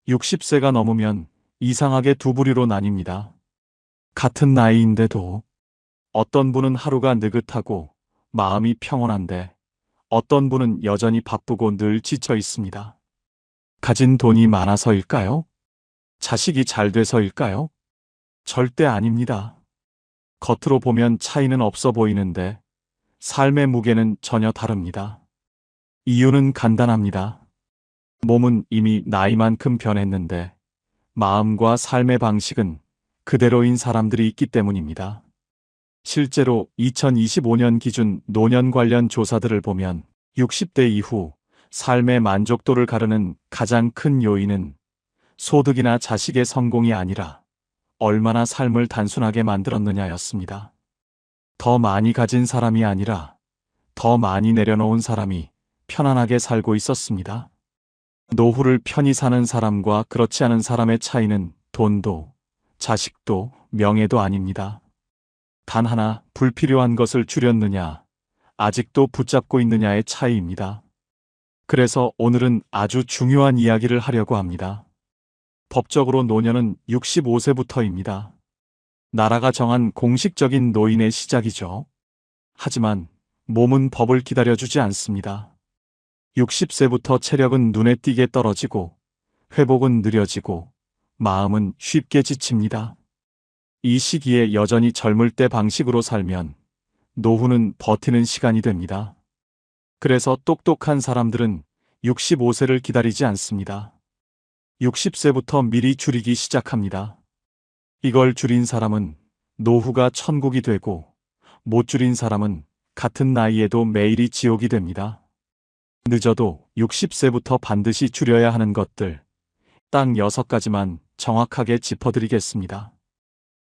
60세가 넘으면 이상하게 두 부류로 나뉩니다. 같은 나이인데도 어떤 분은 하루가 느긋하고 마음이 평온한데 어떤 분은 여전히 바쁘고 늘 지쳐 있습니다. 가진 돈이 많아서일까요? 자식이 잘 돼서일까요? 절대 아닙니다. 겉으로 보면 차이는 없어 보이는데 삶의 무게는 전혀 다릅니다. 이유는 간단합니다. 몸은 이미 나이만큼 변했는데 마음과 삶의 방식은 그대로인 사람들이 있기 때문입니다. 실제로 2025년 기준 노년 관련 조사들을 보면 60대 이후 삶의 만족도를 가르는 가장 큰 요인은 소득이나 자식의 성공이 아니라 얼마나 삶을 단순하게 만들었느냐였습니다. 더 많이 가진 사람이 아니라 더 많이 내려놓은 사람이 편안하게 살고 있었습니다. 노후를 편히 사는 사람과 그렇지 않은 사람의 차이는 돈도, 자식도, 명예도 아닙니다. 단 하나 불필요한 것을 줄였느냐, 아직도 붙잡고 있느냐의 차이입니다. 그래서 오늘은 아주 중요한 이야기를 하려고 합니다. 법적으로 노년은 65세부터입니다. 나라가 정한 공식적인 노인의 시작이죠. 하지만 몸은 법을 기다려주지 않습니다. 60세부터 체력은 눈에 띄게 떨어지고 회복은 느려지고 마음은 쉽게 지칩니다. 이 시기에 여전히 젊을 때 방식으로 살면 노후는 버티는 시간이 됩니다. 그래서 똑똑한 사람들은 65세를 기다리지 않습니다. 60세부터 미리 줄이기 시작합니다. 이걸 줄인 사람은 노후가 천국이 되고 못 줄인 사람은 같은 나이에도 매일이 지옥이 됩니다. 늦어도 60세부터 반드시 줄여야 하는 것들 딱 6가지만 정확하게 짚어드리겠습니다.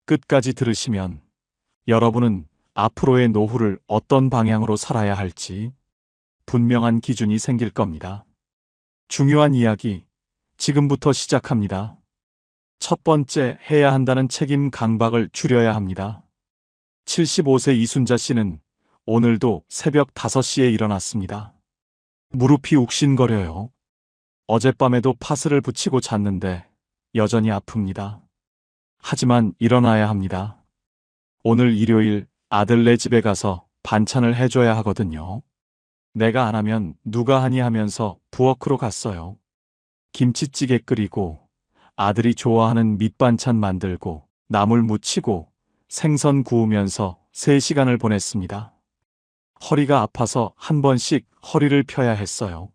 끝까지 들으시면 여러분은 앞으로의 노후를 어떤 방향으로 살아야 할지 분명한 기준이 생길 겁니다. 중요한 이야기 지금부터 시작합니다. 첫 번째 해야 한다는 책임 강박을 줄여야 합니다. 75세 이순자 씨는 오늘도 새벽 5시에 일어났습니다. 무릎이 욱신거려요. 어젯밤에도 파스를 붙이고 잤는데 여전히 아픕니다. 하지만 일어나야 합니다. 오늘 일요일 아들네 집에 가서 반찬을 해줘야 하거든요. 내가 안 하면 누가 하니 하면서 부엌으로 갔어요. 김치찌개 끓이고 아들이 좋아하는 밑반찬 만들고 나물 무치고 생선 구우면서 3시간을 보냈습니다. 허리가 아파서 한 번씩 허리를 펴야 했어요.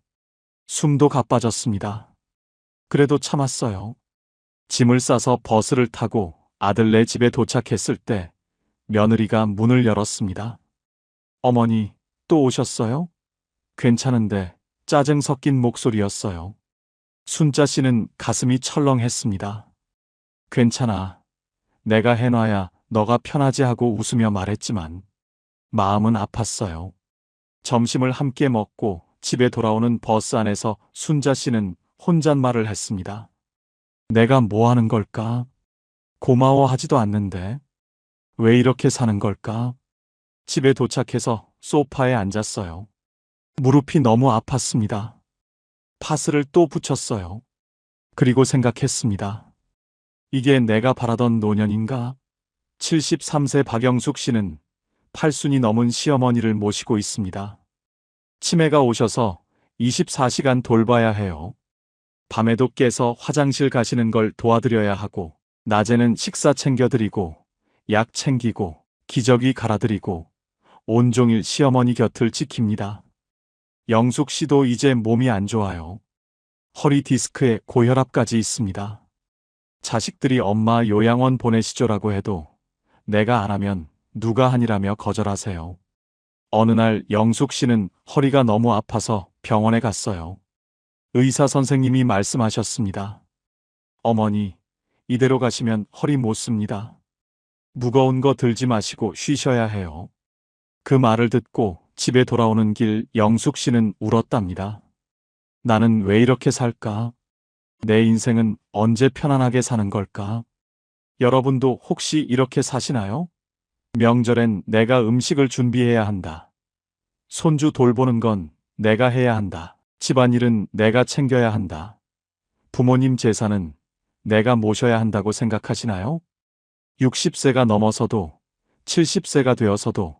숨도 가빠졌습니다. 그래도 참았어요. 짐을 싸서 버스를 타고 아들네 집에 도착했을 때 며느리가 문을 열었습니다. 어머니, 또 오셨어요? 괜찮은데 짜증 섞인 목소리였어요. 순자 씨는 가슴이 철렁했습니다. 괜찮아. 내가 해놔야 너가 편하지 하고 웃으며 말했지만 마음은 아팠어요. 점심을 함께 먹고 집에 돌아오는 버스 안에서 순자 씨는 혼잣말을 했습니다. 내가 뭐 하는 걸까? 고마워하지도 않는데 왜 이렇게 사는 걸까? 집에 도착해서 소파에 앉았어요. 무릎이 너무 아팠습니다. 파스를 또 붙였어요. 그리고 생각했습니다. 이게 내가 바라던 노년인가? 73세 박영숙 씨는 8순이 넘은 시어머니를 모시고 있습니다. 치매가 오셔서 24시간 돌봐야 해요. 밤에도 깨서 화장실 가시는 걸 도와드려야 하고 낮에는 식사 챙겨드리고 약 챙기고 기저귀 갈아드리고 온종일 시어머니 곁을 지킵니다. 영숙 씨도 이제 몸이 안 좋아요. 허리 디스크에 고혈압까지 있습니다. 자식들이 엄마 요양원 보내시죠라고 해도 내가 안 하면 누가 하니라며 거절하세요. 어느 날 영숙 씨는 허리가 너무 아파서 병원에 갔어요. 의사 선생님이 말씀하셨습니다. 어머니, 이대로 가시면 허리 못 씁니다. 무거운 거 들지 마시고 쉬셔야 해요. 그 말을 듣고 집에 돌아오는 길 영숙 씨는 울었답니다. 나는 왜 이렇게 살까? 내 인생은 언제 편안하게 사는 걸까? 여러분도 혹시 이렇게 사시나요? 명절엔 내가 음식을 준비해야 한다. 손주 돌보는 건 내가 해야 한다. 집안일은 내가 챙겨야 한다. 부모님 재산은 내가 모셔야 한다고 생각하시나요? 60세가 넘어서도 70세가 되어서도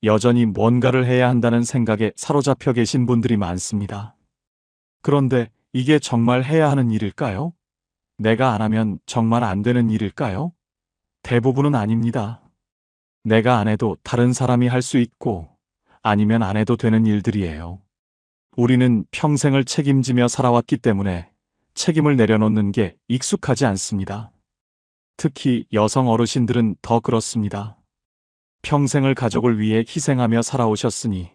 여전히 뭔가를 해야 한다는 생각에 사로잡혀 계신 분들이 많습니다. 그런데 이게 정말 해야 하는 일일까요? 내가 안 하면 정말 안 되는 일일까요? 대부분은 아닙니다. 내가 안 해도 다른 사람이 할 수 있고 아니면 안 해도 되는 일들이에요. 우리는 평생을 책임지며 살아왔기 때문에 책임을 내려놓는 게 익숙하지 않습니다. 특히 여성 어르신들은 더 그렇습니다. 평생을 가족을 위해 희생하며 살아오셨으니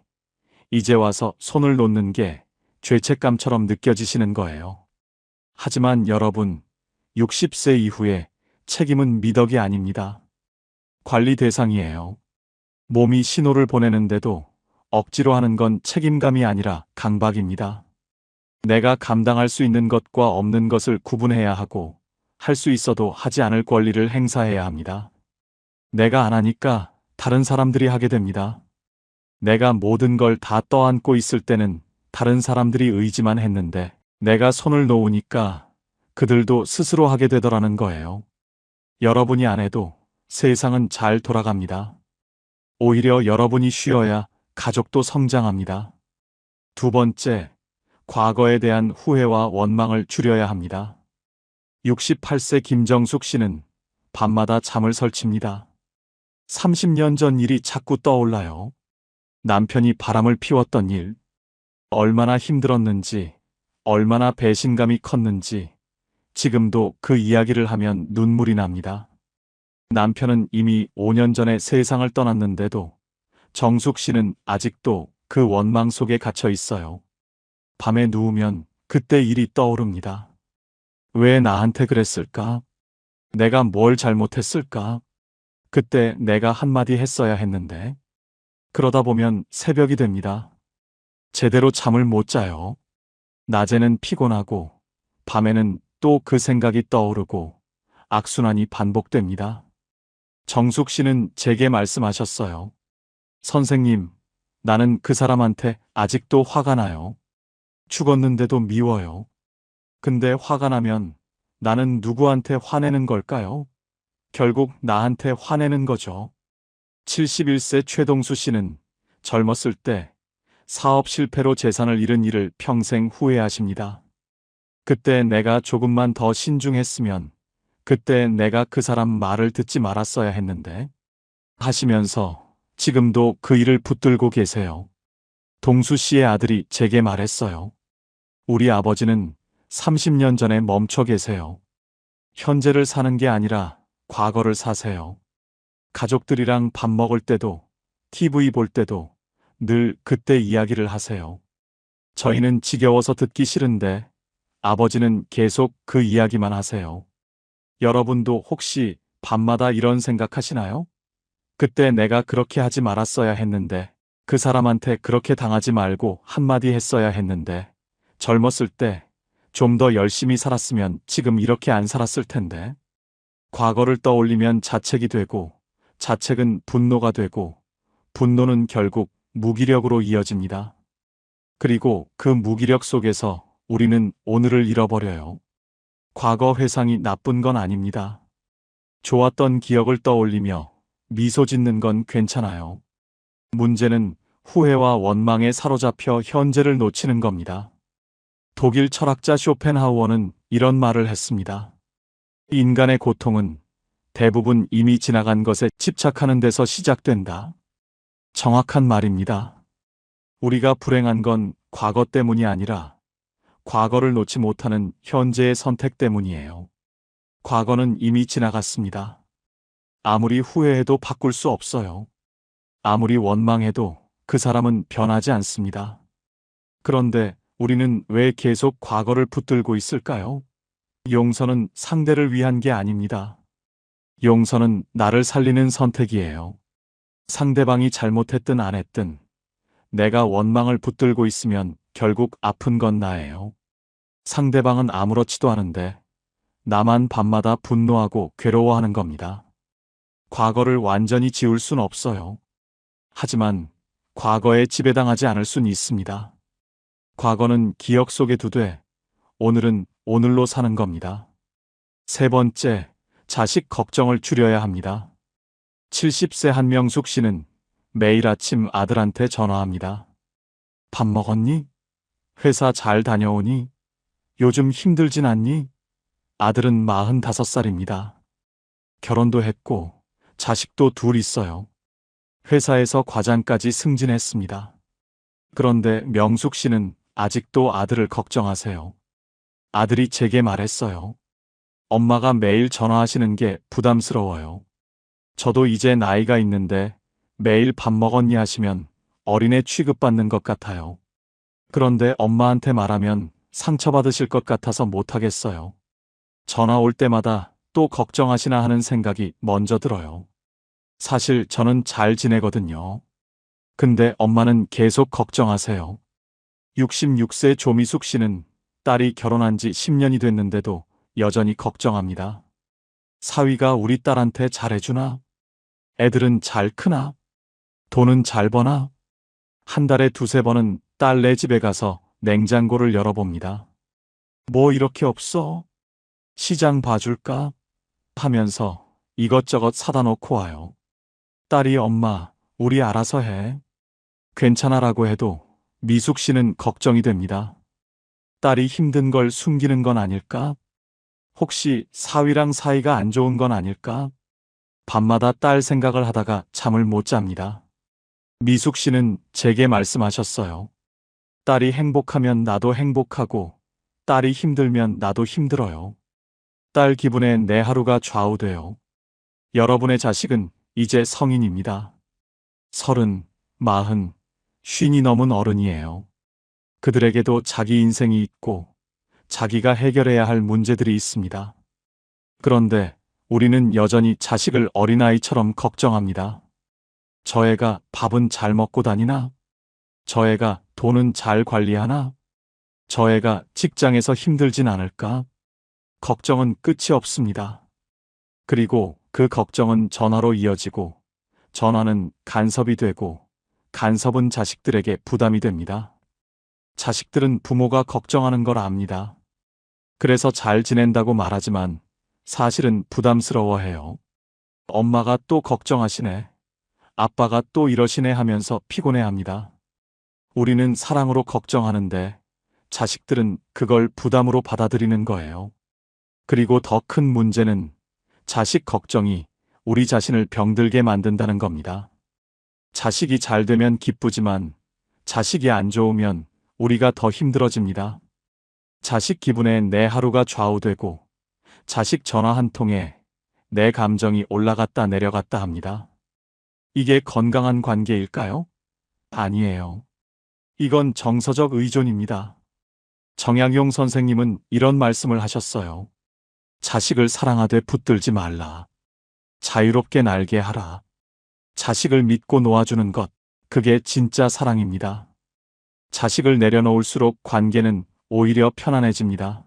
이제 와서 손을 놓는 게 죄책감처럼 느껴지시는 거예요. 하지만 여러분, 60세 이후에 책임은 미덕이 아닙니다. 관리 대상이에요. 몸이 신호를 보내는데도 억지로 하는 건 책임감이 아니라 강박입니다. 내가 감당할 수 있는 것과 없는 것을 구분해야 하고 할 수 있어도 하지 않을 권리를 행사해야 합니다. 내가 안 하니까 다른 사람들이 하게 됩니다. 내가 모든 걸 다 떠안고 있을 때는 다른 사람들이 의지만 했는데 내가 손을 놓으니까 그들도 스스로 하게 되더라는 거예요. 여러분이 안 해도 세상은 잘 돌아갑니다. 오히려 여러분이 쉬어야 가족도 성장합니다. 두 번째, 과거에 대한 후회와 원망을 줄여야 합니다. 68세 김정숙 씨는 밤마다 잠을 설칩니다. 30년 전 일이 자꾸 떠올라요. 남편이 바람을 피웠던 일, 얼마나 힘들었는지, 얼마나 배신감이 컸는지, 지금도 그 이야기를 하면 눈물이 납니다. 남편은 이미 5년 전에 세상을 떠났는데도 정숙 씨는 아직도 그 원망 속에 갇혀 있어요. 밤에 누우면 그때 일이 떠오릅니다. 왜 나한테 그랬을까? 내가 뭘 잘못했을까? 그때 내가 한마디 했어야 했는데. 그러다 보면 새벽이 됩니다. 제대로 잠을 못 자요. 낮에는 피곤하고 밤에는 또 그 생각이 떠오르고 악순환이 반복됩니다. 정숙 씨는 제게 말씀하셨어요. 선생님, 나는 그 사람한테 아직도 화가 나요. 죽었는데도 미워요. 근데 화가 나면 나는 누구한테 화내는 걸까요? 결국 나한테 화내는 거죠. 71세 최동수 씨는 젊었을 때 사업 실패로 재산을 잃은 일을 평생 후회하십니다. 그때 내가 조금만 더 신중했으면, 그때 내가 그 사람 말을 듣지 말았어야 했는데, 하시면서 지금도 그 일을 붙들고 계세요. 동수 씨의 아들이 제게 말했어요. 우리 아버지는 30년 전에 멈춰 계세요. 현재를 사는 게 아니라 과거를 사세요. 가족들이랑 밥 먹을 때도, TV 볼 때도 늘 그때 이야기를 하세요. 저희는 지겨워서 듣기 싫은데 아버지는 계속 그 이야기만 하세요. 여러분도 혹시 밤마다 이런 생각하시나요? 그때 내가 그렇게 하지 말았어야 했는데, 그 사람한테 그렇게 당하지 말고 한마디 했어야 했는데, 젊었을 때 좀 더 열심히 살았으면 지금 이렇게 안 살았을 텐데. 과거를 떠올리면 자책이 되고, 자책은 분노가 되고, 분노는 결국 무기력으로 이어집니다. 그리고 그 무기력 속에서 우리는 오늘을 잃어버려요. 과거 회상이 나쁜 건 아닙니다. 좋았던 기억을 떠올리며 미소 짓는 건 괜찮아요. 문제는 후회와 원망에 사로잡혀 현재를 놓치는 겁니다. 독일 철학자 쇼펜하우어는 이런 말을 했습니다. 인간의 고통은 대부분 이미 지나간 것에 집착하는 데서 시작된다. 정확한 말입니다. 우리가 불행한 건 과거 때문이 아니라 과거를 놓지 못하는 현재의 선택 때문이에요. 과거는 이미 지나갔습니다. 아무리 후회해도 바꿀 수 없어요. 아무리 원망해도 그 사람은 변하지 않습니다. 그런데 우리는 왜 계속 과거를 붙들고 있을까요? 용서는 상대를 위한 게 아닙니다. 용서는 나를 살리는 선택이에요. 상대방이 잘못했든 안 했든 내가 원망을 붙들고 있으면 결국 아픈 건 나예요. 상대방은 아무렇지도 않은데 나만 밤마다 분노하고 괴로워하는 겁니다. 과거를 완전히 지울 순 없어요. 하지만 과거에 지배당하지 않을 순 있습니다. 과거는 기억 속에 두되 오늘은 오늘로 사는 겁니다. 세 번째, 자식 걱정을 줄여야 합니다. 70세 한명숙 씨는 매일 아침 아들한테 전화합니다. 밥 먹었니? 회사 잘 다녀오니? 요즘 힘들진 않니? 아들은 45살입니다. 결혼도 했고 자식도 둘 있어요. 회사에서 과장까지 승진했습니다. 그런데 명숙 씨는 아직도 아들을 걱정하세요. 아들이 제게 말했어요. 엄마가 매일 전화하시는 게 부담스러워요. 저도 이제 나이가 있는데 매일 밥 먹었니 하시면 어린애 취급받는 것 같아요. 그런데 엄마한테 말하면 상처받으실 것 같아서 못하겠어요. 전화 올 때마다 또 걱정하시나 하는 생각이 먼저 들어요. 사실 저는 잘 지내거든요. 근데 엄마는 계속 걱정하세요. 66세 조미숙 씨는 딸이 결혼한 지 10년이 됐는데도 여전히 걱정합니다. 사위가 우리 딸한테 잘해주나? 애들은 잘 크나? 돈은 잘 버나? 한 달에 두세 번은 딸네 집에 가서 냉장고를 열어봅니다. 뭐 이렇게 없어? 시장 봐줄까? 하면서 이것저것 사다 놓고 와요. 딸이 엄마, 우리 알아서 해. 괜찮아라고 해도 미숙 씨는 걱정이 됩니다. 딸이 힘든 걸 숨기는 건 아닐까? 혹시 사위랑 사이가 안 좋은 건 아닐까? 밤마다 딸 생각을 하다가 잠을 못 잡니다. 미숙 씨는 제게 말씀하셨어요. 딸이 행복하면 나도 행복하고, 딸이 힘들면 나도 힘들어요. 딸 기분에 내 하루가 좌우돼요. 여러분의 자식은 이제 성인입니다. 30, 40, 50이 넘은 어른이에요. 그들에게도 자기 인생이 있고 자기가 해결해야 할 문제들이 있습니다. 그런데 우리는 여전히 자식을 어린아이처럼 걱정합니다. 저 애가 밥은 잘 먹고 다니나? 저 애가 돈은 잘 관리하나? 저 애가 직장에서 힘들진 않을까? 걱정은 끝이 없습니다. 그리고 그 걱정은 전화로 이어지고, 전화는 간섭이 되고, 간섭은 자식들에게 부담이 됩니다. 자식들은 부모가 걱정하는 걸 압니다. 그래서 잘 지낸다고 말하지만 사실은 부담스러워해요. 엄마가 또 걱정하시네. 아빠가 또 이러시네 하면서 피곤해합니다. 우리는 사랑으로 걱정하는데 자식들은 그걸 부담으로 받아들이는 거예요. 그리고 더 큰 문제는 자식 걱정이 우리 자신을 병들게 만든다는 겁니다. 자식이 잘 되면 기쁘지만 자식이 안 좋으면 우리가 더 힘들어집니다. 자식 기분에 내 하루가 좌우되고 자식 전화 한 통에 내 감정이 올라갔다 내려갔다 합니다. 이게 건강한 관계일까요? 아니에요. 이건 정서적 의존입니다. 정약용 선생님은 이런 말씀을 하셨어요. 자식을 사랑하되 붙들지 말라. 자유롭게 날게 하라. 자식을 믿고 놓아주는 것, 그게 진짜 사랑입니다. 자식을 내려놓을수록 관계는 오히려 편안해집니다.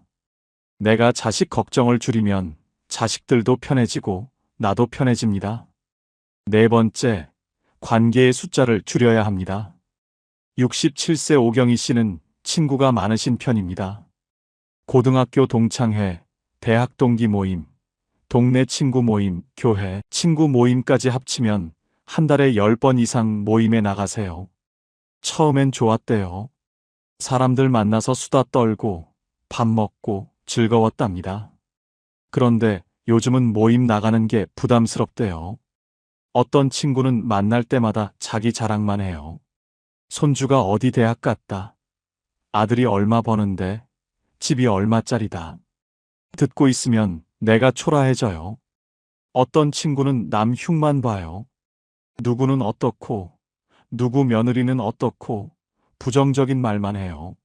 내가 자식 걱정을 줄이면 자식들도 편해지고 나도 편해집니다. 네 번째, 관계의 숫자를 줄여야 합니다. 67세 오경희 씨는 친구가 많으신 편입니다. 고등학교 동창회, 대학 동기 모임, 동네 친구 모임, 교회, 친구 모임까지 합치면 한 달에 10번 이상 모임에 나가세요. 처음엔 좋았대요. 사람들 만나서 수다 떨고 밥 먹고 즐거웠답니다. 그런데 요즘은 모임 나가는 게 부담스럽대요. 어떤 친구는 만날 때마다 자기 자랑만 해요. 손주가 어디 대학 갔다. 아들이 얼마 버는데 집이 얼마짜리다. 듣고 있으면 내가 초라해져요. 어떤 친구는 남 흉만 봐요. 누구는 어떻고, 누구 며느리는 어떻고, 부정적인 말만 해요.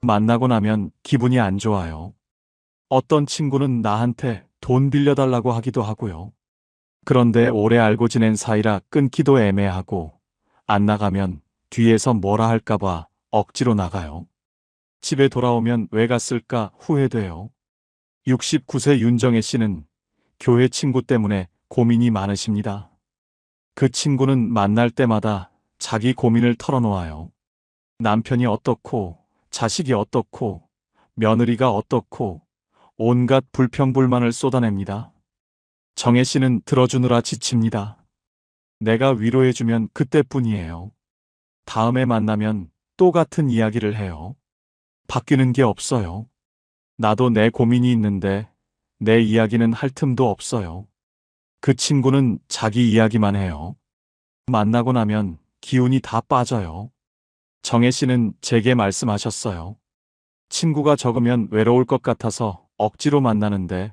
만나고 나면 기분이 안 좋아요. 어떤 친구는 나한테 돈 빌려달라고 하기도 하고요. 그런데 오래 알고 지낸 사이라 끊기도 애매하고, 안 나가면 뒤에서 뭐라 할까봐 억지로 나가요. 집에 돌아오면 왜 갔을까 후회돼요. 69세 윤정혜 씨는 교회 친구 때문에 고민이 많으십니다. 그 친구는 만날 때마다 자기 고민을 털어놓아요. 남편이 어떻고, 자식이 어떻고, 며느리가 어떻고 온갖 불평불만을 쏟아냅니다. 정혜 씨는 들어주느라 지칩니다. 내가 위로해주면 그때뿐이에요. 다음에 만나면 또 같은 이야기를 해요. 바뀌는 게 없어요. 나도 내 고민이 있는데 내 이야기는 할 틈도 없어요. 그 친구는 자기 이야기만 해요. 만나고 나면 기운이 다 빠져요. 정혜 씨는 제게 말씀하셨어요. 친구가 적으면 외로울 것 같아서 억지로 만나는데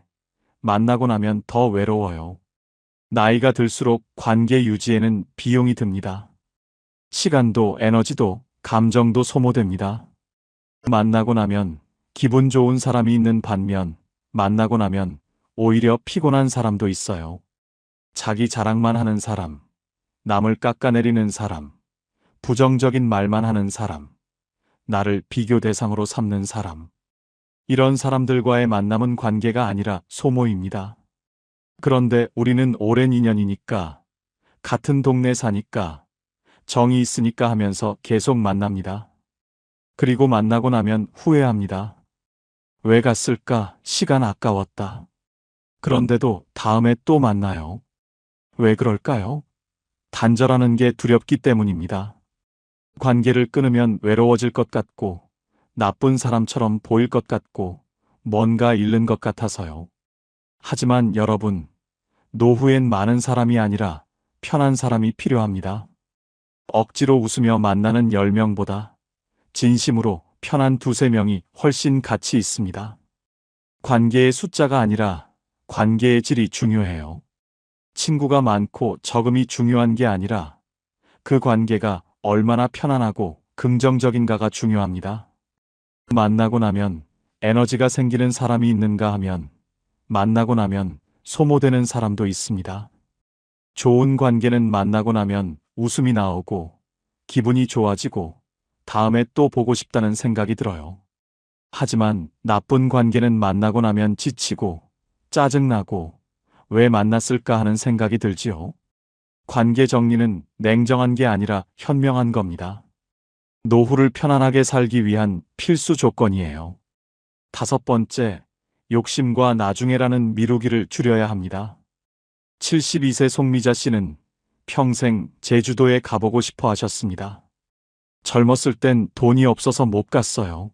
만나고 나면 더 외로워요. 나이가 들수록 관계 유지에는 비용이 듭니다. 시간도 에너지도 감정도 소모됩니다. 만나고 나면 기분 좋은 사람이 있는 반면 만나고 나면 오히려 피곤한 사람도 있어요. 자기 자랑만 하는 사람, 남을 깎아내리는 사람, 부정적인 말만 하는 사람, 나를 비교 대상으로 삼는 사람. 이런 사람들과의 만남은 관계가 아니라 소모입니다. 그런데 우리는 오랜 인연이니까, 같은 동네 사니까, 정이 있으니까 하면서 계속 만납니다. 그리고 만나고 나면 후회합니다. 왜 갔을까? 시간 아까웠다. 그런데도 다음에 또 만나요. 왜 그럴까요? 단절하는 게 두렵기 때문입니다. 관계를 끊으면 외로워질 것 같고, 나쁜 사람처럼 보일 것 같고, 뭔가 잃는 것 같아서요. 하지만 여러분, 노후엔 많은 사람이 아니라 편한 사람이 필요합니다. 억지로 웃으며 만나는 10명보다 진심으로 편한 2~3명이 훨씬 가치 있습니다. 관계의 숫자가 아니라 관계의 질이 중요해요. 친구가 많고 적음이 중요한 게 아니라 그 관계가 얼마나 편안하고 긍정적인가가 중요합니다. 만나고 나면 에너지가 생기는 사람이 있는가 하면 만나고 나면 소모되는 사람도 있습니다. 좋은 관계는 만나고 나면 웃음이 나오고 기분이 좋아지고 다음에 또 보고 싶다는 생각이 들어요. 하지만 나쁜 관계는 만나고 나면 지치고 짜증나고 왜 만났을까 하는 생각이 들지요. 관계 정리는 냉정한 게 아니라 현명한 겁니다. 노후를 편안하게 살기 위한 필수 조건이에요. 5번째, 욕심과 나중에라는 미루기를 줄여야 합니다. 72세 송미자 씨는 평생 제주도에 가보고 싶어 하셨습니다. 젊었을 땐 돈이 없어서 못 갔어요.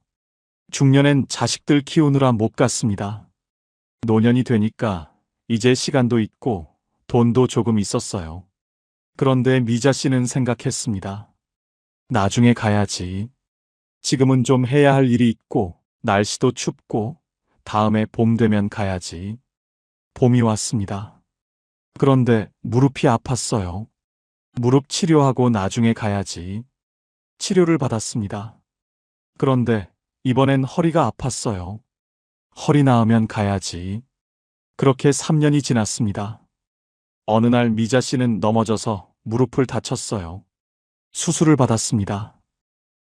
중년엔 자식들 키우느라 못 갔습니다. 노년이 되니까 이제 시간도 있고 돈도 조금 있었어요. 그런데 미자 씨는 생각했습니다. 나중에 가야지. 지금은 좀 해야 할 일이 있고 날씨도 춥고 다음에 봄 되면 가야지. 봄이 왔습니다. 그런데 무릎이 아팠어요. 무릎 치료하고 나중에 가야지. 치료를 받았습니다. 그런데 이번엔 허리가 아팠어요. 허리 나으면 가야지. 그렇게 3년이 지났습니다. 어느 날 미자 씨는 넘어져서 무릎을 다쳤어요. 수술을 받았습니다.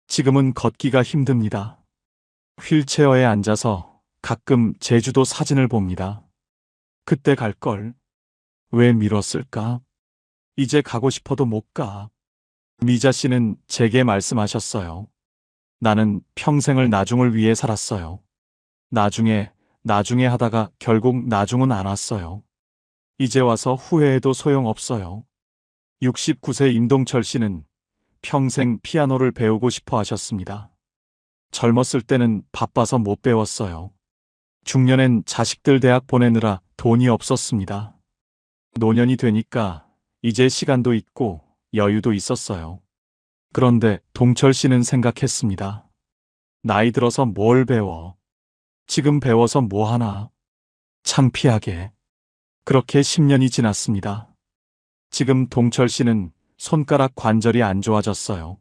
지금은 걷기가 힘듭니다. 휠체어에 앉아서 가끔 제주도 사진을 봅니다. 그때 갈 걸. 왜 미뤘을까? 이제 가고 싶어도 못 가. 미자 씨는 제게 말씀하셨어요. 나는 평생을 나중을 위해 살았어요. 나중에 하다가 결국 나중은 안 왔어요. 이제 와서 후회해도 소용없어요. 69세 임동철 씨는 평생 피아노를 배우고 싶어 하셨습니다. 젊었을 때는 바빠서 못 배웠어요. 중년엔 자식들 대학 보내느라 돈이 없었습니다. 노년이 되니까 이제 시간도 있고 여유도 있었어요. 그런데 동철 씨는 생각했습니다. 나이 들어서 뭘 배워? 지금 배워서 뭐 하나? 창피하게. 그렇게 10년이 지났습니다. 지금 동철 씨는 손가락 관절이 안 좋아졌어요.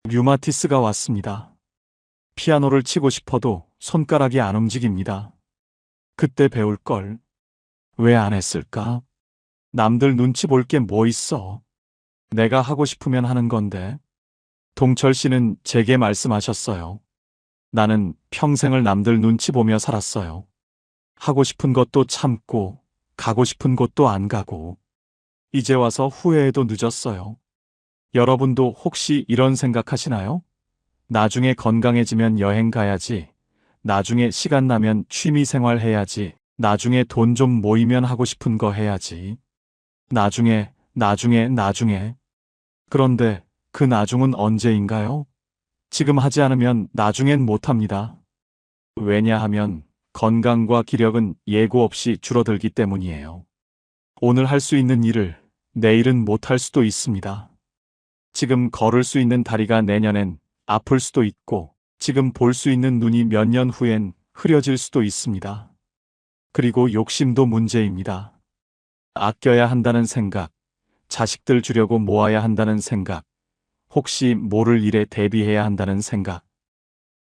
류마티스가 왔습니다. 피아노를 치고 싶어도 손가락이 안 움직입니다. 그때 배울 걸. 왜 안 했을까? 남들 눈치 볼 게 뭐 있어? 내가 하고 싶으면 하는 건데. 동철 씨는 제게 말씀하셨어요. 나는 평생을 남들 눈치 보며 살았어요. 하고 싶은 것도 참고, 가고 싶은 곳도 안 가고. 이제 와서 후회해도 늦었어요. 여러분도 혹시 이런 생각하시나요? 나중에 건강해지면 여행 가야지. 나중에 시간 나면 취미 생활 해야지. 나중에 돈 좀 모이면 하고 싶은 거 해야지. 나중에. 그런데 그 나중은 언제인가요? 지금 하지 않으면 나중엔 못합니다. 왜냐하면 건강과 기력은 예고 없이 줄어들기 때문이에요. 오늘 할 수 있는 일을 내일은 못할 수도 있습니다. 지금 걸을 수 있는 다리가 내년엔 아플 수도 있고, 지금 볼 수 있는 눈이 몇 년 후엔 흐려질 수도 있습니다. 그리고 욕심도 문제입니다. 아껴야 한다는 생각, 자식들 주려고 모아야 한다는 생각, 혹시 모를 일에 대비해야 한다는 생각.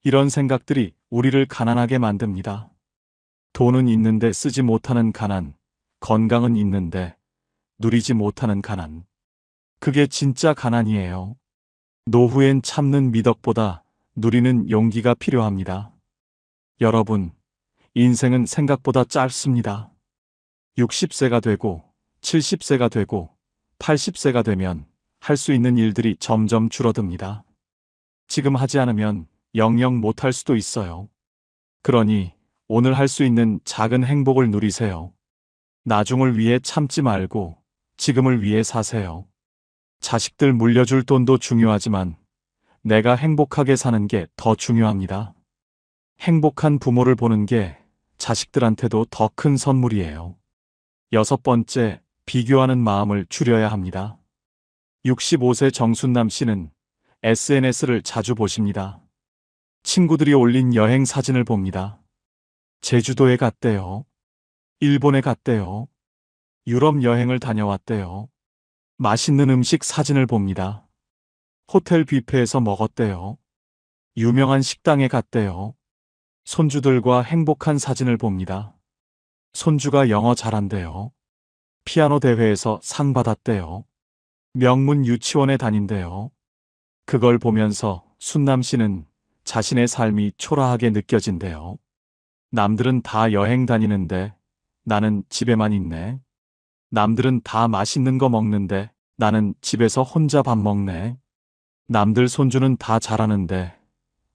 이런 생각들이 우리를 가난하게 만듭니다. 돈은 있는데 쓰지 못하는 가난, 건강은 있는데 누리지 못하는 가난. 그게 진짜 가난이에요. 노후엔 참는 미덕보다 누리는 용기가 필요합니다. 여러분, 인생은 생각보다 짧습니다. 60세가 되고, 70세가 되고, 80세가 되면 할 수 있는 일들이 점점 줄어듭니다. 지금 하지 않으면 영영 못할 수도 있어요. 그러니 오늘 할 수 있는 작은 행복을 누리세요. 나중을 위해 참지 말고 지금을 위해 사세요. 자식들 물려줄 돈도 중요하지만 내가 행복하게 사는 게 더 중요합니다. 행복한 부모를 보는 게 자식들한테도 더 큰 선물이에요. 6번째, 비교하는 마음을 줄여야 합니다. 65세 정순남 씨는 SNS를 자주 보십니다. 친구들이 올린 여행 사진을 봅니다. 제주도에 갔대요. 일본에 갔대요. 유럽 여행을 다녀왔대요. 맛있는 음식 사진을 봅니다. 호텔 뷔페에서 먹었대요. 유명한 식당에 갔대요. 손주들과 행복한 사진을 봅니다. 손주가 영어 잘한대요. 피아노 대회에서 상 받았대요. 명문 유치원에 다닌대요. 그걸 보면서 순남 씨는 자신의 삶이 초라하게 느껴진대요. 남들은 다 여행 다니는데 나는 집에만 있네. 남들은 다 맛있는 거 먹는데 나는 집에서 혼자 밥 먹네. 남들 손주는 다 잘하는데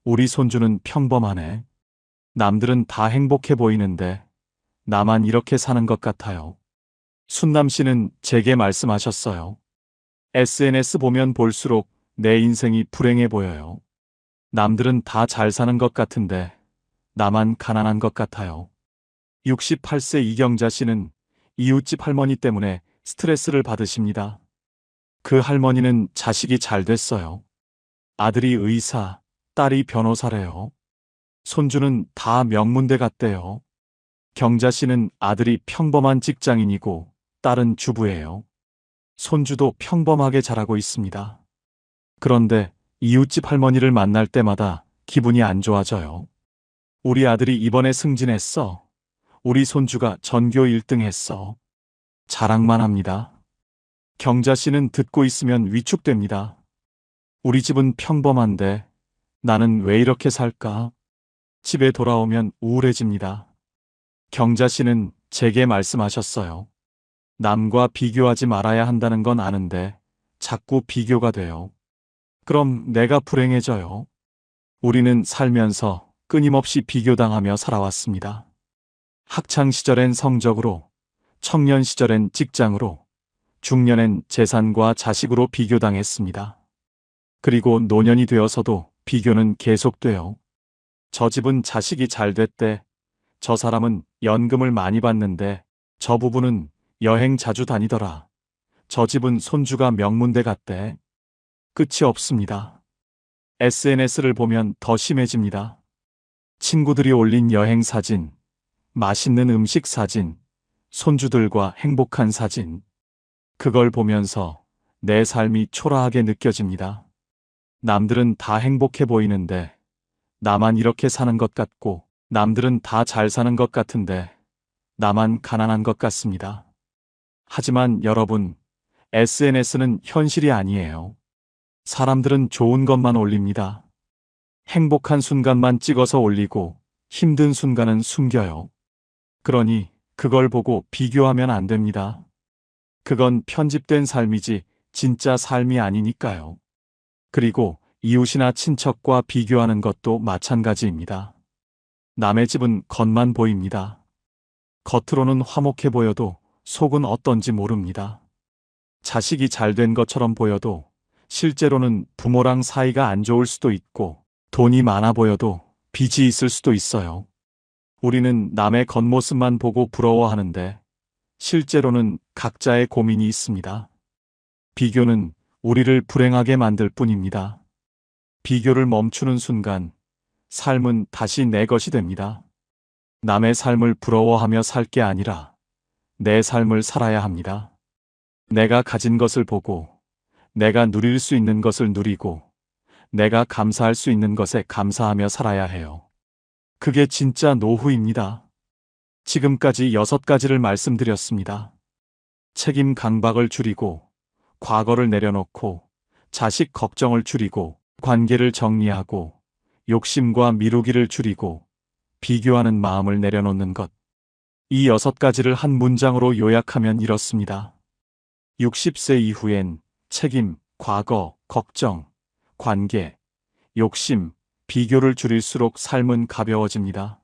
우리 손주는 평범하네. 남들은 다 행복해 보이는데 나만 이렇게 사는 것 같아요. 순남 씨는 제게 말씀하셨어요. SNS 보면 볼수록 내 인생이 불행해 보여요. 남들은 다 잘 사는 것 같은데 나만 가난한 것 같아요. 68세 이경자 씨는 이웃집 할머니 때문에 스트레스를 받으십니다. 그 할머니는 자식이 잘 됐어요. 아들이 의사, 딸이 변호사래요. 손주는 다 명문대 갔대요. 경자 씨는 아들이 평범한 직장인이고 딸은 주부예요. 손주도 평범하게 자라고 있습니다. 그런데 이웃집 할머니를 만날 때마다 기분이 안 좋아져요. 우리 아들이 이번에 승진했어. 우리 손주가 전교 1등 했어. 자랑만 합니다. 경자 씨는 듣고 있으면 위축됩니다. 우리 집은 평범한데 나는 왜 이렇게 살까? 집에 돌아오면 우울해집니다. 경자 씨는 제게 말씀하셨어요. 남과 비교하지 말아야 한다는 건 아는데 자꾸 비교가 돼요. 그럼 내가 불행해져요. 우리는 살면서 끊임없이 비교당하며 살아왔습니다. 학창 시절엔 성적으로, 청년 시절엔 직장으로, 중년엔 재산과 자식으로 비교당했습니다. 그리고 노년이 되어서도 비교는 계속돼요. 저 집은 자식이 잘 됐대. 저 사람은 연금을 많이 받는데 저 부부는 여행 자주 다니더라. 저 집은 손주가 명문대 갔대. 끝이 없습니다. SNS를 보면 더 심해집니다. 친구들이 올린 여행 사진, 맛있는 음식 사진, 손주들과 행복한 사진. 그걸 보면서 내 삶이 초라하게 느껴집니다. 남들은 다 행복해 보이는데 나만 이렇게 사는 것 같고 남들은 다 잘 사는 것 같은데 나만 가난한 것 같습니다. 하지만 여러분, SNS는 현실이 아니에요. 사람들은 좋은 것만 올립니다. 행복한 순간만 찍어서 올리고 힘든 순간은 숨겨요. 그러니 그걸 보고 비교하면 안 됩니다. 그건 편집된 삶이지 진짜 삶이 아니니까요. 그리고 이웃이나 친척과 비교하는 것도 마찬가지입니다. 남의 집은 겉만 보입니다. 겉으로는 화목해 보여도 속은 어떤지 모릅니다. 자식이 잘 된 것처럼 보여도 실제로는 부모랑 사이가 안 좋을 수도 있고 돈이 많아 보여도 빚이 있을 수도 있어요. 우리는 남의 겉모습만 보고 부러워하는데 실제로는 각자의 고민이 있습니다. 비교는 우리를 불행하게 만들 뿐입니다. 비교를 멈추는 순간 삶은 다시 내 것이 됩니다. 남의 삶을 부러워하며 살 게 아니라 내 삶을 살아야 합니다. 내가 가진 것을 보고 내가 누릴 수 있는 것을 누리고 내가 감사할 수 있는 것에 감사하며 살아야 해요. 그게 진짜 노후입니다. 지금까지 6가지를 말씀드렸습니다. 책임 강박을 줄이고 과거를 내려놓고 자식 걱정을 줄이고 관계를 정리하고 욕심과 미루기를 줄이고 비교하는 마음을 내려놓는 것. 이 6가지를 한 문장으로 요약하면 이렇습니다. 60세 이후엔 책임, 과거, 걱정, 관계, 욕심, 비교를 줄일수록 삶은 가벼워집니다.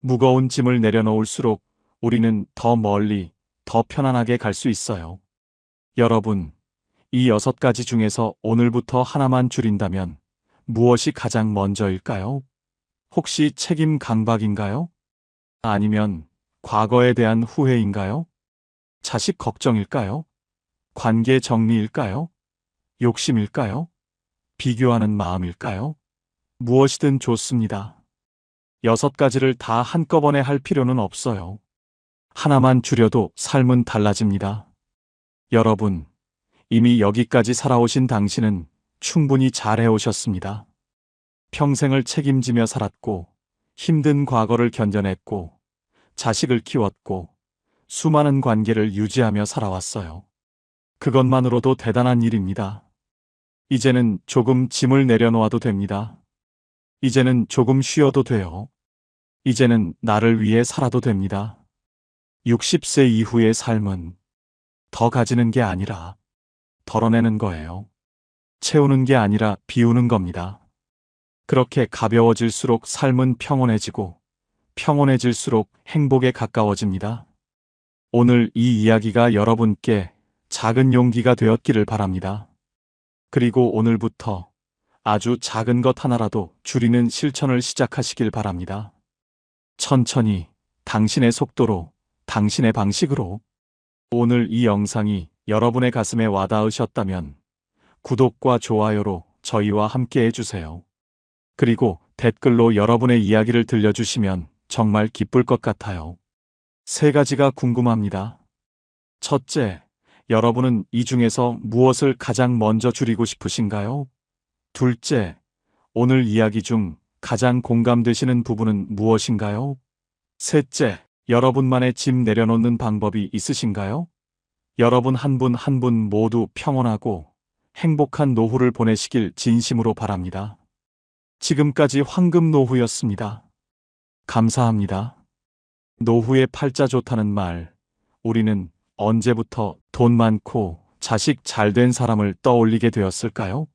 무거운 짐을 내려놓을수록 우리는 더 멀리, 더 편안하게 갈 수 있어요. 여러분, 이 6가지 중에서 오늘부터 하나만 줄인다면 무엇이 가장 먼저일까요? 혹시 책임 강박인가요? 아니면 과거에 대한 후회인가요? 자식 걱정일까요? 관계 정리일까요? 욕심일까요? 비교하는 마음일까요? 무엇이든 좋습니다. 6가지를 다 한꺼번에 할 필요는 없어요. 하나만 줄여도 삶은 달라집니다. 여러분, 이미 여기까지 살아오신 당신은 충분히 잘해오셨습니다. 평생을 책임지며 살았고, 힘든 과거를 견뎌냈고, 자식을 키웠고, 수많은 관계를 유지하며 살아왔어요. 그것만으로도 대단한 일입니다. 이제는 조금 짐을 내려놓아도 됩니다. 이제는 조금 쉬어도 돼요. 이제는 나를 위해 살아도 됩니다. 60세 이후의 삶은 더 가지는 게 아니라 덜어내는 거예요. 채우는 게 아니라 비우는 겁니다. 그렇게 가벼워질수록 삶은 평온해지고 평온해질수록 행복에 가까워집니다. 오늘 이 이야기가 여러분께 작은 용기가 되었기를 바랍니다. 그리고 오늘부터 아주 작은 것 하나라도 줄이는 실천을 시작하시길 바랍니다. 천천히, 당신의 속도로, 당신의 방식으로. 오늘 이 영상이 여러분의 가슴에 와닿으셨다면 구독과 좋아요로 저희와 함께 해주세요. 그리고 댓글로 여러분의 이야기를 들려주시면 정말 기쁠 것 같아요. 3가지가 궁금합니다. 첫째, 여러분은 이 중에서 무엇을 가장 먼저 줄이고 싶으신가요? 둘째, 오늘 이야기 중 가장 공감되시는 부분은 무엇인가요? 셋째, 여러분만의 짐 내려놓는 방법이 있으신가요? 여러분 한 분 한 분 모두 평온하고 행복한 노후를 보내시길 진심으로 바랍니다. 지금까지 황금 노후였습니다. 감사합니다. 노후에 팔자 좋다는 말, 우리는 언제부터 돈 많고 자식 잘 된 사람을 떠올리게 되었을까요?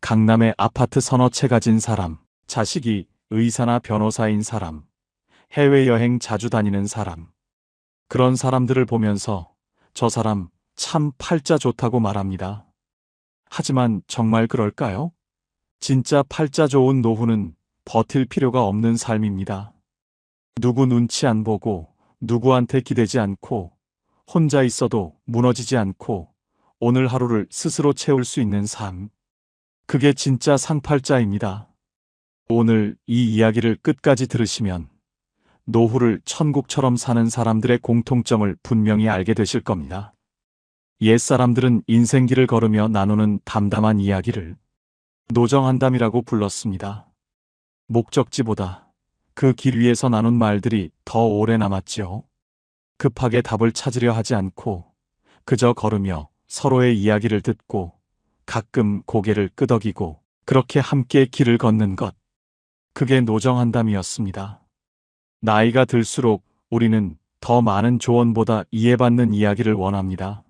강남에 아파트 서너 채 가진 사람, 자식이 의사나 변호사인 사람, 해외여행 자주 다니는 사람. 그런 사람들을 보면서 저 사람 참 팔자 좋다고 말합니다. 하지만 정말 그럴까요? 진짜 팔자 좋은 노후는 버틸 필요가 없는 삶입니다. 누구 눈치 안 보고 누구한테 기대지 않고 혼자 있어도 무너지지 않고 오늘 하루를 스스로 채울 수 있는 삶. 그게 진짜 상팔자입니다. 오늘 이 이야기를 끝까지 들으시면 노후를 천국처럼 사는 사람들의 공통점을 분명히 알게 되실 겁니다. 옛사람들은 인생길을 걸으며 나누는 담담한 이야기를 노정한담이라고 불렀습니다. 목적지보다 그 길 위에서 나눈 말들이 더 오래 남았지요. 급하게 답을 찾으려 하지 않고 그저 걸으며 서로의 이야기를 듣고 가끔 고개를 끄덕이고 그렇게 함께 길을 걷는 것. 그게 노정한담이었습니다. 나이가 들수록 우리는 더 많은 조언보다 이해받는 이야기를 원합니다.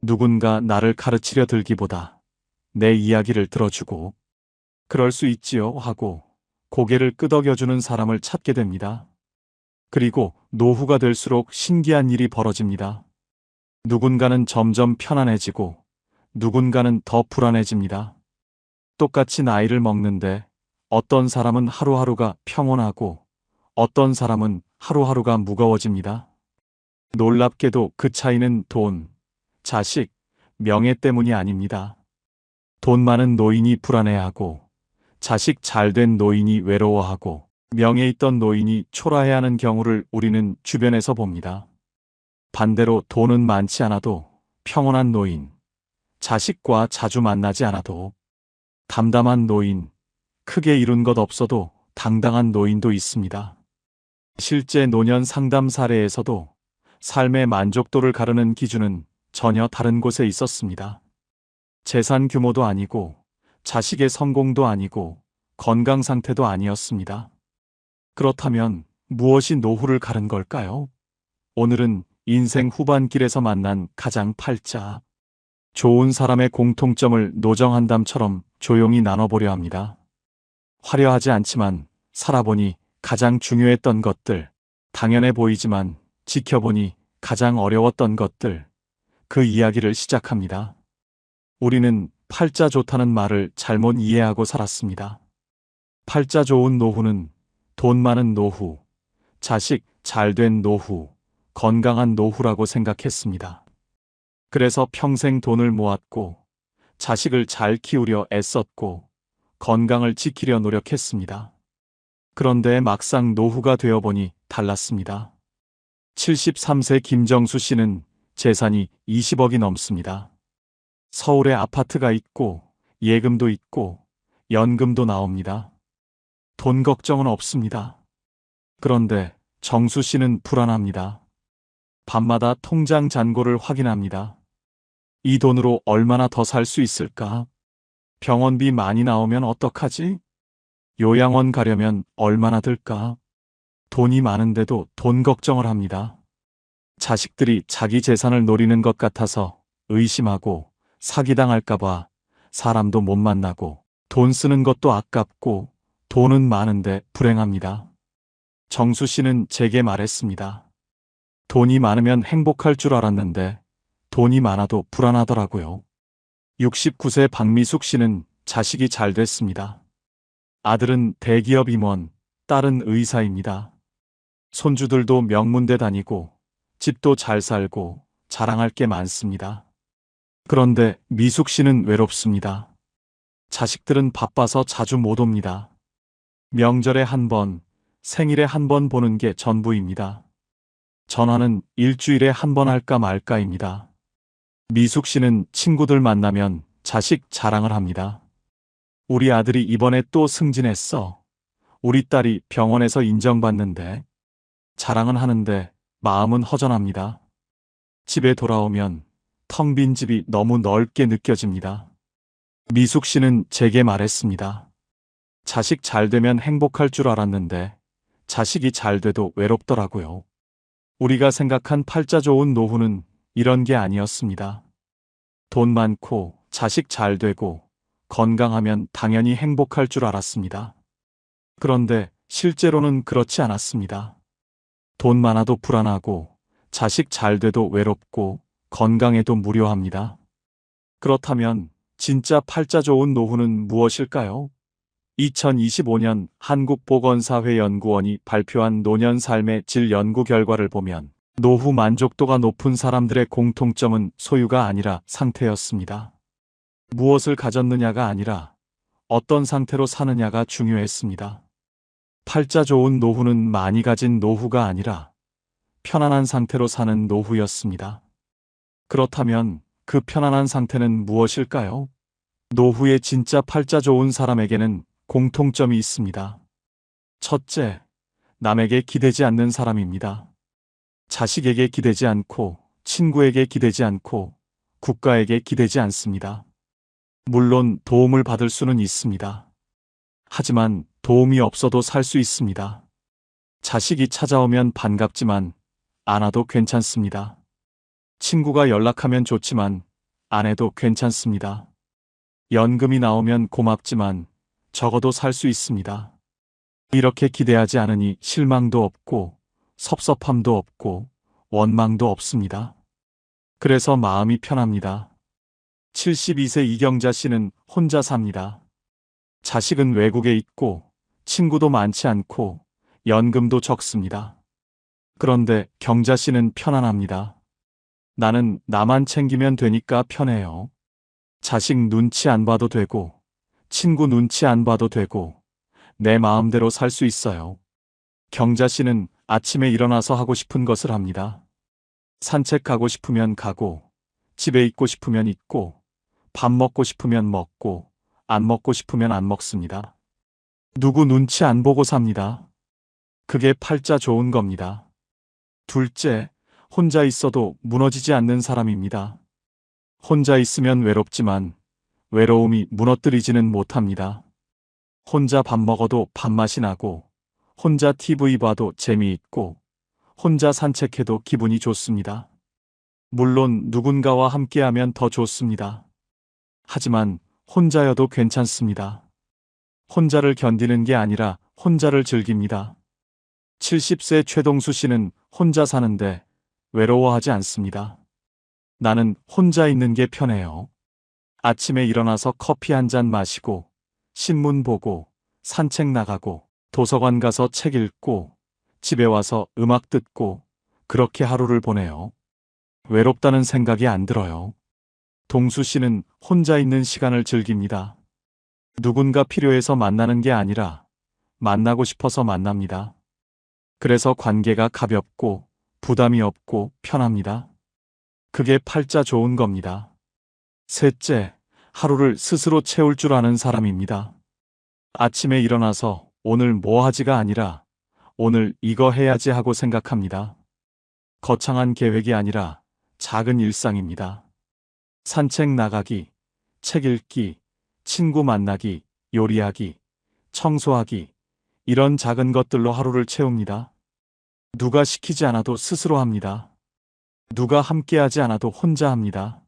누군가 나를 가르치려 들기보다 내 이야기를 들어주고 그럴 수 있지요 하고 고개를 끄덕여주는 사람을 찾게 됩니다. 그리고 노후가 될수록 신기한 일이 벌어집니다. 누군가는 점점 편안해지고 누군가는 더 불안해집니다. 똑같이 나이를 먹는데 어떤 사람은 하루하루가 평온하고 어떤 사람은 하루하루가 무거워집니다. 놀랍게도 그 차이는 돈, 자식, 명예 때문이 아닙니다. 돈 많은 노인이 불안해하고 자식 잘된 노인이 외로워하고 명예 있던 노인이 초라해하는 경우를 우리는 주변에서 봅니다. 반대로 돈은 많지 않아도 평온한 노인, 자식과 자주 만나지 않아도 담담한 노인, 크게 이룬 것 없어도 당당한 노인도 있습니다. 실제 노년 상담 사례에서도 삶의 만족도를 가르는 기준은 전혀 다른 곳에 있었습니다. 재산 규모도 아니고 자식의 성공도 아니고 건강 상태도 아니었습니다. 그렇다면 무엇이 노후를 가른 걸까요? 오늘은 인생 후반길에서 만난 가장 팔자, 좋은 사람의 공통점을 노정한담처럼 조용히 나눠보려 합니다. 화려하지 않지만 살아보니 가장 중요했던 것들, 당연해 보이지만 지켜보니 가장 어려웠던 것들, 그 이야기를 시작합니다. 우리는 팔자 좋다는 말을 잘못 이해하고 살았습니다. 팔자 좋은 노후는 돈 많은 노후, 자식 잘된 노후, 건강한 노후라고 생각했습니다. 그래서 평생 돈을 모았고, 자식을 잘 키우려 애썼고, 건강을 지키려 노력했습니다. 그런데 막상 노후가 되어보니 달랐습니다. 73세 김정수 씨는 재산이 20억이 넘습니다. 서울에 아파트가 있고, 예금도 있고, 연금도 나옵니다. 돈 걱정은 없습니다. 그런데 정수 씨는 불안합니다. 밤마다 통장 잔고를 확인합니다. 이 돈으로 얼마나 더 살 수 있을까? 병원비 많이 나오면 어떡하지? 요양원 가려면 얼마나 들까? 돈이 많은데도 돈 걱정을 합니다. 자식들이 자기 재산을 노리는 것 같아서 의심하고 사기당할까봐 사람도 못 만나고 돈 쓰는 것도 아깝고 돈은 많은데 불행합니다. 정수 씨는 제게 말했습니다. 돈이 많으면 행복할 줄 알았는데 돈이 많아도 불안하더라고요. 69세 박미숙 씨는 자식이 잘 됐습니다. 아들은 대기업 임원, 딸은 의사입니다. 손주들도 명문대 다니고 집도 잘 살고 자랑할 게 많습니다. 그런데 미숙 씨는 외롭습니다. 자식들은 바빠서 자주 못 옵니다. 명절에 한 번, 생일에 한 번 보는 게 전부입니다. 전화는 일주일에 한 번 할까 말까입니다. 미숙 씨는 친구들 만나면 자식 자랑을 합니다. 우리 아들이 이번에 또 승진했어. 우리 딸이 병원에서 인정받는데. 자랑은 하는데 마음은 허전합니다. 집에 돌아오면 텅 빈 집이 너무 넓게 느껴집니다. 미숙 씨는 제게 말했습니다. 자식 잘 되면 행복할 줄 알았는데 자식이 잘 돼도 외롭더라고요. 우리가 생각한 팔자 좋은 노후는 이런 게 아니었습니다. 돈 많고 자식 잘 되고 건강하면 당연히 행복할 줄 알았습니다. 그런데 실제로는 그렇지 않았습니다. 돈 많아도 불안하고 자식 잘 돼도 외롭고 건강해도 무료합니다. 그렇다면 진짜 팔자 좋은 노후는 무엇일까요? 2025년 한국보건사회연구원이 발표한 노년 삶의 질 연구 결과를 보면 노후 만족도가 높은 사람들의 공통점은 소유가 아니라 상태였습니다. 무엇을 가졌느냐가 아니라 어떤 상태로 사느냐가 중요했습니다. 팔자 좋은 노후는 많이 가진 노후가 아니라 편안한 상태로 사는 노후였습니다. 그렇다면 그 편안한 상태는 무엇일까요? 노후에 진짜 팔자 좋은 사람에게는 공통점이 있습니다. 첫째, 남에게 기대지 않는 사람입니다. 자식에게 기대지 않고, 친구에게 기대지 않고, 국가에게 기대지 않습니다. 물론 도움을 받을 수는 있습니다. 하지만 도움이 없어도 살 수 있습니다. 자식이 찾아오면 반갑지만 안 와도 괜찮습니다. 친구가 연락하면 좋지만 안 해도 괜찮습니다. 연금이 나오면 고맙지만 적어도 살 수 있습니다. 이렇게 기대하지 않으니 실망도 없고 섭섭함도 없고 원망도 없습니다. 그래서 마음이 편합니다. 72세 이경자 씨는 혼자 삽니다. 자식은 외국에 있고 친구도 많지 않고 연금도 적습니다. 그런데 경자 씨는 편안합니다. 나는 나만 챙기면 되니까 편해요. 자식 눈치 안 봐도 되고 친구 눈치 안 봐도 되고 내 마음대로 살 수 있어요. 경자 씨는 아침에 일어나서 하고 싶은 것을 합니다. 산책 가고 싶으면 가고 집에 있고 싶으면 있고 밥 먹고 싶으면 먹고 안 먹고 싶으면 안 먹습니다. 누구 눈치 안 보고 삽니다. 그게 팔자 좋은 겁니다. 둘째, 혼자 있어도 무너지지 않는 사람입니다. 혼자 있으면 외롭지만 외로움이 무너뜨리지는 못합니다. 혼자 밥 먹어도 밥맛이 나고 혼자 TV 봐도 재미있고 혼자 산책해도 기분이 좋습니다. 물론 누군가와 함께하면 더 좋습니다. 하지만 혼자여도 괜찮습니다. 혼자를 견디는 게 아니라 혼자를 즐깁니다. 70세 최동수 씨는 혼자 사는데 외로워하지 않습니다. 나는 혼자 있는 게 편해요. 아침에 일어나서 커피 한 잔 마시고 신문 보고 산책 나가고 도서관 가서 책 읽고 집에 와서 음악 듣고 그렇게 하루를 보내요. 외롭다는 생각이 안 들어요. 동수 씨는 혼자 있는 시간을 즐깁니다. 누군가 필요해서 만나는 게 아니라 만나고 싶어서 만납니다. 그래서 관계가 가볍고 부담이 없고 편합니다. 그게 팔자 좋은 겁니다. 셋째, 하루를 스스로 채울 줄 아는 사람입니다. 아침에 일어나서 오늘 뭐 하지가 아니라 오늘 이거 해야지 하고 생각합니다. 거창한 계획이 아니라 작은 일상입니다. 산책 나가기, 책 읽기, 친구 만나기, 요리하기, 청소하기, 이런 작은 것들로 하루를 채웁니다. 누가 시키지 않아도 스스로 합니다. 누가 함께하지 않아도 혼자 합니다.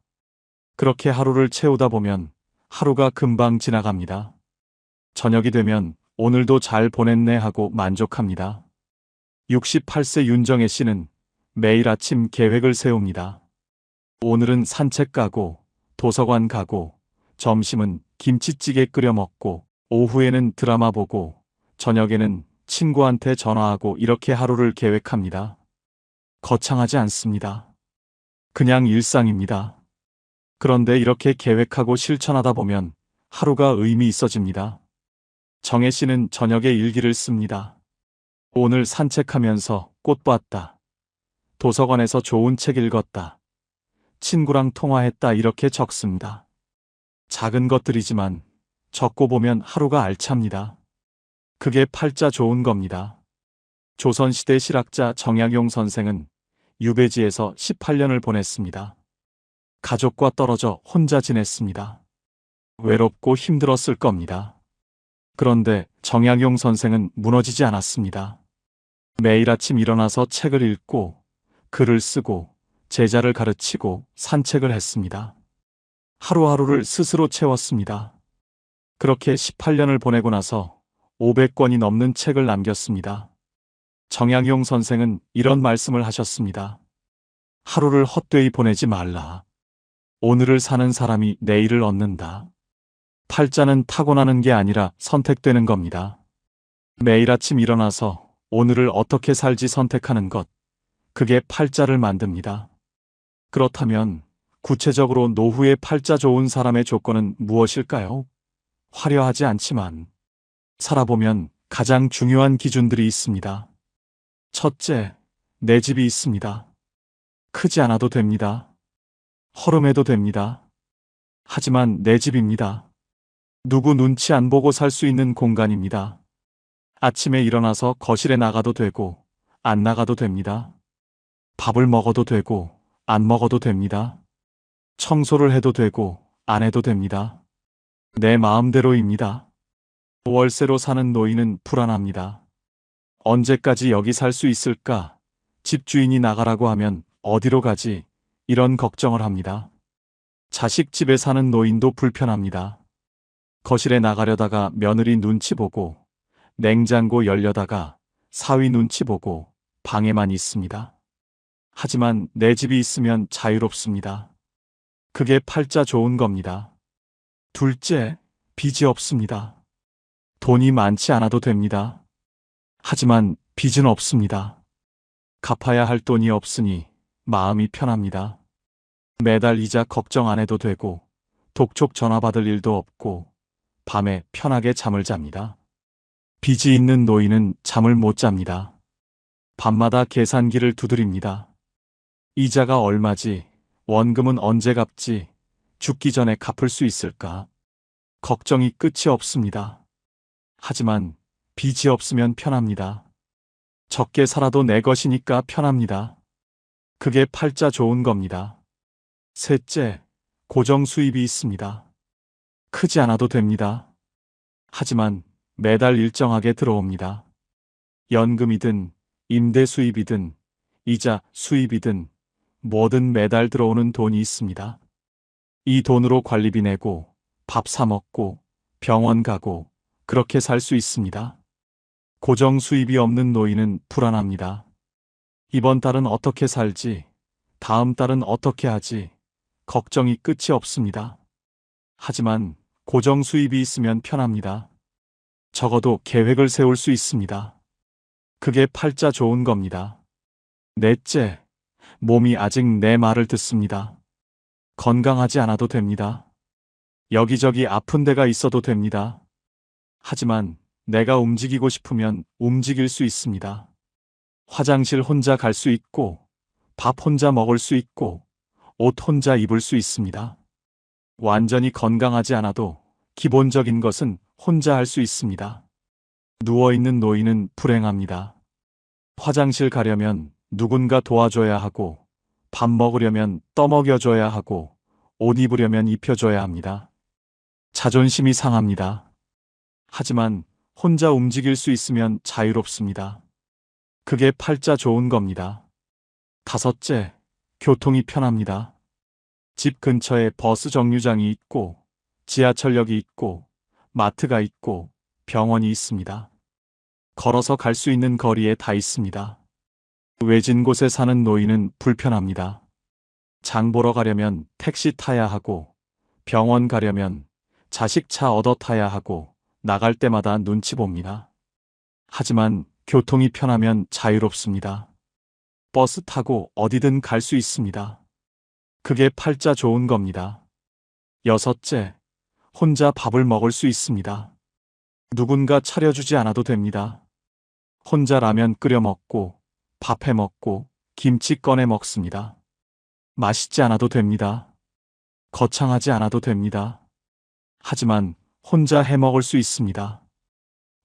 그렇게 하루를 채우다 보면 하루가 금방 지나갑니다. 저녁이 되면 오늘도 잘 보냈네 하고 만족합니다. 68세 윤정혜 씨는 매일 아침 계획을 세웁니다. 오늘은 산책 가고 도서관 가고 점심은 김치찌개 끓여 먹고 오후에는 드라마 보고 저녁에는 친구한테 전화하고 이렇게 하루를 계획합니다. 거창하지 않습니다. 그냥 일상입니다. 그런데 이렇게 계획하고 실천하다 보면 하루가 의미 있어집니다. 정혜 씨는 저녁에 일기를 씁니다. 오늘 산책하면서 꽃 봤다. 도서관에서 좋은 책 읽었다. 친구랑 통화했다 이렇게 적습니다. 작은 것들이지만 적고 보면 하루가 알찹니다. 그게 팔자 좋은 겁니다. 조선시대 실학자 정약용 선생은 유배지에서 18년을 보냈습니다. 가족과 떨어져 혼자 지냈습니다. 외롭고 힘들었을 겁니다. 그런데 정약용 선생은 무너지지 않았습니다. 매일 아침 일어나서 책을 읽고 글을 쓰고 제자를 가르치고 산책을 했습니다. 하루하루를 스스로 채웠습니다. 그렇게 18년을 보내고 나서 500권이 넘는 책을 남겼습니다. 정약용 선생은 이런 말씀을 하셨습니다. 하루를 헛되이 보내지 말라. 오늘을 사는 사람이 내일을 얻는다. 팔자는 타고나는 게 아니라 선택되는 겁니다. 매일 아침 일어나서 오늘을 어떻게 살지 선택하는 것, 그게 팔자를 만듭니다. 그렇다면 구체적으로 노후에 팔자 좋은 사람의 조건은 무엇일까요? 화려하지 않지만 살아보면 가장 중요한 기준들이 있습니다. 첫째, 내 집이 있습니다. 크지 않아도 됩니다. 허름해도 됩니다. 하지만 내 집입니다. 누구 눈치 안 보고 살 수 있는 공간입니다. 아침에 일어나서 거실에 나가도 되고 안 나가도 됩니다. 밥을 먹어도 되고 안 먹어도 됩니다. 청소를 해도 되고 안 해도 됩니다. 내 마음대로입니다. 월세로 사는 노인은 불안합니다. 언제까지 여기 살 수 있을까? 집주인이 나가라고 하면 어디로 가지? 이런 걱정을 합니다. 자식 집에 사는 노인도 불편합니다. 거실에 나가려다가 며느리 눈치 보고 냉장고 열려다가 사위 눈치 보고 방에만 있습니다. 하지만 내 집이 있으면 자유롭습니다. 그게 팔자 좋은 겁니다. 둘째, 빚이 없습니다. 돈이 많지 않아도 됩니다. 하지만 빚은 없습니다. 갚아야 할 돈이 없으니 마음이 편합니다. 매달 이자 걱정 안 해도 되고 독촉 전화 받을 일도 없고 밤에 편하게 잠을 잡니다. 빚이 있는 노인은 잠을 못 잡니다. 밤마다 계산기를 두드립니다. 이자가 얼마지? 원금은 언제 갚지? 죽기 전에 갚을 수 있을까? 걱정이 끝이 없습니다. 하지만 빚이 없으면 편합니다. 적게 살아도 내 것이니까 편합니다. 그게 팔자 좋은 겁니다. 셋째, 고정 수입이 있습니다. 크지 않아도 됩니다. 하지만 매달 일정하게 들어옵니다. 연금이든 임대 수입이든 이자 수입이든 뭐든 매달 들어오는 돈이 있습니다. 이 돈으로 관리비 내고 밥 사 먹고 병원 가고 그렇게 살 수 있습니다. 고정 수입이 없는 노인은 불안합니다. 이번 달은 어떻게 살지? 다음 달은 어떻게 하지? 걱정이 끝이 없습니다. 하지만 고정 수입이 있으면 편합니다. 적어도 계획을 세울 수 있습니다. 그게 팔자 좋은 겁니다. 넷째, 몸이 아직 내 말을 듣습니다. 건강하지 않아도 됩니다. 여기저기 아픈 데가 있어도 됩니다. 하지만 내가 움직이고 싶으면 움직일 수 있습니다. 화장실 혼자 갈 수 있고, 밥 혼자 먹을 수 있고, 옷 혼자 입을 수 있습니다. 완전히 건강하지 않아도 기본적인 것은 혼자 할 수 있습니다. 누워있는 노인은 불행합니다. 화장실 가려면 누군가 도와줘야 하고, 밥 먹으려면 떠먹여줘야 하고, 옷 입으려면 입혀줘야 합니다. 자존심이 상합니다. 하지만 혼자 움직일 수 있으면 자유롭습니다. 그게 팔자 좋은 겁니다. 다섯째, 교통이 편합니다. 집 근처에 버스 정류장이 있고, 지하철역이 있고, 마트가 있고, 병원이 있습니다. 걸어서 갈 수 있는 거리에 다 있습니다. 외진 곳에 사는 노인은 불편합니다. 장 보러 가려면 택시 타야 하고, 병원 가려면 자식 차 얻어 타야 하고, 나갈 때마다 눈치 봅니다. 하지만 교통이 편하면 자유롭습니다. 버스 타고 어디든 갈 수 있습니다. 그게 팔자 좋은 겁니다. 여섯째, 혼자 밥을 먹을 수 있습니다. 누군가 차려주지 않아도 됩니다. 혼자 라면 끓여 먹고, 밥 해 먹고, 김치 꺼내 먹습니다. 맛있지 않아도 됩니다. 거창하지 않아도 됩니다. 하지만 혼자 해 먹을 수 있습니다.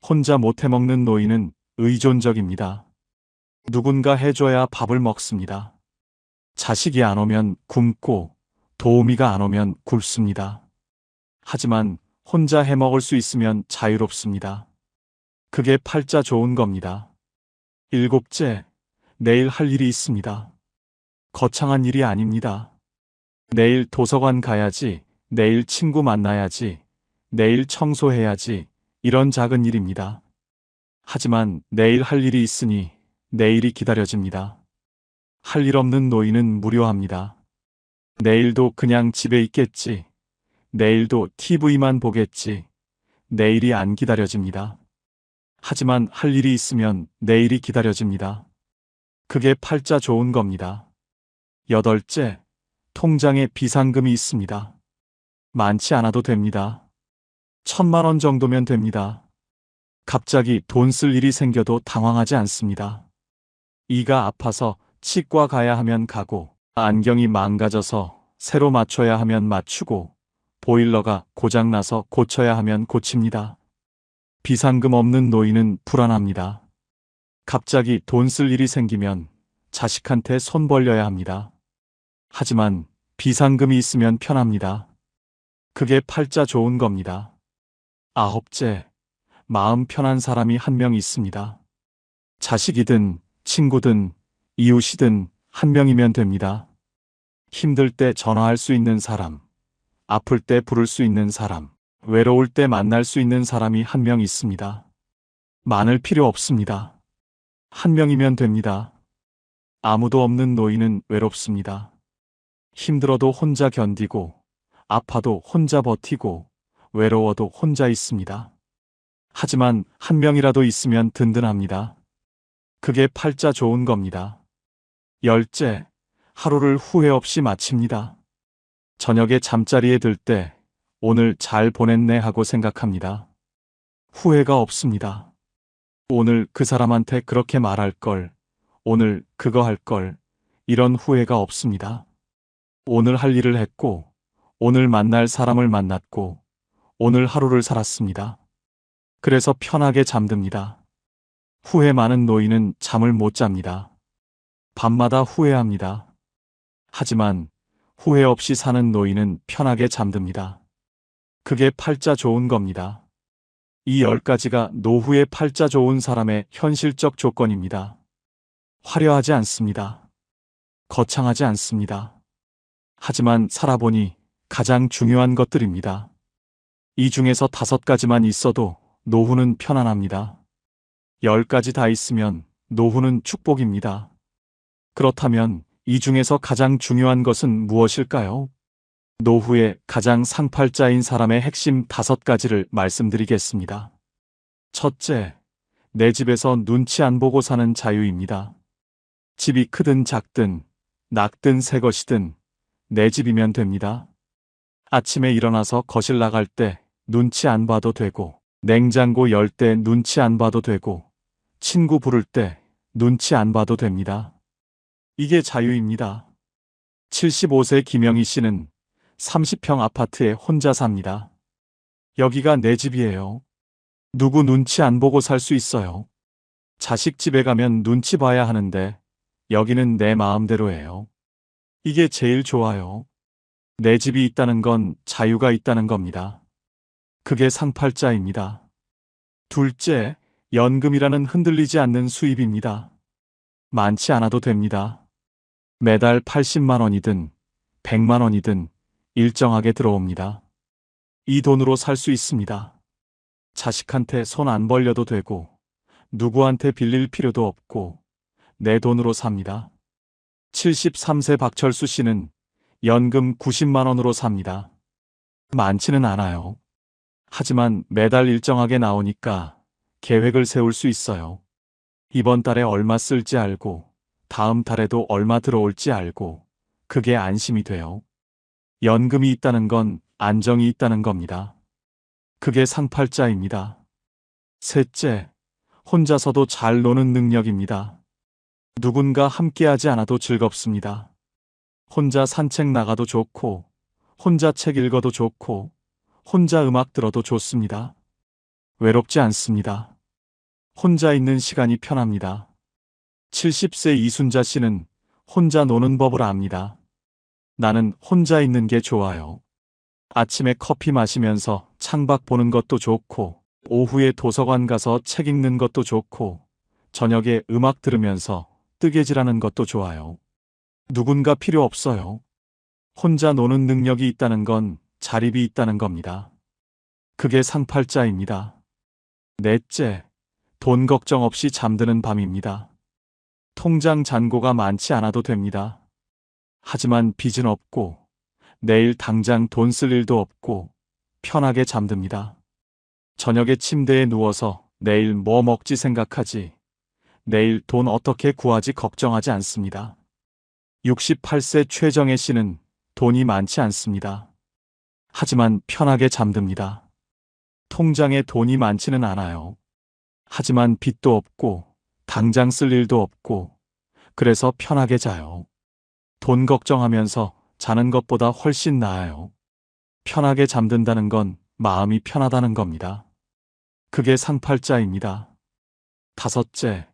혼자 못 해 먹는 노인은 의존적입니다. 누군가 해줘야 밥을 먹습니다. 자식이 안 오면 굶고 도우미가 안 오면 굶습니다. 하지만 혼자 해 먹을 수 있으면 자유롭습니다. 그게 팔자 좋은 겁니다. 일곱째, 내일 할 일이 있습니다. 거창한 일이 아닙니다. 내일 도서관 가야지, 내일 친구 만나야지, 내일 청소해야지, 이런 작은 일입니다. 하지만 내일 할 일이 있으니 내일이 기다려집니다. 할 일 없는 노인은 무료합니다. 내일도 그냥 집에 있겠지. 내일도 TV만 보겠지. 내일이 안 기다려집니다. 하지만 할 일이 있으면 내일이 기다려집니다. 그게 팔자 좋은 겁니다. 여덟째, 통장에 비상금이 있습니다. 많지 않아도 됩니다. 1,000만 원 정도면 됩니다. 갑자기 돈 쓸 일이 생겨도 당황하지 않습니다. 이가 아파서 치과 가야 하면 가고, 안경이 망가져서 새로 맞춰야 하면 맞추고, 보일러가 고장나서 고쳐야 하면 고칩니다. 비상금 없는 노인은 불안합니다. 갑자기 돈 쓸 일이 생기면 자식한테 손 벌려야 합니다. 하지만 비상금이 있으면 편합니다. 그게 팔자 좋은 겁니다. 아홉째, 마음 편한 사람이 한 명 있습니다. 자식이든 친구든 이웃이든 한 명이면 됩니다. 힘들 때 전화할 수 있는 사람, 아플 때 부를 수 있는 사람, 외로울 때 만날 수 있는 사람이 한 명 있습니다. 많을 필요 없습니다. 한 명이면 됩니다. 아무도 없는 노인은 외롭습니다. 힘들어도 혼자 견디고, 아파도 혼자 버티고, 외로워도 혼자 있습니다. 하지만 한 명이라도 있으면 든든합니다. 그게 팔자 좋은 겁니다. 열째, 하루를 후회 없이 마칩니다. 저녁에 잠자리에 들 때 오늘 잘 보냈네 하고 생각합니다. 후회가 없습니다. 오늘 그 사람한테 그렇게 말할 걸, 오늘 그거 할 걸, 이런 후회가 없습니다. 오늘 할 일을 했고, 오늘 만날 사람을 만났고, 오늘 하루를 살았습니다. 그래서 편하게 잠듭니다. 후회 많은 노인은 잠을 못 잡니다. 밤마다 후회합니다. 하지만 후회 없이 사는 노인은 편하게 잠듭니다. 그게 팔자 좋은 겁니다. 이 10가지가 노후에 팔자 좋은 사람의 현실적 조건입니다. 화려하지 않습니다. 거창하지 않습니다. 하지만 살아보니 가장 중요한 것들입니다. 이 중에서 5가지만 있어도 노후는 편안합니다. 10가지 다 있으면 노후는 축복입니다. 그렇다면 이 중에서 가장 중요한 것은 무엇일까요? 노후에 가장 상팔자인 사람의 핵심 5가지를 말씀드리겠습니다. 첫째, 내 집에서 눈치 안 보고 사는 자유입니다. 집이 크든 작든, 낡든 새 것이든 내 집이면 됩니다. 아침에 일어나서 거실 나갈 때 눈치 안 봐도 되고, 냉장고 열 때 눈치 안 봐도 되고, 친구 부를 때 눈치 안 봐도 됩니다. 이게 자유입니다. 75세 김영희 씨는 30평 아파트에 혼자 삽니다. 여기가 내 집이에요. 누구 눈치 안 보고 살 수 있어요. 자식 집에 가면 눈치 봐야 하는데 여기는 내 마음대로예요. 이게 제일 좋아요. 내 집이 있다는 건 자유가 있다는 겁니다. 그게 상팔자입니다. 둘째, 연금이라는 흔들리지 않는 수입입니다. 많지 않아도 됩니다. 매달 80만 원이든 100만 원이든 일정하게 들어옵니다. 이 돈으로 살 수 있습니다. 자식한테 손 안 벌려도 되고, 누구한테 빌릴 필요도 없고, 내 돈으로 삽니다. 73세 박철수 씨는 연금 90만 원으로 삽니다. 많지는 않아요. 하지만 매달 일정하게 나오니까 계획을 세울 수 있어요. 이번 달에 얼마 쓸지 알고, 다음 달에도 얼마 들어올지 알고, 그게 안심이 돼요. 연금이 있다는 건 안정이 있다는 겁니다. 그게 상팔자입니다. 셋째, 혼자서도 잘 노는 능력입니다. 누군가 함께하지 않아도 즐겁습니다. 혼자 산책 나가도 좋고, 혼자 책 읽어도 좋고, 혼자 음악 들어도 좋습니다. 외롭지 않습니다. 혼자 있는 시간이 편합니다. 70세 이순자 씨는 혼자 노는 법을 압니다. 나는 혼자 있는 게 좋아요. 아침에 커피 마시면서 창밖 보는 것도 좋고, 오후에 도서관 가서 책 읽는 것도 좋고, 저녁에 음악 들으면서 뜨개질하는 것도 좋아요. 누군가 필요 없어요. 혼자 노는 능력이 있다는 건 자립이 있다는 겁니다. 그게 상팔자입니다. 넷째, 돈 걱정 없이 잠드는 밤입니다. 통장 잔고가 많지 않아도 됩니다. 하지만 빚은 없고, 내일 당장 돈 쓸 일도 없고, 편하게 잠듭니다. 저녁에 침대에 누워서 내일 뭐 먹지 생각하지, 내일 돈 어떻게 구하지 걱정하지 않습니다. 68세 최정혜 씨는 돈이 많지 않습니다. 하지만 편하게 잠듭니다. 통장에 돈이 많지는 않아요. 하지만 빚도 없고, 당장 쓸 일도 없고, 그래서 편하게 자요. 돈 걱정하면서 자는 것보다 훨씬 나아요. 편하게 잠든다는 건 마음이 편하다는 겁니다. 그게 상팔자입니다. 다섯째,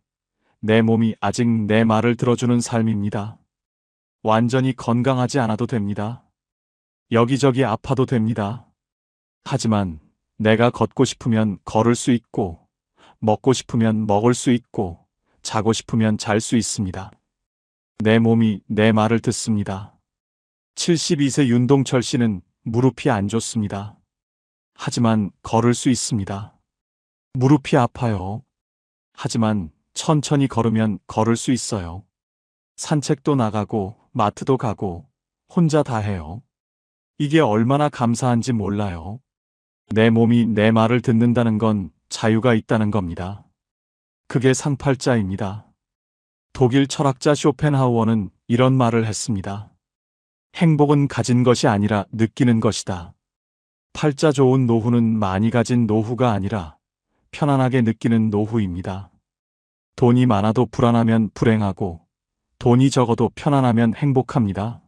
내 몸이 아직 내 말을 들어주는 삶입니다. 완전히 건강하지 않아도 됩니다. 여기저기 아파도 됩니다. 하지만 내가 걷고 싶으면 걸을 수 있고, 먹고 싶으면 먹을 수 있고, 자고 싶으면 잘 수 있습니다. 내 몸이 내 말을 듣습니다. 72세 윤동철 씨는 무릎이 안 좋습니다. 하지만 걸을 수 있습니다. 무릎이 아파요. 하지만 천천히 걸으면 걸을 수 있어요. 산책도 나가고 마트도 가고 혼자 다 해요. 이게 얼마나 감사한지 몰라요. 내 몸이 내 말을 듣는다는 건 자유가 있다는 겁니다. 그게 상팔자입니다. 독일 철학자 쇼펜하우어는 이런 말을 했습니다. 행복은 가진 것이 아니라 느끼는 것이다. 팔자 좋은 노후는 많이 가진 노후가 아니라 편안하게 느끼는 노후입니다. 돈이 많아도 불안하면 불행하고, 돈이 적어도 편안하면 행복합니다.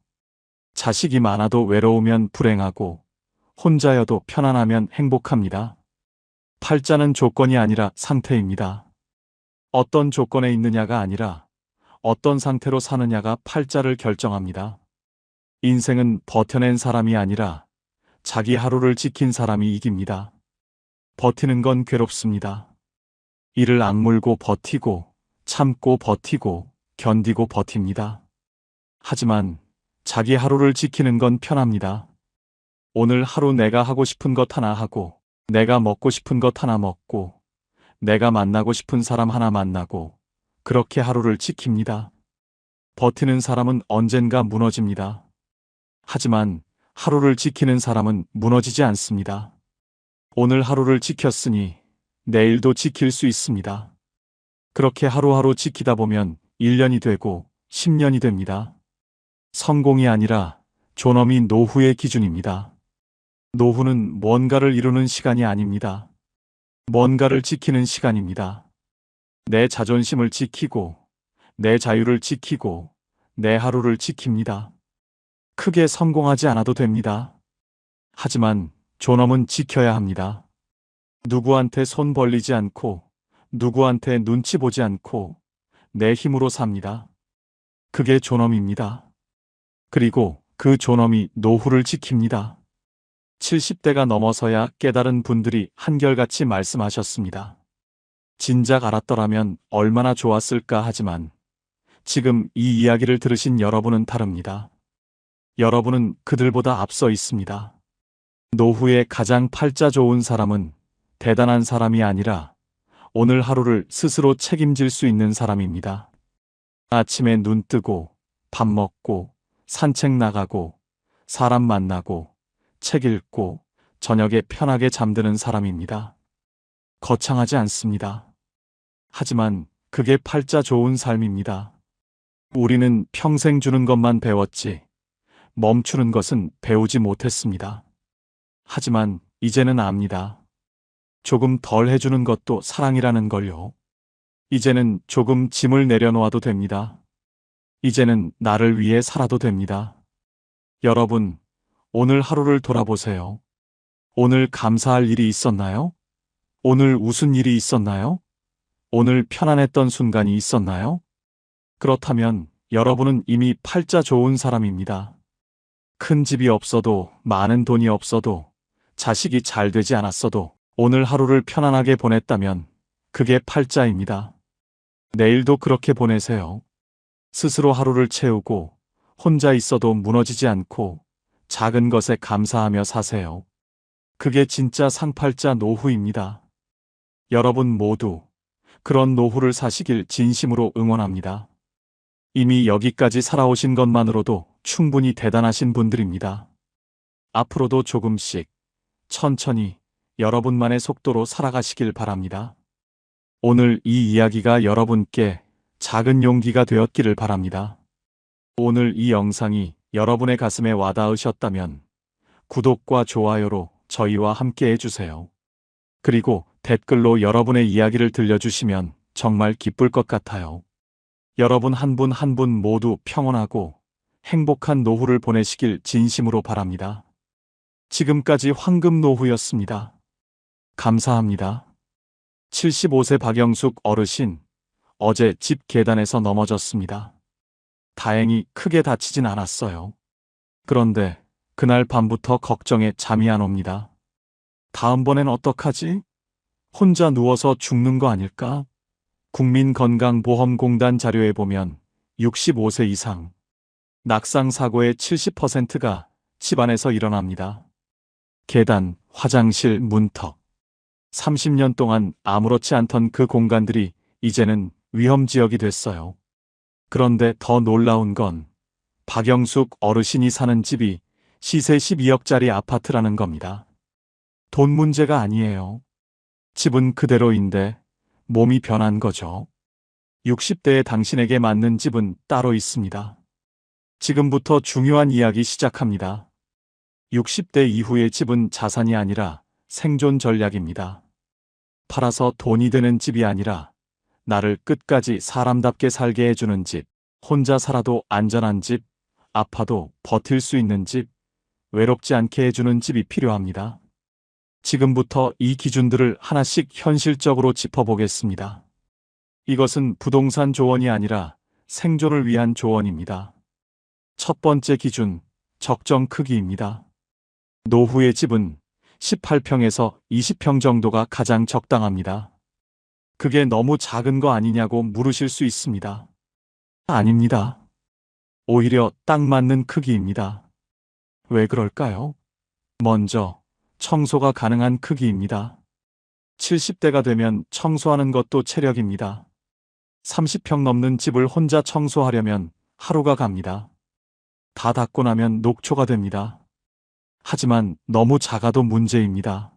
자식이 많아도 외로우면 불행하고, 혼자여도 편안하면 행복합니다. 팔자는 조건이 아니라 상태입니다. 어떤 조건에 있느냐가 아니라 어떤 상태로 사느냐가 팔자를 결정합니다. 인생은 버텨낸 사람이 아니라 자기 하루를 지킨 사람이 이깁니다. 버티는 건 괴롭습니다. 이를 악물고 버티고 참고 버티고 견디고 버팁니다. 하지만 자기 하루를 지키는 건 편합니다. 오늘 하루 내가 하고 싶은 것 하나 하고, 내가 먹고 싶은 것 하나 먹고, 내가 만나고 싶은 사람 하나 만나고, 그렇게 하루를 지킵니다. 버티는 사람은 언젠가 무너집니다. 하지만 하루를 지키는 사람은 무너지지 않습니다. 오늘 하루를 지켰으니 내일도 지킬 수 있습니다. 그렇게 하루하루 지키다 보면 1년이 되고 10년이 됩니다. 성공이 아니라 존엄이 노후의 기준입니다. 노후는 뭔가를 이루는 시간이 아닙니다. 뭔가를 지키는 시간입니다. 내 자존심을 지키고, 내 자유를 지키고, 내 하루를 지킵니다. 크게 성공하지 않아도 됩니다. 하지만 존엄은 지켜야 합니다. 누구한테 손 벌리지 않고, 누구한테 눈치 보지 않고, 내 힘으로 삽니다. 그게 존엄입니다. 그리고 그 존엄이 노후를 지킵니다. 70대가 넘어서야 깨달은 분들이 한결같이 말씀하셨습니다. 진작 알았더라면 얼마나 좋았을까 하지만 지금 이 이야기를 들으신 여러분은 다릅니다. 여러분은 그들보다 앞서 있습니다. 노후에 가장 팔자 좋은 사람은 대단한 사람이 아니라 오늘 하루를 스스로 책임질 수 있는 사람입니다. 아침에 눈 뜨고 밥 먹고 산책 나가고 사람 만나고 책 읽고 저녁에 편하게 잠드는 사람입니다. 거창하지 않습니다. 하지만 그게 팔자 좋은 삶입니다. 우리는 평생 주는 것만 배웠지 멈추는 것은 배우지 못했습니다. 하지만 이제는 압니다. 조금 덜 해주는 것도 사랑이라는 걸요. 이제는 조금 짐을 내려놓아도 됩니다. 이제는 나를 위해 살아도 됩니다. 여러분, 오늘 하루를 돌아보세요. 오늘 감사할 일이 있었나요? 오늘 웃은 일이 있었나요? 오늘 편안했던 순간이 있었나요? 그렇다면 여러분은 이미 팔자 좋은 사람입니다. 큰 집이 없어도, 많은 돈이 없어도, 자식이 잘 되지 않았어도 오늘 하루를 편안하게 보냈다면 그게 팔자입니다. 내일도 그렇게 보내세요. 스스로 하루를 채우고 혼자 있어도 무너지지 않고 작은 것에 감사하며 사세요. 그게 진짜 상팔자 노후입니다. 여러분 모두 그런 노후를 사시길 진심으로 응원합니다. 이미 여기까지 살아오신 것만으로도 충분히 대단하신 분들입니다. 앞으로도 조금씩 천천히 여러분만의 속도로 살아가시길 바랍니다. 오늘 이 이야기가 여러분께 작은 용기가 되었기를 바랍니다. 오늘 이 영상이 여러분의 가슴에 와닿으셨다면 구독과 좋아요로 저희와 함께 해주세요. 그리고 댓글로 여러분의 이야기를 들려주시면 정말 기쁠 것 같아요. 여러분 한 분 한 분 모두 평온하고 행복한 노후를 보내시길 진심으로 바랍니다. 지금까지 황금노후였습니다. 감사합니다. 75세 박영숙 어르신, 어제 집 계단에서 넘어졌습니다. 다행히 크게 다치진 않았어요. 그런데 그날 밤부터 걱정에 잠이 안 옵니다. 다음번엔 어떡하지? 혼자 누워서 죽는 거 아닐까? 국민건강보험공단 자료에 보면 65세 이상 낙상 사고의 70%가 집안에서 일어납니다. 계단, 화장실, 문턱. 30년 동안 아무렇지 않던 그 공간들이 이제는 위험지역이 됐어요. 그런데 더 놀라운 건 박영숙 어르신이 사는 집이 시세 12억짜리 아파트라는 겁니다. 돈 문제가 아니에요. 집은 그대로인데 몸이 변한 거죠. 60대의 당신에게 맞는 집은 따로 있습니다. 지금부터 중요한 이야기 시작합니다. 60대 이후의 집은 자산이 아니라 생존 전략입니다. 팔아서 돈이 되는 집이 아니라 나를 끝까지 사람답게 살게 해주는 집, 혼자 살아도 안전한 집, 아파도 버틸 수 있는 집, 외롭지 않게 해주는 집이 필요합니다. 지금부터 이 기준들을 하나씩 현실적으로 짚어보겠습니다. 이것은 부동산 조언이 아니라 생존을 위한 조언입니다. 첫 번째 기준, 적정 크기입니다. 노후의 집은 18평에서 20평 정도가 가장 적당합니다. 그게 너무 작은 거 아니냐고 물으실 수 있습니다. 아닙니다. 오히려 딱 맞는 크기입니다. 왜 그럴까요? 먼저, 청소가 가능한 크기입니다. 70대가 되면 청소하는 것도 체력입니다. 30평 넘는 집을 혼자 청소하려면 하루가 갑니다. 다 닦고 나면 녹초가 됩니다. 하지만 너무 작아도 문제입니다.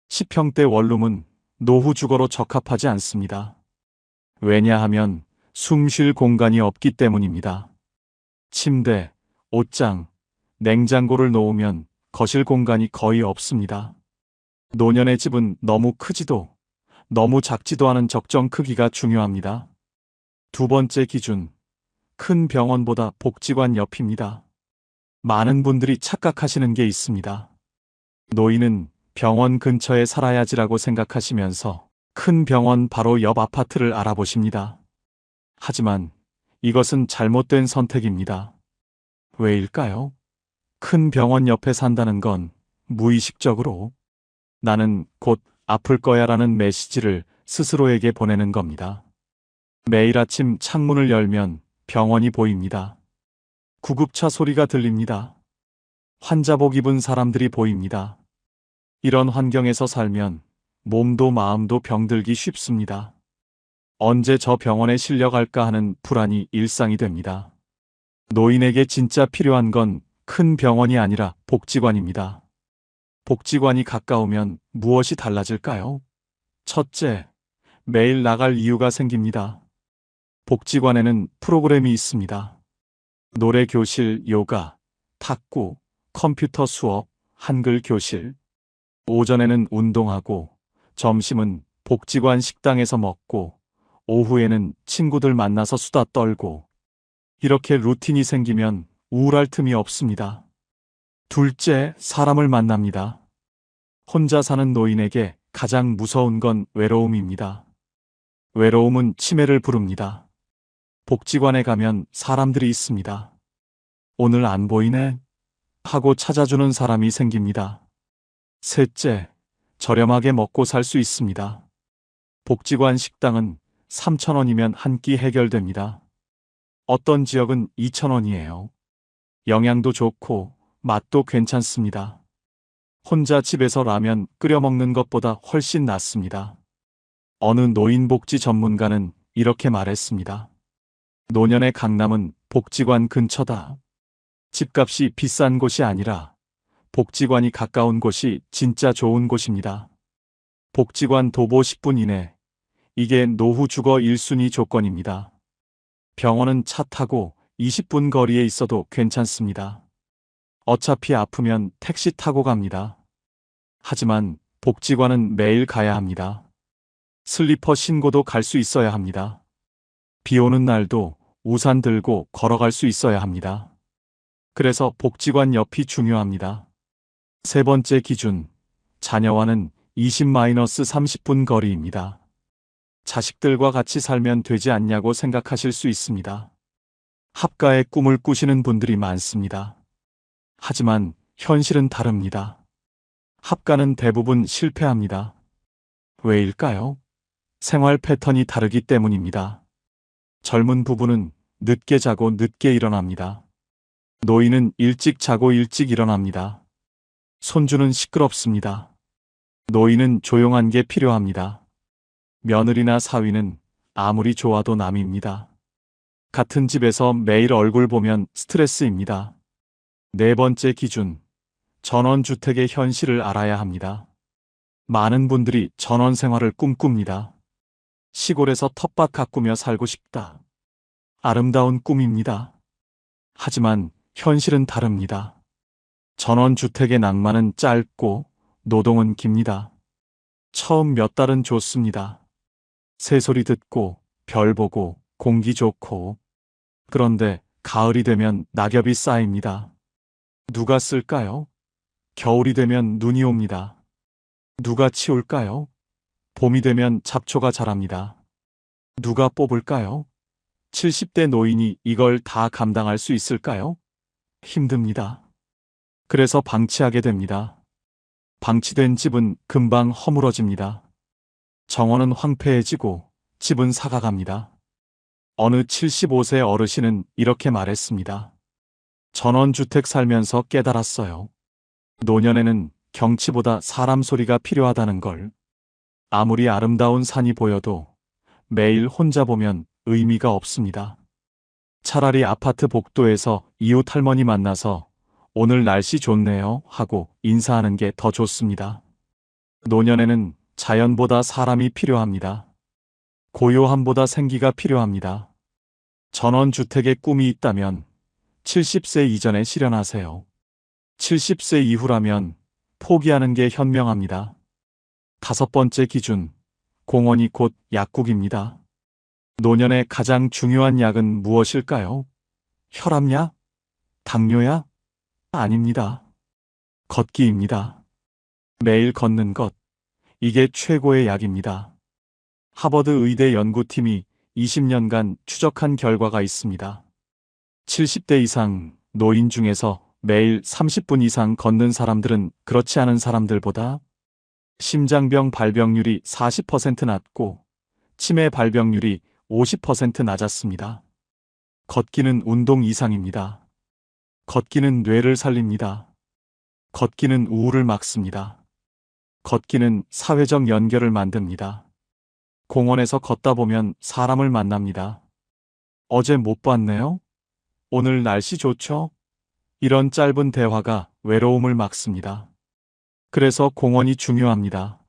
10평대 원룸은 노후 주거로 적합하지 않습니다. 왜냐하면 숨 쉴 공간이 없기 때문입니다. 침대, 옷장, 냉장고를 놓으면 거실 공간이 거의 없습니다. 노년의 집은 너무 크지도 너무 작지도 않은 적정 크기가 중요합니다. 두 번째 기준, 큰 병원보다 복지관 옆입니다. 많은 분들이 착각하시는 게 있습니다. 노인은 병원 근처에 살아야지라고 생각하시면서 큰 병원 바로 옆 아파트를 알아보십니다. 하지만 이것은 잘못된 선택입니다. 왜일까요? 큰 병원 옆에 산다는 건 무의식적으로 나는 곧 아플 거야라는 메시지를 스스로에게 보내는 겁니다. 매일 아침 창문을 열면 병원이 보입니다. 구급차 소리가 들립니다. 환자복 입은 사람들이 보입니다. 이런 환경에서 살면 몸도 마음도 병들기 쉽습니다. 언제 저 병원에 실려갈까 하는 불안이 일상이 됩니다. 노인에게 진짜 필요한 건 큰 병원이 아니라 복지관입니다. 복지관이 가까우면 무엇이 달라질까요? 첫째, 매일 나갈 이유가 생깁니다. 복지관에는 프로그램이 있습니다. 노래 교실, 요가, 탁구, 컴퓨터 수업, 한글 교실. 오전에는 운동하고, 점심은 복지관 식당에서 먹고, 오후에는 친구들 만나서 수다 떨고. 이렇게 루틴이 생기면 우울할 틈이 없습니다. 둘째, 사람을 만납니다. 혼자 사는 노인에게 가장 무서운 건 외로움입니다. 외로움은 치매를 부릅니다. 복지관에 가면 사람들이 있습니다. 오늘 안 보이네? 하고 찾아주는 사람이 생깁니다. 셋째, 저렴하게 먹고 살 수 있습니다. 복지관 식당은 3,000원이면 한 끼 해결됩니다. 어떤 지역은 2,000원이에요. 영양도 좋고 맛도 괜찮습니다. 혼자 집에서 라면 끓여 먹는 것보다 훨씬 낫습니다. 어느 노인복지 전문가는 이렇게 말했습니다. 노년의 강남은 복지관 근처다. 집값이 비싼 곳이 아니라 복지관이 가까운 곳이 진짜 좋은 곳입니다. 복지관 도보 10분 이내. 이게 노후 주거 1순위 조건입니다. 병원은 차 타고 20분 거리에 있어도 괜찮습니다. 어차피 아프면 택시 타고 갑니다. 하지만 복지관은 매일 가야 합니다. 슬리퍼 신고도 갈 수 있어야 합니다. 비 오는 날도 우산 들고 걸어갈 수 있어야 합니다. 그래서 복지관 옆이 중요합니다. 세 번째 기준, 자녀와는 20-30분 거리입니다. 자식들과 같이 살면 되지 않냐고 생각하실 수 있습니다. 합가의 꿈을 꾸시는 분들이 많습니다. 하지만 현실은 다릅니다. 합가는 대부분 실패합니다. 왜일까요? 생활 패턴이 다르기 때문입니다. 젊은 부부는 늦게 자고 늦게 일어납니다. 노인은 일찍 자고 일찍 일어납니다. 손주는 시끄럽습니다. 노인은 조용한 게 필요합니다. 며느리나 사위는 아무리 좋아도 남입니다. 같은 집에서 매일 얼굴 보면 스트레스입니다. 네 번째 기준, 전원주택의 현실을 알아야 합니다. 많은 분들이 전원 생활을 꿈꿉니다. 시골에서 텃밭 가꾸며 살고 싶다. 아름다운 꿈입니다. 하지만 현실은 다릅니다. 전원주택의 낭만은 짧고 노동은 깁니다. 처음 몇 달은 좋습니다. 새소리 듣고 별 보고 공기 좋고. 그런데 가을이 되면 낙엽이 쌓입니다. 누가 쓸까요? 겨울이 되면 눈이 옵니다. 누가 치울까요? 봄이 되면 잡초가 자랍니다. 누가 뽑을까요? 70대 노인이 이걸 다 감당할 수 있을까요? 힘듭니다. 그래서 방치하게 됩니다. 방치된 집은 금방 허물어집니다. 정원은 황폐해지고 집은 사가갑니다. 어느 75세 어르신은 이렇게 말했습니다. 전원주택 살면서 깨달았어요. 노년에는 경치보다 사람 소리가 필요하다는 걸. 아무리 아름다운 산이 보여도 매일 혼자 보면 의미가 없습니다. 차라리 아파트 복도에서 이웃 할머니 만나서 오늘 날씨 좋네요 하고 인사하는 게 더 좋습니다. 노년에는 자연보다 사람이 필요합니다. 고요함보다 생기가 필요합니다. 전원주택의 꿈이 있다면 70세 이전에 실현하세요. 70세 이후라면 포기하는 게 현명합니다. 다섯 번째 기준, 공원이 곧 약국입니다. 노년의 가장 중요한 약은 무엇일까요? 혈압약? 당뇨약? 아닙니다. 걷기입니다. 매일 걷는 것, 이게 최고의 약입니다. 하버드 의대 연구팀이 20년간 추적한 결과가 있습니다. 70대 이상 노인 중에서 매일 30분 이상 걷는 사람들은 그렇지 않은 사람들보다 심장병 발병률이 40% 낮고 치매 발병률이 50% 낮았습니다. 걷기는 운동 이상입니다. 걷기는 뇌를 살립니다. 걷기는 우울을 막습니다. 걷기는 사회적 연결을 만듭니다. 공원에서 걷다 보면 사람을 만납니다. 어제 못 봤네요? 오늘 날씨 좋죠? 이런 짧은 대화가 외로움을 막습니다. 그래서 공원이 중요합니다.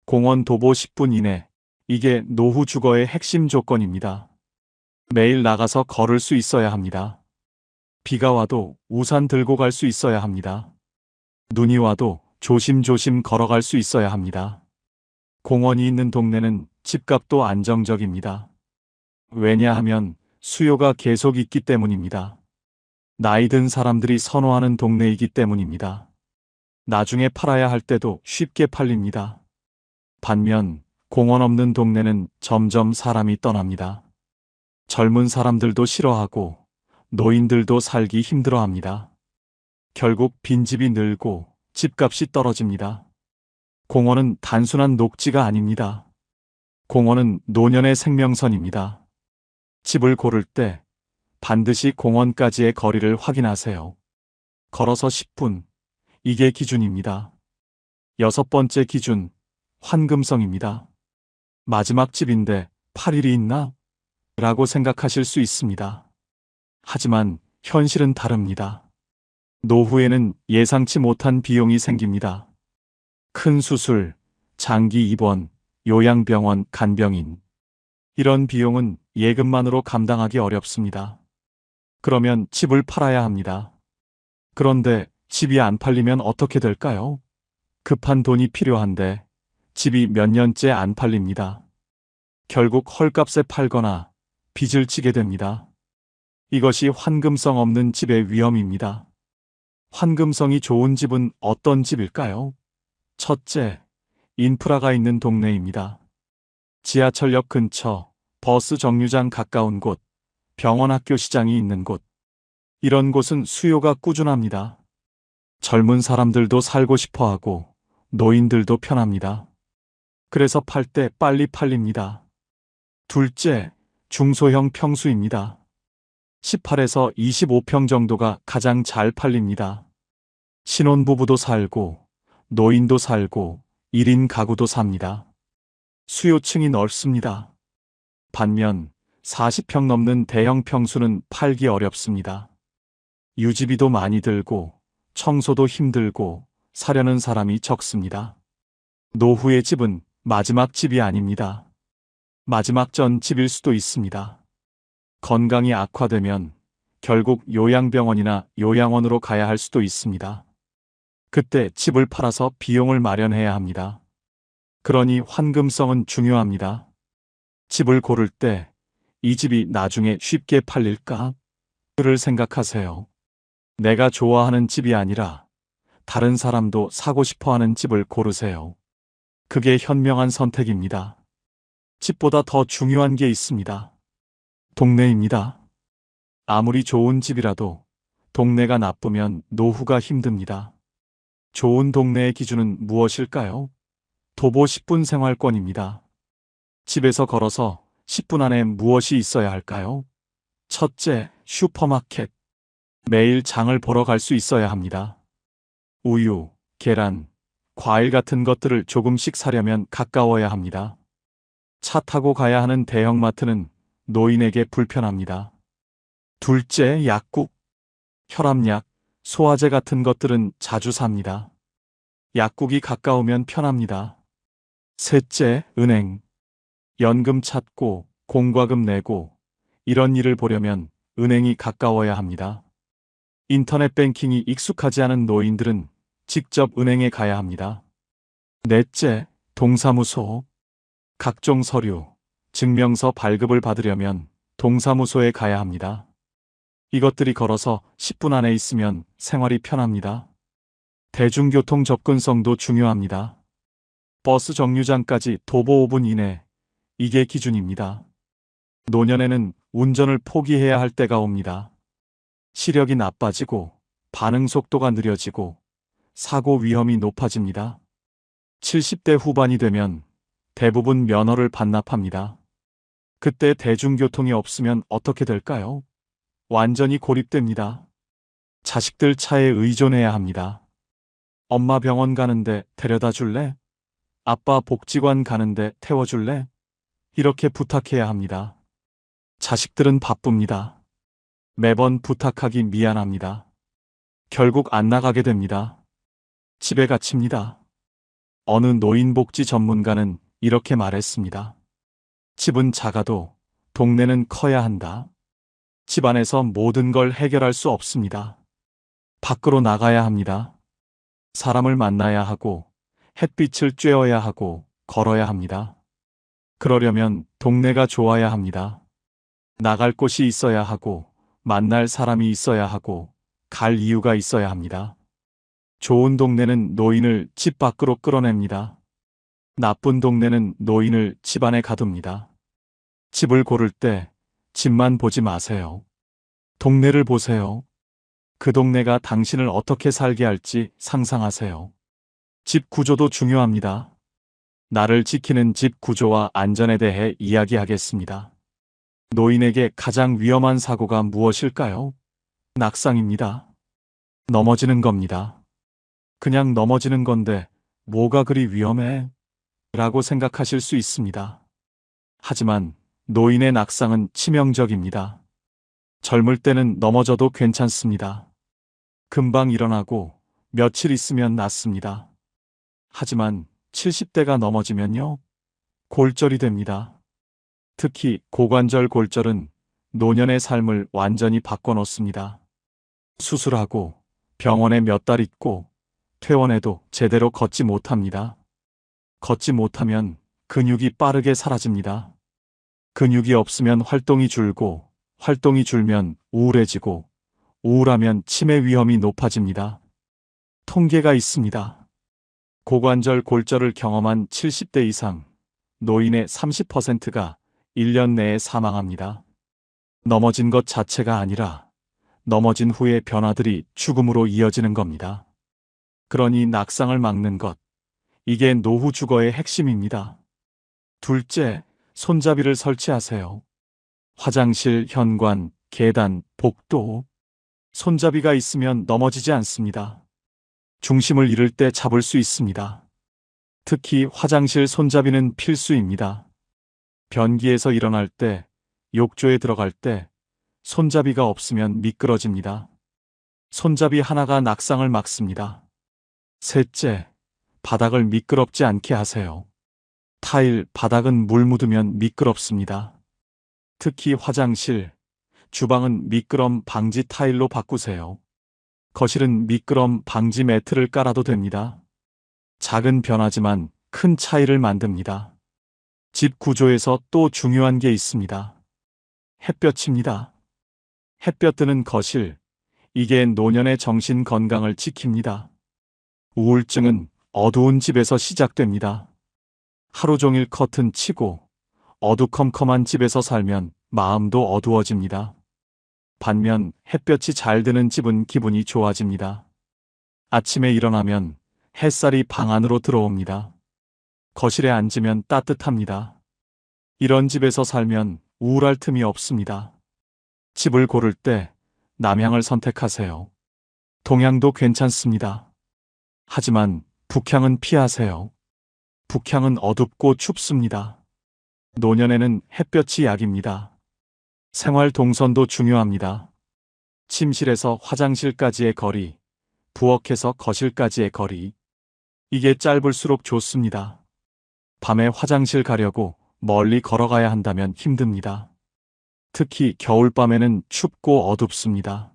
공원 도보 10분 이내, 이게 노후 주거의 핵심 조건입니다. 매일 나가서 걸을 수 있어야 합니다. 비가 와도 우산 들고 갈 수 있어야 합니다. 눈이 와도 조심조심 걸어갈 수 있어야 합니다. 공원이 있는 동네는 집값도 안정적입니다. 왜냐하면 수요가 계속 있기 때문입니다. 나이 든 사람들이 선호하는 동네이기 때문입니다. 나중에 팔아야 할 때도 쉽게 팔립니다. 반면 공원 없는 동네는 점점 사람이 떠납니다. 젊은 사람들도 싫어하고 노인들도 살기 힘들어합니다. 결국 빈집이 늘고 집값이 떨어집니다. 공원은 단순한 녹지가 아닙니다. 공원은 노년의 생명선입니다. 집을 고를 때 반드시 공원까지의 거리를 확인하세요. 걸어서 10분, 이게 기준입니다. 여섯 번째 기준, 환금성입니다. 마지막 집인데 8일이 있나? 라고 생각하실 수 있습니다. 하지만 현실은 다릅니다. 노후에는 예상치 못한 비용이 생깁니다. 큰 수술, 장기 입원, 요양병원, 간병인. 이런 비용은 예금만으로 감당하기 어렵습니다. 그러면 집을 팔아야 합니다. 그런데 집이 안 팔리면 어떻게 될까요? 급한 돈이 필요한데 집이 몇 년째 안 팔립니다. 결국 헐값에 팔거나 빚을 지게 됩니다. 이것이 환금성 없는 집의 위험입니다. 환금성이 좋은 집은 어떤 집일까요? 첫째, 인프라가 있는 동네입니다. 지하철역 근처, 버스 정류장 가까운 곳, 병원 학교 시장이 있는 곳. 이런 곳은 수요가 꾸준합니다. 젊은 사람들도 살고 싶어 하고 노인들도 편합니다. 그래서 팔 때 빨리 팔립니다. 둘째, 중소형 평수입니다. 18에서 25평 정도가 가장 잘 팔립니다. 신혼부부도 살고 노인도 살고 1인 가구도 삽니다. 수요층이 넓습니다. 반면 40평 넘는 대형 평수는 팔기 어렵습니다. 유지비도 많이 들고 청소도 힘들고 사려는 사람이 적습니다. 노후의 집은 마지막 집이 아닙니다. 마지막 전 집일 수도 있습니다. 건강이 악화되면 결국 요양병원이나 요양원으로 가야 할 수도 있습니다. 그때 집을 팔아서 비용을 마련해야 합니다. 그러니 환금성은 중요합니다. 집을 고를 때 이 집이 나중에 쉽게 팔릴까? 를 생각하세요. 내가 좋아하는 집이 아니라 다른 사람도 사고 싶어 하는 집을 고르세요. 그게 현명한 선택입니다. 집보다 더 중요한 게 있습니다. 동네입니다. 아무리 좋은 집이라도 동네가 나쁘면 노후가 힘듭니다. 좋은 동네의 기준은 무엇일까요? 도보 10분 생활권입니다. 집에서 걸어서 10분 안에 무엇이 있어야 할까요? 첫째, 슈퍼마켓. 매일 장을 보러 갈 수 있어야 합니다. 우유, 계란, 과일 같은 것들을 조금씩 사려면 가까워야 합니다. 차 타고 가야 하는 대형마트는 노인에게 불편합니다. 둘째, 약국. 혈압약, 소화제 같은 것들은 자주 삽니다. 약국이 가까우면 편합니다. 셋째, 은행. 연금 찾고 공과금 내고 이런 일을 보려면 은행이 가까워야 합니다. 인터넷 뱅킹이 익숙하지 않은 노인들은 직접 은행에 가야 합니다. 넷째, 동사무소. 각종 서류, 증명서 발급을 받으려면 동사무소에 가야 합니다. 이것들이 걸어서 10분 안에 있으면 생활이 편합니다. 대중교통 접근성도 중요합니다. 버스 정류장까지 도보 5분 이내, 이게 기준입니다. 노년에는 운전을 포기해야 할 때가 옵니다. 시력이 나빠지고 반응 속도가 느려지고 사고 위험이 높아집니다. 70대 후반이 되면 대부분 면허를 반납합니다. 그때 대중교통이 없으면 어떻게 될까요? 완전히 고립됩니다. 자식들 차에 의존해야 합니다. 엄마 병원 가는데 데려다 줄래? 아빠 복지관 가는데 태워줄래? 이렇게 부탁해야 합니다. 자식들은 바쁩니다. 매번 부탁하기 미안합니다. 결국 안 나가게 됩니다. 집에 갇힙니다. 어느 노인복지 전문가는 이렇게 말했습니다. 집은 작아도 동네는 커야 한다. 집 안에서 모든 걸 해결할 수 없습니다. 밖으로 나가야 합니다. 사람을 만나야 하고 햇빛을 쬐어야 하고 걸어야 합니다. 그러려면 동네가 좋아야 합니다. 나갈 곳이 있어야 하고 만날 사람이 있어야 하고 갈 이유가 있어야 합니다. 좋은 동네는 노인을 집 밖으로 끌어냅니다. 나쁜 동네는 노인을 집 안에 가둡니다. 집을 고를 때 집만 보지 마세요. 동네를 보세요. 그 동네가 당신을 어떻게 살게 할지 상상하세요. 집 구조도 중요합니다. 나를 지키는 집 구조와 안전에 대해 이야기하겠습니다. 노인에게 가장 위험한 사고가 무엇일까요? 낙상입니다. 넘어지는 겁니다. 그냥 넘어지는 건데 뭐가 그리 위험해? 라고 생각하실 수 있습니다. 하지만 노인의 낙상은 치명적입니다. 젊을 때는 넘어져도 괜찮습니다. 금방 일어나고 며칠 있으면 낫습니다. 하지만 70대가 넘어지면요, 골절이 됩니다. 특히 고관절 골절은 노년의 삶을 완전히 바꿔놓습니다. 수술하고 병원에 몇 달 있고 퇴원해도 제대로 걷지 못합니다. 걷지 못하면 근육이 빠르게 사라집니다. 근육이 없으면 활동이 줄고 활동이 줄면 우울해지고 우울하면 치매 위험이 높아집니다. 통계가 있습니다. 고관절 골절을 경험한 70대 이상 노인의 30%가 1년 내에 사망합니다. 넘어진 것 자체가 아니라 넘어진 후의 변화들이 죽음으로 이어지는 겁니다. 그러니 낙상을 막는 것, 이게 노후 주거의 핵심입니다. 둘째, 손잡이를 설치하세요. 화장실, 현관, 계단, 복도. 손잡이가 있으면 넘어지지 않습니다. 중심을 잃을 때 잡을 수 있습니다. 특히 화장실 손잡이는 필수입니다. 변기에서 일어날 때, 욕조에 들어갈 때, 손잡이가 없으면 미끄러집니다. 손잡이 하나가 낙상을 막습니다. 셋째, 바닥을 미끄럽지 않게 하세요. 타일, 바닥은 물 묻으면 미끄럽습니다. 특히 화장실, 주방은 미끄럼 방지 타일로 바꾸세요. 거실은 미끄럼 방지 매트를 깔아도 됩니다. 작은 변화지만 큰 차이를 만듭니다. 집 구조에서 또 중요한 게 있습니다. 햇볕입니다. 햇볕 드는 거실, 이게 노년의 정신 건강을 지킵니다. 우울증은 어두운 집에서 시작됩니다. 하루 종일 커튼 치고 어두컴컴한 집에서 살면 마음도 어두워집니다. 반면 햇볕이 잘 드는 집은 기분이 좋아집니다. 아침에 일어나면 햇살이 방 안으로 들어옵니다. 거실에 앉으면 따뜻합니다. 이런 집에서 살면 우울할 틈이 없습니다. 집을 고를 때 남향을 선택하세요. 동향도 괜찮습니다. 하지만 북향은 피하세요. 북향은 어둡고 춥습니다. 노년에는 햇볕이 약입니다. 생활 동선도 중요합니다. 침실에서 화장실까지의 거리, 부엌에서 거실까지의 거리. 이게 짧을수록 좋습니다. 밤에 화장실 가려고 멀리 걸어가야 한다면 힘듭니다. 특히 겨울밤에는 춥고 어둡습니다.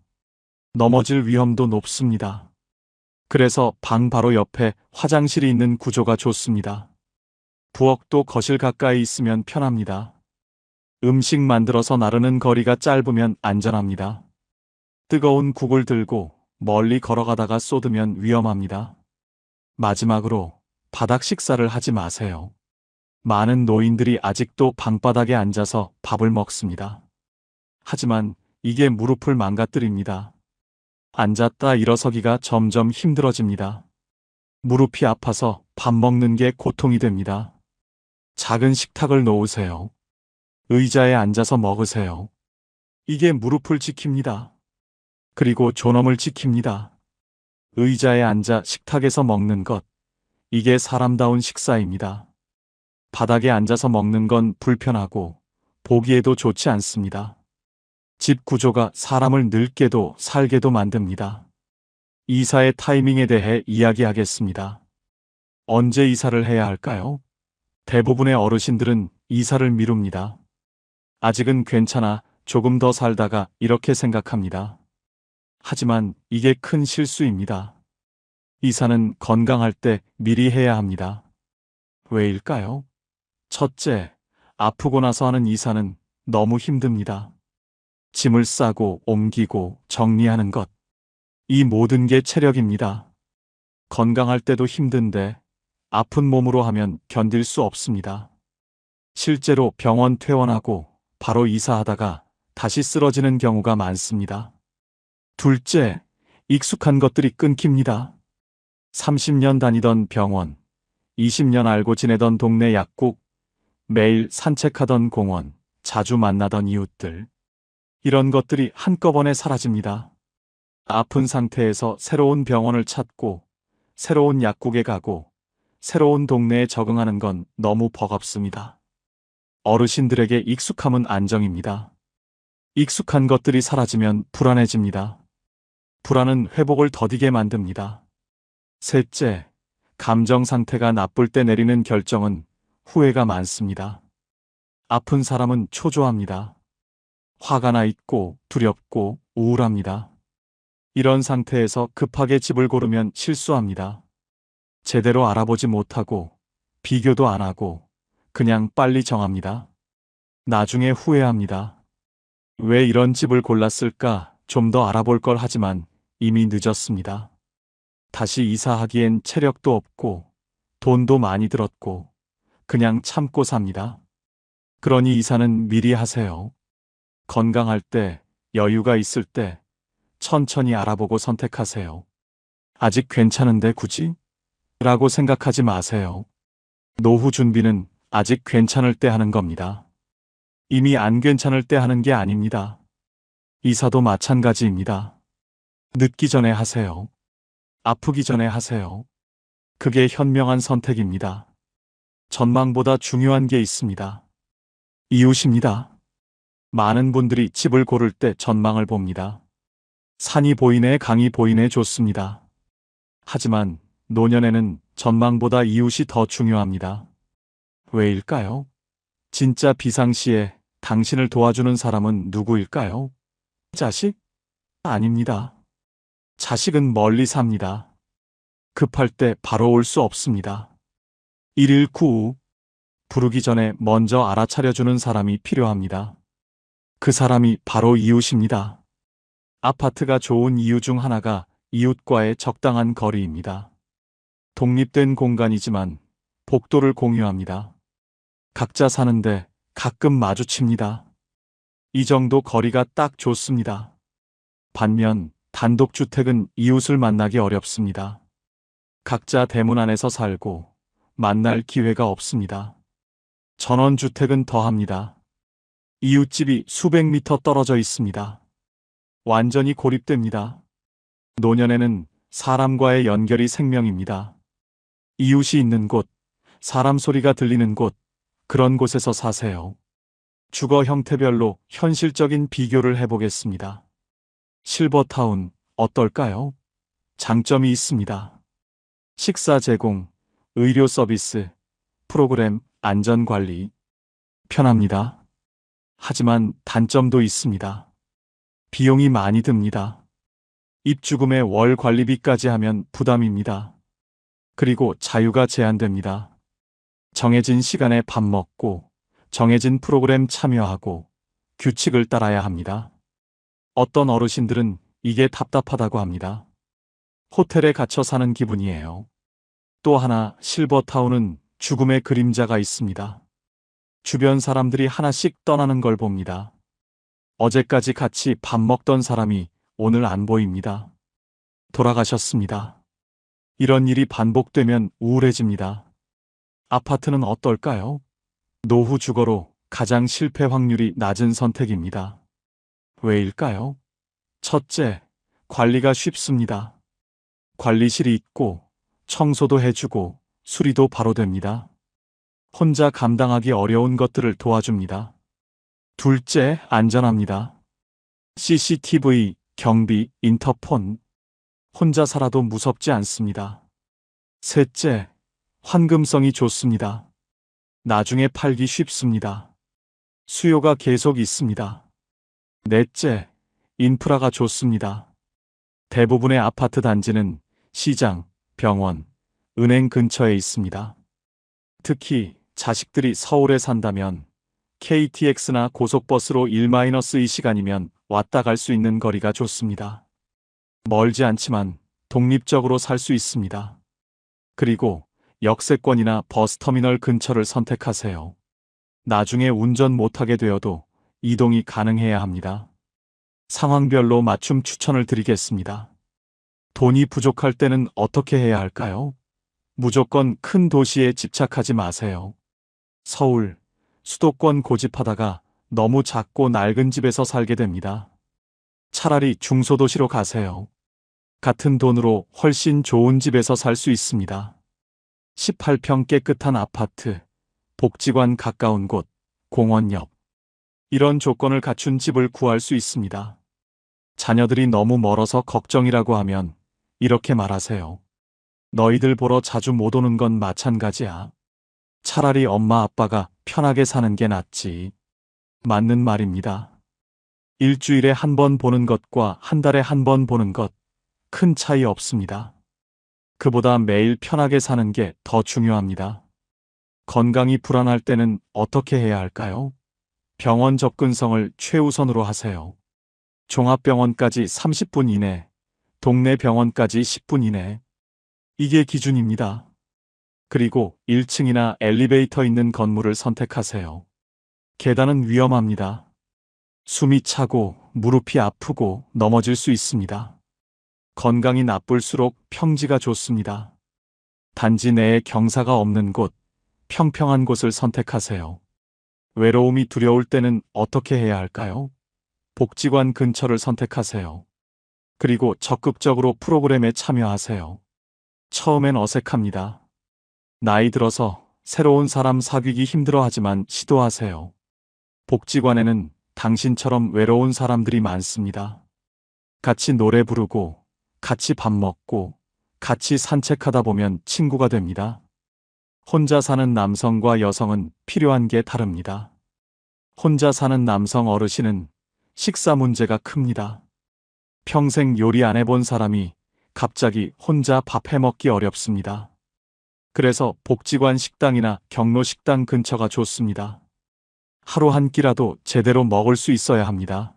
넘어질 위험도 높습니다. 그래서 방 바로 옆에 화장실이 있는 구조가 좋습니다. 부엌도 거실 가까이 있으면 편합니다. 음식 만들어서 나르는 거리가 짧으면 안전합니다. 뜨거운 국을 들고 멀리 걸어가다가 쏟으면 위험합니다. 마지막으로 바닥 식사를 하지 마세요. 많은 노인들이 아직도 방바닥에 앉아서 밥을 먹습니다. 하지만 이게 무릎을 망가뜨립니다. 앉았다 일어서기가 점점 힘들어집니다. 무릎이 아파서 밥 먹는 게 고통이 됩니다. 작은 식탁을 놓으세요. 의자에 앉아서 먹으세요. 이게 무릎을 지킵니다. 그리고 존엄을 지킵니다. 의자에 앉아 식탁에서 먹는 것, 이게 사람다운 식사입니다. 바닥에 앉아서 먹는 건 불편하고 보기에도 좋지 않습니다. 집 구조가 사람을 늙게도 살게도 만듭니다. 이사의 타이밍에 대해 이야기하겠습니다. 언제 이사를 해야 할까요? 대부분의 어르신들은 이사를 미룹니다. 아직은 괜찮아, 조금 더 살다가 이렇게 생각합니다. 하지만 이게 큰 실수입니다. 이사는 건강할 때 미리 해야 합니다. 왜일까요? 첫째, 아프고 나서 하는 이사는 너무 힘듭니다. 짐을 싸고 옮기고 정리하는 것. 이 모든 게 체력입니다. 건강할 때도 힘든데 아픈 몸으로 하면 견딜 수 없습니다. 실제로 병원 퇴원하고 바로 이사하다가 다시 쓰러지는 경우가 많습니다. 둘째, 익숙한 것들이 끊깁니다. 30년 다니던 병원, 20년 알고 지내던 동네 약국, 매일 산책하던 공원, 자주 만나던 이웃들. 이런 것들이 한꺼번에 사라집니다. 아픈 상태에서 새로운 병원을 찾고, 새로운 약국에 가고, 새로운 동네에 적응하는 건 너무 버겁습니다. 어르신들에게 익숙함은 안정입니다. 익숙한 것들이 사라지면 불안해집니다. 불안은 회복을 더디게 만듭니다. 셋째, 감정 상태가 나쁠 때 내리는 결정은 후회가 많습니다. 아픈 사람은 초조합니다. 화가 나 있고 두렵고 우울합니다. 이런 상태에서 급하게 집을 고르면 실수합니다. 제대로 알아보지 못하고 비교도 안 하고 그냥 빨리 정합니다. 나중에 후회합니다. 왜 이런 집을 골랐을까? 좀 더 알아볼 걸. 하지만 이미 늦었습니다. 다시 이사하기엔 체력도 없고 돈도 많이 들었고 그냥 참고 삽니다. 그러니 이사는 미리 하세요. 건강할 때, 여유가 있을 때 천천히 알아보고 선택하세요. 아직 괜찮은데 굳이? 라고 생각하지 마세요. 노후 준비는 아직 괜찮을 때 하는 겁니다. 이미 안 괜찮을 때 하는 게 아닙니다. 이사도 마찬가지입니다. 늦기 전에 하세요. 아프기 전에 하세요. 그게 현명한 선택입니다. 전망보다 중요한 게 있습니다. 이웃입니다. 많은 분들이 집을 고를 때 전망을 봅니다. 산이 보이네, 강이 보이네 좋습니다. 하지만 노년에는 전망보다 이웃이 더 중요합니다. 왜일까요? 진짜 비상시에 당신을 도와주는 사람은 누구일까요? 자식? 아닙니다. 자식은 멀리 삽니다. 급할 때 바로 올 수 없습니다. 119 부르기 전에 먼저 알아차려주는 사람이 필요합니다. 그 사람이 바로 이웃입니다. 아파트가 좋은 이유 중 하나가 이웃과의 적당한 거리입니다. 독립된 공간이지만 복도를 공유합니다. 각자 사는데 가끔 마주칩니다. 이 정도 거리가 딱 좋습니다. 반면 단독주택은 이웃을 만나기 어렵습니다. 각자 대문 안에서 살고 만날 기회가 없습니다. 전원주택은 더합니다. 이웃집이 수백 미터 떨어져 있습니다. 완전히 고립됩니다. 노년에는 사람과의 연결이 생명입니다. 이웃이 있는 곳, 사람 소리가 들리는 곳, 그런 곳에서 사세요. 주거 형태별로 현실적인 비교를 해보겠습니다. 실버타운 어떨까요? 장점이 있습니다. 식사 제공, 의료 서비스, 프로그램, 안전관리. 편합니다. 하지만 단점도 있습니다. 비용이 많이 듭니다. 입주금에 월 관리비까지 하면 부담입니다. 그리고 자유가 제한됩니다. 정해진 시간에 밥 먹고, 정해진 프로그램 참여하고, 규칙을 따라야 합니다. 어떤 어르신들은 이게 답답하다고 합니다. 호텔에 갇혀 사는 기분이에요. 또 하나 실버타운은 죽음의 그림자가 있습니다. 주변 사람들이 하나씩 떠나는 걸 봅니다. 어제까지 같이 밥 먹던 사람이 오늘 안 보입니다. 돌아가셨습니다. 이런 일이 반복되면 우울해집니다. 아파트는 어떨까요? 노후 주거로 가장 실패 확률이 낮은 선택입니다. 왜일까요? 첫째, 관리가 쉽습니다. 관리실이 있고, 청소도 해주고, 수리도 바로 됩니다. 혼자 감당하기 어려운 것들을 도와줍니다. 둘째, 안전합니다. CCTV, 경비, 인터폰. 혼자 살아도 무섭지 않습니다. 셋째, 환금성이 좋습니다. 나중에 팔기 쉽습니다. 수요가 계속 있습니다. 넷째, 인프라가 좋습니다. 대부분의 아파트 단지는 시장, 병원, 은행 근처에 있습니다. 특히 자식들이 서울에 산다면 KTX나 고속버스로 1-2시간이면 왔다 갈 수 있는 거리가 좋습니다. 멀지 않지만 독립적으로 살 수 있습니다. 그리고 역세권이나 버스터미널 근처를 선택하세요. 나중에 운전 못하게 되어도 이동이 가능해야 합니다. 상황별로 맞춤 추천을 드리겠습니다. 돈이 부족할 때는 어떻게 해야 할까요? 무조건 큰 도시에 집착하지 마세요. 서울, 수도권 고집하다가 너무 작고 낡은 집에서 살게 됩니다. 차라리 중소도시로 가세요. 같은 돈으로 훨씬 좋은 집에서 살 수 있습니다. 18평 깨끗한 아파트, 복지관 가까운 곳, 공원 옆. 이런 조건을 갖춘 집을 구할 수 있습니다. 자녀들이 너무 멀어서 걱정이라고 하면 이렇게 말하세요. 너희들 보러 자주 못 오는 건 마찬가지야. 차라리 엄마 아빠가 편하게 사는 게 낫지. 맞는 말입니다. 일주일에 한 번 보는 것과 한 달에 한 번 보는 것, 큰 차이 없습니다. 그보다 매일 편하게 사는 게 더 중요합니다. 건강이 불안할 때는 어떻게 해야 할까요? 병원 접근성을 최우선으로 하세요. 종합병원까지 30분 이내, 동네 병원까지 10분 이내. 이게 기준입니다. 그리고 1층이나 엘리베이터 있는 건물을 선택하세요. 계단은 위험합니다. 숨이 차고 무릎이 아프고 넘어질 수 있습니다. 건강이 나쁠수록 평지가 좋습니다. 단지 내에 경사가 없는 곳, 평평한 곳을 선택하세요. 외로움이 두려울 때는 어떻게 해야 할까요? 복지관 근처를 선택하세요. 그리고 적극적으로 프로그램에 참여하세요. 처음엔 어색합니다. 나이 들어서 새로운 사람 사귀기 힘들어하지만 시도하세요. 복지관에는 당신처럼 외로운 사람들이 많습니다. 같이 노래 부르고, 같이 밥 먹고, 같이 산책하다 보면 친구가 됩니다. 혼자 사는 남성과 여성은 필요한 게 다릅니다. 혼자 사는 남성 어르신은 식사 문제가 큽니다. 평생 요리 안 해본 사람이 갑자기 혼자 밥 해먹기 어렵습니다. 그래서 복지관 식당이나 경로 식당 근처가 좋습니다. 하루 한 끼라도 제대로 먹을 수 있어야 합니다.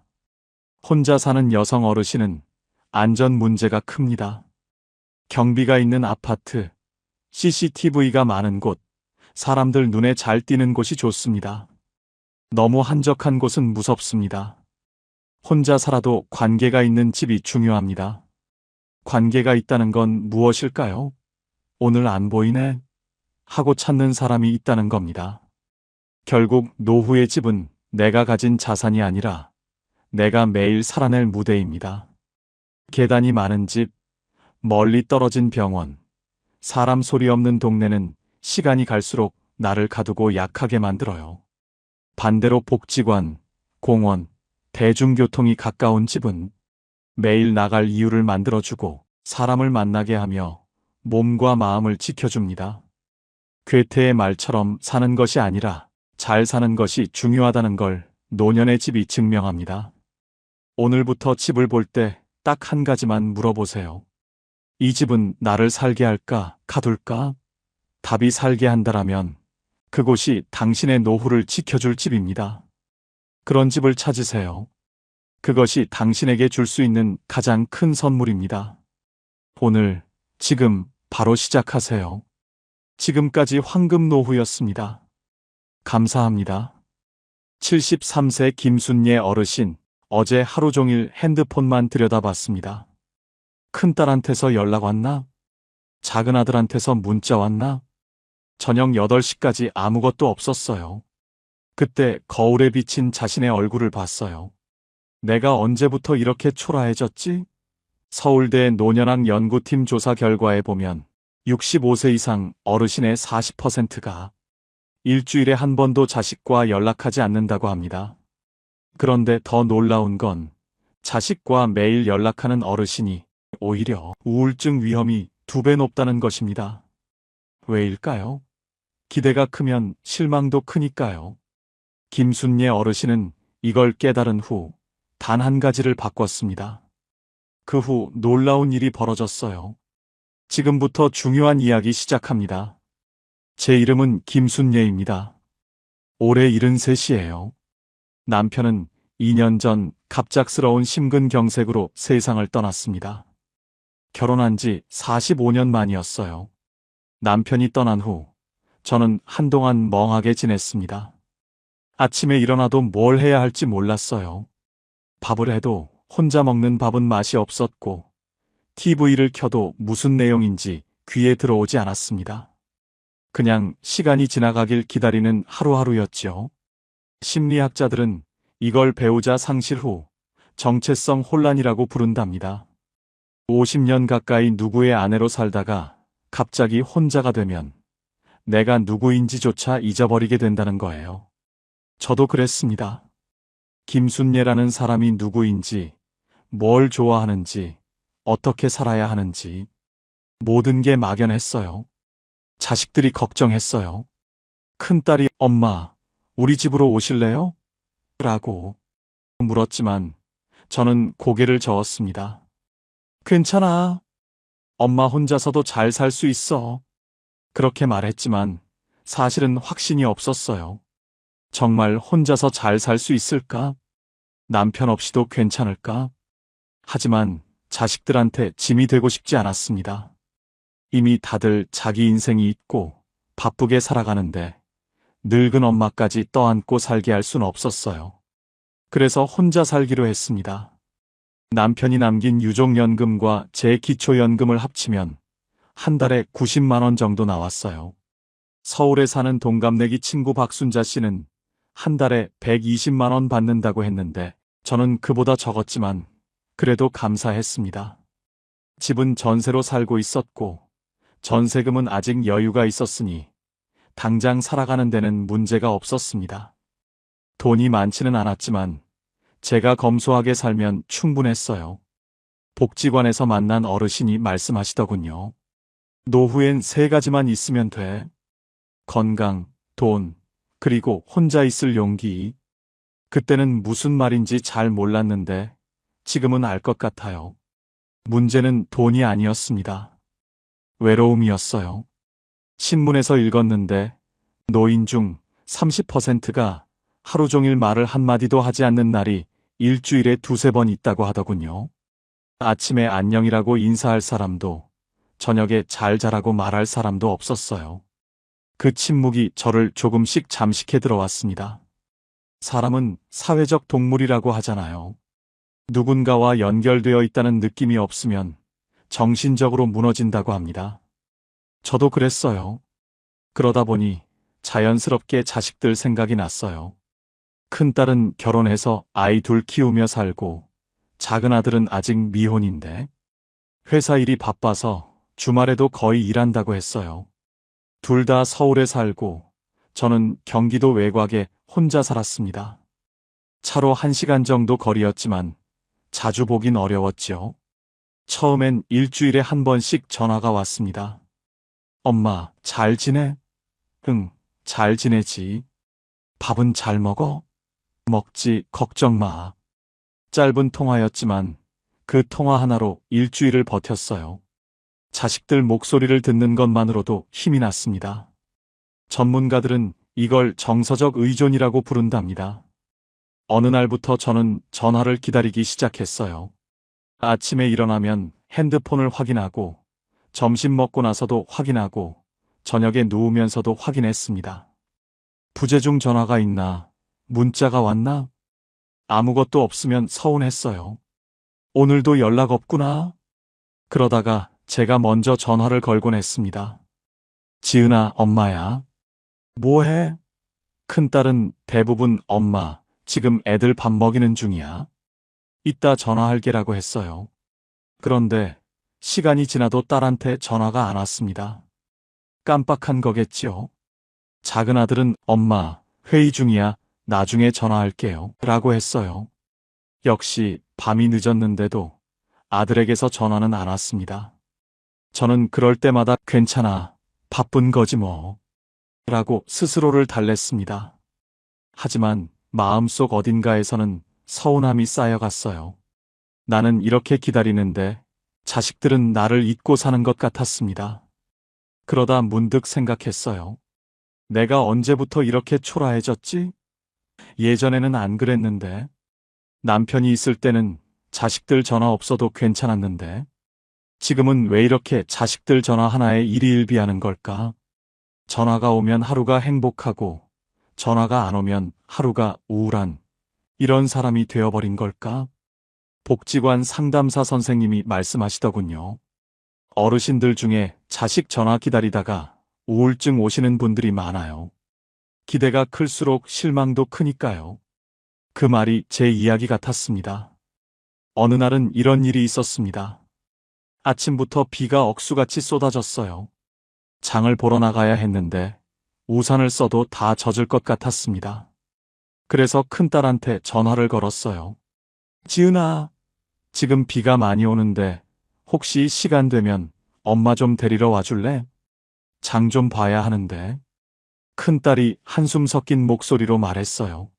혼자 사는 여성 어르신은 안전 문제가 큽니다. 경비가 있는 아파트, CCTV가 많은 곳, 사람들 눈에 잘 띄는 곳이 좋습니다. 너무 한적한 곳은 무섭습니다. 혼자 살아도 관계가 있는 집이 중요합니다. 관계가 있다는 건 무엇일까요? 오늘 안 보이네? 하고 찾는 사람이 있다는 겁니다. 결국 노후의 집은 내가 가진 자산이 아니라 내가 매일 살아낼 무대입니다. 계단이 많은 집, 멀리 떨어진 병원, 사람 소리 없는 동네는 시간이 갈수록 나를 가두고 약하게 만들어요. 반대로 복지관, 공원, 대중교통이 가까운 집은 매일 나갈 이유를 만들어주고 사람을 만나게 하며 몸과 마음을 지켜줍니다. 괴테의 말처럼 사는 것이 아니라 잘 사는 것이 중요하다는 걸 노년의 집이 증명합니다. 오늘부터 집을 볼 때 딱 한 가지만 물어보세요. 이 집은 나를 살게 할까, 가둘까? 답이 살게 한다라면 그곳이 당신의 노후를 지켜줄 집입니다. 그런 집을 찾으세요. 그것이 당신에게 줄 수 있는 가장 큰 선물입니다. 오늘, 지금, 바로 시작하세요. 지금까지 황금 노후였습니다. 감사합니다. 73세 김순예 어르신, 어제 하루 종일 핸드폰만 들여다봤습니다. 큰딸한테서 연락 왔나? 작은아들한테서 문자 왔나? 저녁 8시까지 아무것도 없었어요. 그때 거울에 비친 자신의 얼굴을 봤어요. 내가 언제부터 이렇게 초라해졌지? 서울대 노년학 연구팀 조사 결과에 보면 65세 이상 어르신의 40%가 일주일에 한 번도 자식과 연락하지 않는다고 합니다. 그런데 더 놀라운 건 자식과 매일 연락하는 어르신이 오히려 우울증 위험이 2배 높다는 것입니다. 왜일까요? 기대가 크면 실망도 크니까요. 김순예 어르신은 이걸 깨달은 후 단 한 가지를 바꿨습니다. 그 후 놀라운 일이 벌어졌어요. 지금부터 중요한 이야기 시작합니다. 제 이름은 김순예입니다. 올해 73이에요. 남편은 2년 전 갑작스러운 심근경색으로 세상을 떠났습니다. 결혼한 지 45년 만이었어요. 남편이 떠난 후 저는 한동안 멍하게 지냈습니다. 아침에 일어나도 뭘 해야 할지 몰랐어요. 밥을 해도 혼자 먹는 밥은 맛이 없었고 TV를 켜도 무슨 내용인지 귀에 들어오지 않았습니다. 그냥 시간이 지나가길 기다리는 하루하루였죠. 심리학자들은 이걸 배우자 상실 후 정체성 혼란이라고 부른답니다. 50년 가까이 누구의 아내로 살다가 갑자기 혼자가 되면 내가 누구인지조차 잊어버리게 된다는 거예요. 저도 그랬습니다. 김순예라는 사람이 누구인지, 뭘 좋아하는지, 어떻게 살아야 하는지 모든 게 막연했어요. 자식들이 걱정했어요. 큰딸이 엄마, 우리 집으로 오실래요? 라고 물었지만 저는 고개를 저었습니다. 괜찮아. 엄마 혼자서도 잘 살 수 있어. 그렇게 말했지만 사실은 확신이 없었어요. 정말 혼자서 잘 살 수 있을까? 남편 없이도 괜찮을까? 하지만 자식들한테 짐이 되고 싶지 않았습니다. 이미 다들 자기 인생이 있고 바쁘게 살아가는데 늙은 엄마까지 떠안고 살게 할 순 없었어요. 그래서 혼자 살기로 했습니다. 남편이 남긴 유족연금과 제 기초연금을 합치면 한 달에 90만 원 정도 나왔어요. 서울에 사는 동갑내기 친구 박순자 씨는 한 달에 120만 원 받는다고 했는데 저는 그보다 적었지만 그래도 감사했습니다. 집은 전세로 살고 있었고 전세금은 아직 여유가 있었으니 당장 살아가는 데는 문제가 없었습니다. 돈이 많지는 않았지만 제가 검소하게 살면 충분했어요. 복지관에서 만난 어르신이 말씀하시더군요. 노후엔 세 가지만 있으면 돼. 건강, 돈, 그리고 혼자 있을 용기. 그때는 무슨 말인지 잘 몰랐는데 지금은 알 것 같아요. 문제는 돈이 아니었습니다. 외로움이었어요. 신문에서 읽었는데 노인 중 30%가 하루 종일 말을 한마디도 하지 않는 날이 일주일에 두세 번 있다고 하더군요. 아침에 안녕이라고 인사할 사람도, 저녁에 잘 자라고 말할 사람도 없었어요. 그 침묵이 저를 조금씩 잠식해 들어왔습니다. 사람은 사회적 동물이라고 하잖아요. 누군가와 연결되어 있다는 느낌이 없으면 정신적으로 무너진다고 합니다. 저도 그랬어요. 그러다 보니 자연스럽게 자식들 생각이 났어요. 큰딸은 결혼해서 아이 둘 키우며 살고 작은 아들은 아직 미혼인데 회사 일이 바빠서 주말에도 거의 일한다고 했어요. 둘 다 서울에 살고 저는 경기도 외곽에 혼자 살았습니다. 차로 1시간 정도 거리였지만 자주 보긴 어려웠지요. 처음엔 일주일에 한 번씩 전화가 왔습니다. 엄마, 잘 지내? 응, 잘 지내지. 밥은 잘 먹어? 먹지, 걱정 마. 짧은 통화였지만 그 통화 하나로 일주일을 버텼어요. 자식들 목소리를 듣는 것만으로도 힘이 났습니다. 전문가들은 이걸 정서적 의존이라고 부른답니다. 어느 날부터 저는 전화를 기다리기 시작했어요. 아침에 일어나면 핸드폰을 확인하고, 점심 먹고 나서도 확인하고, 저녁에 누우면서도 확인했습니다. 부재중 전화가 있나? 문자가 왔나? 아무것도 없으면 서운했어요. 오늘도 연락 없구나? 그러다가 제가 먼저 전화를 걸곤 했습니다. 지은아, 엄마야. 뭐해? 큰딸은 대부분 엄마, 지금 애들 밥 먹이는 중이야. 이따 전화할게라고 했어요. 그런데 시간이 지나도 딸한테 전화가 안 왔습니다. 깜빡한 거겠지요. 작은 아들은 엄마, 회의 중이야. 나중에 전화할게요. 라고 했어요. 역시 밤이 늦었는데도 아들에게서 전화는 안 왔습니다. 저는 그럴 때마다 괜찮아. 바쁜 거지 뭐. 라고 스스로를 달랬습니다. 하지만 마음속 어딘가에서는 서운함이 쌓여갔어요. 나는 이렇게 기다리는데 자식들은 나를 잊고 사는 것 같았습니다. 그러다 문득 생각했어요. 내가 언제부터 이렇게 초라해졌지? 예전에는 안 그랬는데. 남편이 있을 때는 자식들 전화 없어도 괜찮았는데. 지금은 왜 이렇게 자식들 전화 하나에 일희일비하는 걸까? 전화가 오면 하루가 행복하고 전화가 안 오면 하루가 우울한 이런 사람이 되어버린 걸까? 복지관 상담사 선생님이 말씀하시더군요. 어르신들 중에 자식 전화 기다리다가 우울증 오시는 분들이 많아요. 기대가 클수록 실망도 크니까요. 그 말이 제 이야기 같았습니다. 어느 날은 이런 일이 있었습니다. 아침부터 비가 억수같이 쏟아졌어요. 장을 보러 나가야 했는데 우산을 써도 다 젖을 것 같았습니다. 그래서 큰딸한테 전화를 걸었어요. 지은아, 지금 비가 많이 오는데 혹시 시간 되면 엄마 좀 데리러 와줄래? 장 좀 봐야 하는데. 큰딸이 한숨 섞인 목소리로 말했어요.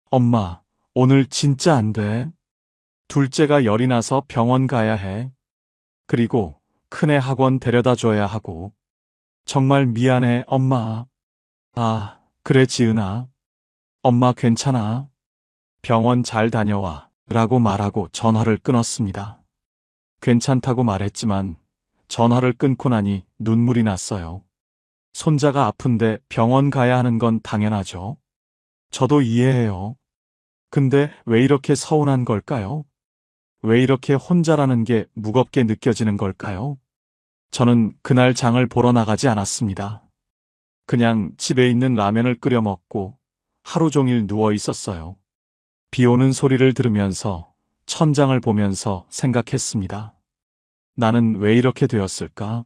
엄마, 오늘 진짜 안 돼. 둘째가 열이 나서 병원 가야 해. 그리고 큰애 학원 데려다 줘야 하고. 정말 미안해, 엄마. 아, 그래, 지은아. 엄마 괜찮아. 병원 잘 다녀와. 라고 말하고 전화를 끊었습니다. 괜찮다고 말했지만 전화를 끊고 나니 눈물이 났어요. 손자가 아픈데 병원 가야 하는 건 당연하죠. 저도 이해해요. 근데 왜 이렇게 서운한 걸까요? 왜 이렇게 혼자라는 게 무겁게 느껴지는 걸까요? 저는 그날 장을 보러 나가지 않았습니다. 그냥 집에 있는 라면을 끓여 먹고 하루 종일 누워 있었어요. 비 오는 소리를 들으면서 천장을 보면서 생각했습니다. 나는 왜 이렇게 되었을까?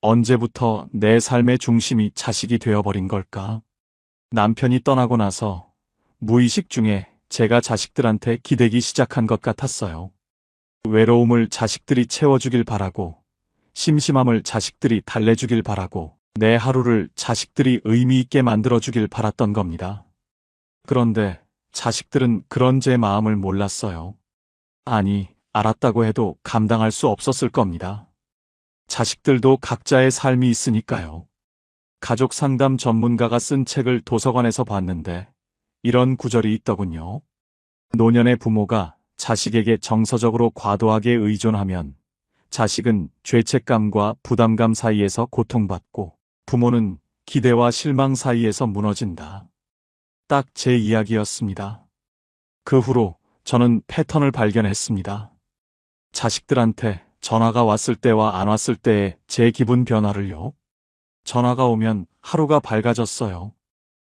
언제부터 내 삶의 중심이 자식이 되어버린 걸까? 남편이 떠나고 나서 무의식 중에 제가 자식들한테 기대기 시작한 것 같았어요. 외로움을 자식들이 채워주길 바라고, 심심함을 자식들이 달래주길 바라고, 내 하루를 자식들이 의미 있게 만들어주길 바랐던 겁니다. 그런데 자식들은 그런 제 마음을 몰랐어요. 아니, 알았다고 해도 감당할 수 없었을 겁니다. 자식들도 각자의 삶이 있으니까요. 가족 상담 전문가가 쓴 책을 도서관에서 봤는데 이런 구절이 있더군요. 노년의 부모가 자식에게 정서적으로 과도하게 의존하면 자식은 죄책감과 부담감 사이에서 고통받고 부모는 기대와 실망 사이에서 무너진다. 딱 제 이야기였습니다. 그 후로 저는 패턴을 발견했습니다. 자식들한테 전화가 왔을 때와 안 왔을 때의 제 기분 변화를요. 전화가 오면 하루가 밝아졌어요.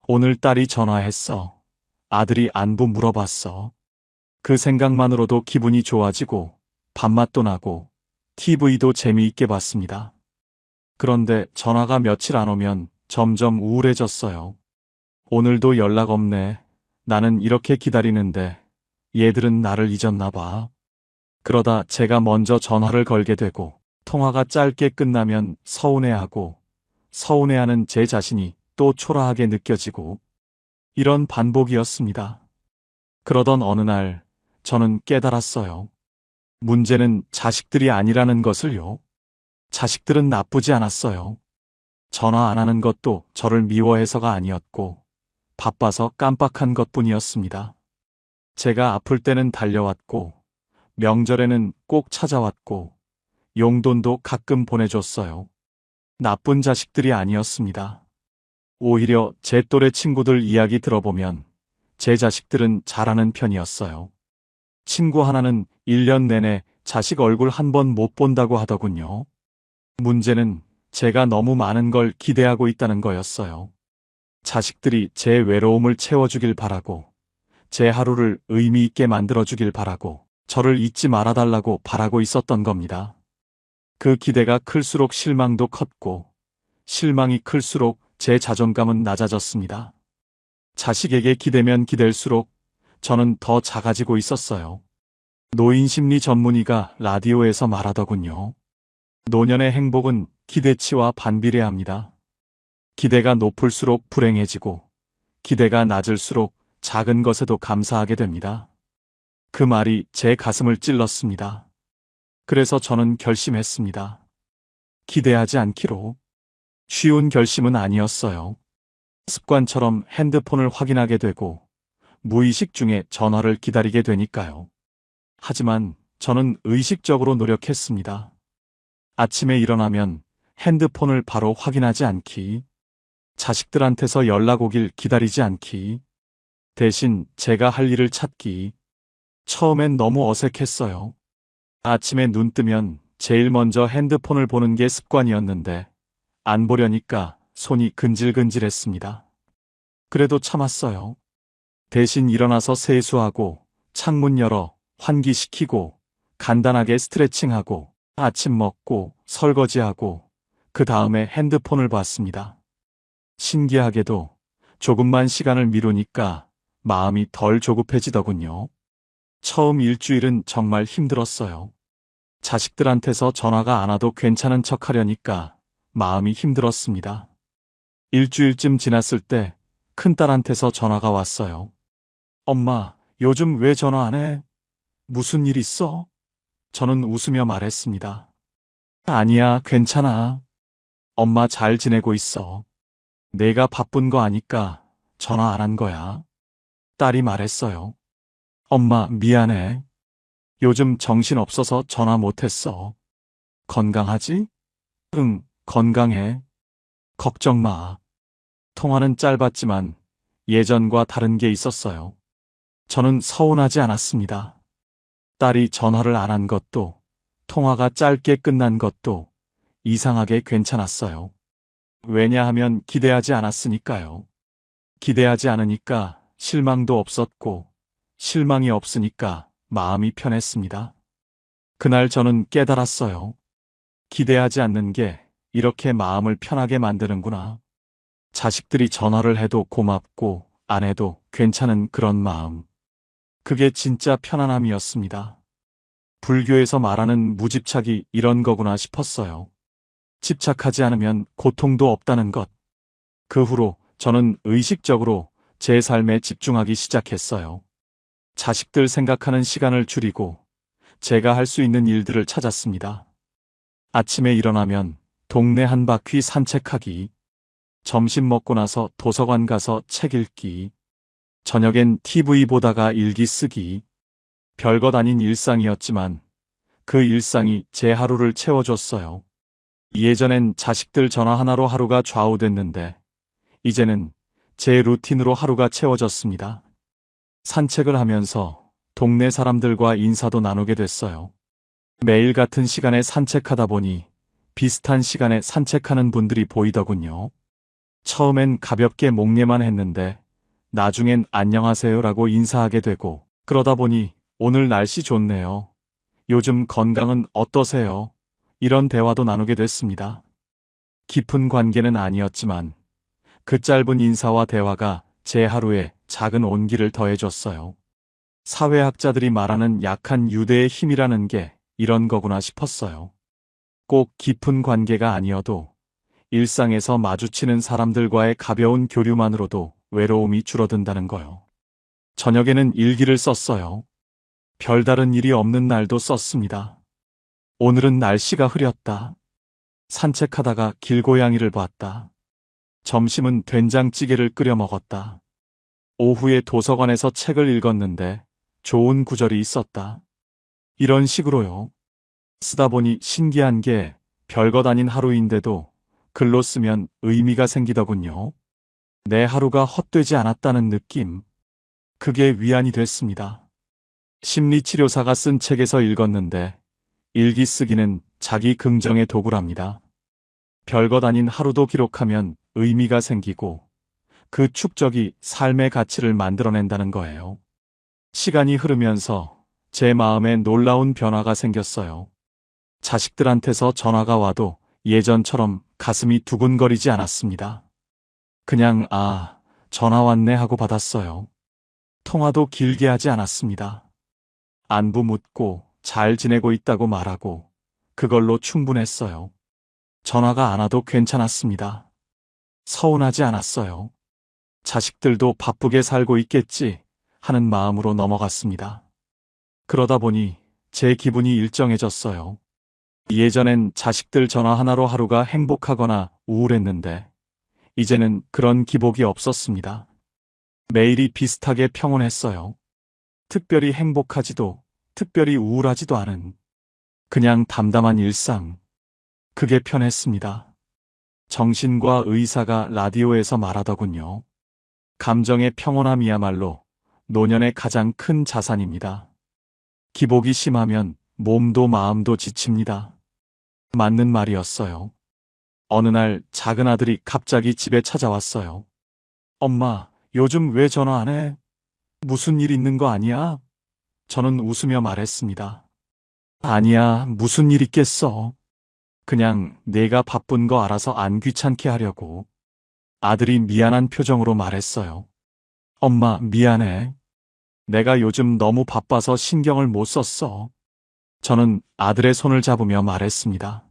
오늘 딸이 전화했어. 아들이 안부 물어봤어. 그 생각만으로도 기분이 좋아지고 밥맛도 나고 TV도 재미있게 봤습니다. 그런데 전화가 며칠 안 오면 점점 우울해졌어요. 오늘도 연락 없네. 나는 이렇게 기다리는데 얘들은 나를 잊었나 봐. 그러다 제가 먼저 전화를 걸게 되고 통화가 짧게 끝나면 서운해하고 서운해하는 제 자신이 또 초라하게 느껴지고 이런 반복이었습니다. 그러던 어느 날 저는 깨달았어요. 문제는 자식들이 아니라는 것을요. 자식들은 나쁘지 않았어요. 전화 안 하는 것도 저를 미워해서가 아니었고 바빠서 깜빡한 것뿐이었습니다. 제가 아플 때는 달려왔고 명절에는 꼭 찾아왔고 용돈도 가끔 보내줬어요. 나쁜 자식들이 아니었습니다. 오히려 제 또래 친구들 이야기 들어보면 제 자식들은 잘하는 편이었어요. 친구 하나는 1년 내내 자식 얼굴 한 번 못 본다고 하더군요. 문제는 제가 너무 많은 걸 기대하고 있다는 거였어요. 자식들이 제 외로움을 채워주길 바라고, 제 하루를 의미 있게 만들어주길 바라고, 저를 잊지 말아달라고 바라고 있었던 겁니다. 그 기대가 클수록 실망도 컸고, 실망이 클수록 제 자존감은 낮아졌습니다. 자식에게 기대면 기댈수록 저는 더 작아지고 있었어요. 노인심리 전문의가 라디오에서 말하더군요. 노년의 행복은 기대치와 반비례합니다. 기대가 높을수록 불행해지고, 기대가 낮을수록 작은 것에도 감사하게 됩니다. 그 말이 제 가슴을 찔렀습니다. 그래서 저는 결심했습니다. 기대하지 않기로. 쉬운 결심은 아니었어요. 습관처럼 핸드폰을 확인하게 되고 무의식 중에 전화를 기다리게 되니까요. 하지만 저는 의식적으로 노력했습니다. 아침에 일어나면 핸드폰을 바로 확인하지 않기, 자식들한테서 연락 오길 기다리지 않기, 대신 제가 할 일을 찾기. 처음엔 너무 어색했어요. 아침에 눈 뜨면 제일 먼저 핸드폰을 보는 게 습관이었는데 안 보려니까 손이 근질근질했습니다. 그래도 참았어요. 대신 일어나서 세수하고 창문 열어 환기시키고 간단하게 스트레칭하고 아침 먹고 설거지하고 그 다음에 핸드폰을 봤습니다. 신기하게도 조금만 시간을 미루니까 마음이 덜 조급해지더군요. 처음 일주일은 정말 힘들었어요. 자식들한테서 전화가 안 와도 괜찮은 척 하려니까 마음이 힘들었습니다. 일주일쯤 지났을 때 큰딸한테서 전화가 왔어요. 엄마, 요즘 왜 전화 안 해? 무슨 일 있어? 저는 웃으며 말했습니다. 아니야, 괜찮아. 엄마 잘 지내고 있어. 내가 바쁜 거 아니까 전화 안 한 거야. 딸이 말했어요. 엄마, 미안해. 요즘 정신 없어서 전화 못했어. 건강하지? 응, 건강해. 걱정 마. 통화는 짧았지만 예전과 다른 게 있었어요. 저는 서운하지 않았습니다. 딸이 전화를 안 한 것도, 통화가 짧게 끝난 것도 이상하게 괜찮았어요. 왜냐하면 기대하지 않았으니까요. 기대하지 않으니까 실망도 없었고, 실망이 없으니까 마음이 편했습니다. 그날 저는 깨달았어요. 기대하지 않는 게 이렇게 마음을 편하게 만드는구나. 자식들이 전화를 해도 고맙고 안 해도 괜찮은 그런 마음. 그게 진짜 편안함이었습니다. 불교에서 말하는 무집착이 이런 거구나 싶었어요. 집착하지 않으면 고통도 없다는 것. 그 후로 저는 의식적으로 제 삶에 집중하기 시작했어요. 자식들 생각하는 시간을 줄이고 제가 할 수 있는 일들을 찾았습니다. 아침에 일어나면 동네 한 바퀴 산책하기, 점심 먹고 나서 도서관 가서 책 읽기, 저녁엔 TV 보다가 일기 쓰기. 별것 아닌 일상이었지만 그 일상이 제 하루를 채워줬어요. 예전엔 자식들 전화 하나로 하루가 좌우됐는데 이제는 제 루틴으로 하루가 채워졌습니다. 산책을 하면서 동네 사람들과 인사도 나누게 됐어요. 매일 같은 시간에 산책하다 보니 비슷한 시간에 산책하는 분들이 보이더군요. 처음엔 가볍게 목례만 했는데 나중엔 안녕하세요라고 인사하게 되고, 그러다 보니 오늘 날씨 좋네요. 요즘 건강은 어떠세요? 이런 대화도 나누게 됐습니다. 깊은 관계는 아니었지만 그 짧은 인사와 대화가 제 하루에 작은 온기를 더해줬어요. 사회학자들이 말하는 약한 유대의 힘이라는 게 이런 거구나 싶었어요. 꼭 깊은 관계가 아니어도 일상에서 마주치는 사람들과의 가벼운 교류만으로도 외로움이 줄어든다는 거요. 저녁에는 일기를 썼어요. 별다른 일이 없는 날도 썼습니다. 오늘은 날씨가 흐렸다. 산책하다가 길고양이를 봤다. 점심은 된장찌개를 끓여 먹었다. 오후에 도서관에서 책을 읽었는데 좋은 구절이 있었다. 이런 식으로요. 쓰다 보니 신기한 게 별것 아닌 하루인데도 글로 쓰면 의미가 생기더군요. 내 하루가 헛되지 않았다는 느낌. 그게 위안이 됐습니다. 심리치료사가 쓴 책에서 읽었는데 일기 쓰기는 자기 긍정의 도구랍니다. 별것 아닌 하루도 기록하면 의미가 생기고 그 축적이 삶의 가치를 만들어낸다는 거예요. 시간이 흐르면서 제 마음에 놀라운 변화가 생겼어요. 자식들한테서 전화가 와도 예전처럼 가슴이 두근거리지 않았습니다. 그냥 전화 왔네 하고 받았어요. 통화도 길게 하지 않았습니다. 안부 묻고 잘 지내고 있다고 말하고 그걸로 충분했어요. 전화가 안 와도 괜찮았습니다. 서운하지 않았어요. 자식들도 바쁘게 살고 있겠지 하는 마음으로 넘어갔습니다. 그러다 보니 제 기분이 일정해졌어요. 예전엔 자식들 전화 하나로 하루가 행복하거나 우울했는데 이제는 그런 기복이 없었습니다. 매일이 비슷하게 평온했어요. 특별히 행복하지도 특별히 우울하지도 않은 그냥 담담한 일상. 그게 편했습니다. 정신과 의사가 라디오에서 말하더군요. 감정의 평온함이야말로 노년의 가장 큰 자산입니다. 기복이 심하면 몸도 마음도 지칩니다. 맞는 말이었어요. 어느 날 작은 아들이 갑자기 집에 찾아왔어요. 엄마, 요즘 왜 전화 안 해? 무슨 일 있는 거 아니야? 저는 웃으며 말했습니다. 아니야, 무슨 일 있겠어. 그냥 내가 바쁜 거 알아서 안 귀찮게 하려고. 아들이 미안한 표정으로 말했어요. 엄마, 미안해. 내가 요즘 너무 바빠서 신경을 못 썼어. 저는 아들의 손을 잡으며 말했습니다.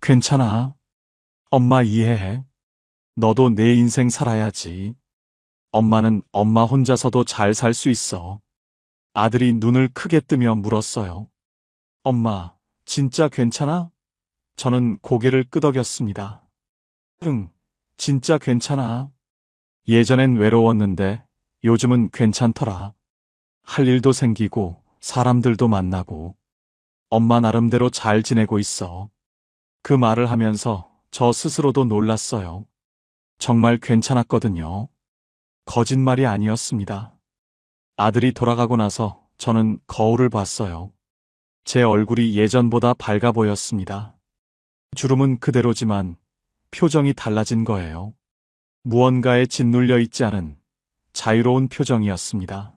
괜찮아. 엄마 이해해. 너도 내 인생 살아야지. 엄마는 엄마 혼자서도 잘 살 수 있어. 아들이 눈을 크게 뜨며 물었어요. 엄마, 진짜 괜찮아? 저는 고개를 끄덕였습니다. 응, 진짜 괜찮아. 예전엔 외로웠는데 요즘은 괜찮더라. 할 일도 생기고 사람들도 만나고 엄마 나름대로 잘 지내고 있어. 그 말을 하면서 저 스스로도 놀랐어요. 정말 괜찮았거든요. 거짓말이 아니었습니다. 아들이 돌아가고 나서 저는 거울을 봤어요. 제 얼굴이 예전보다 밝아 보였습니다. 주름은 그대로지만 표정이 달라진 거예요. 무언가에 짓눌려 있지 않은 자유로운 표정이었습니다.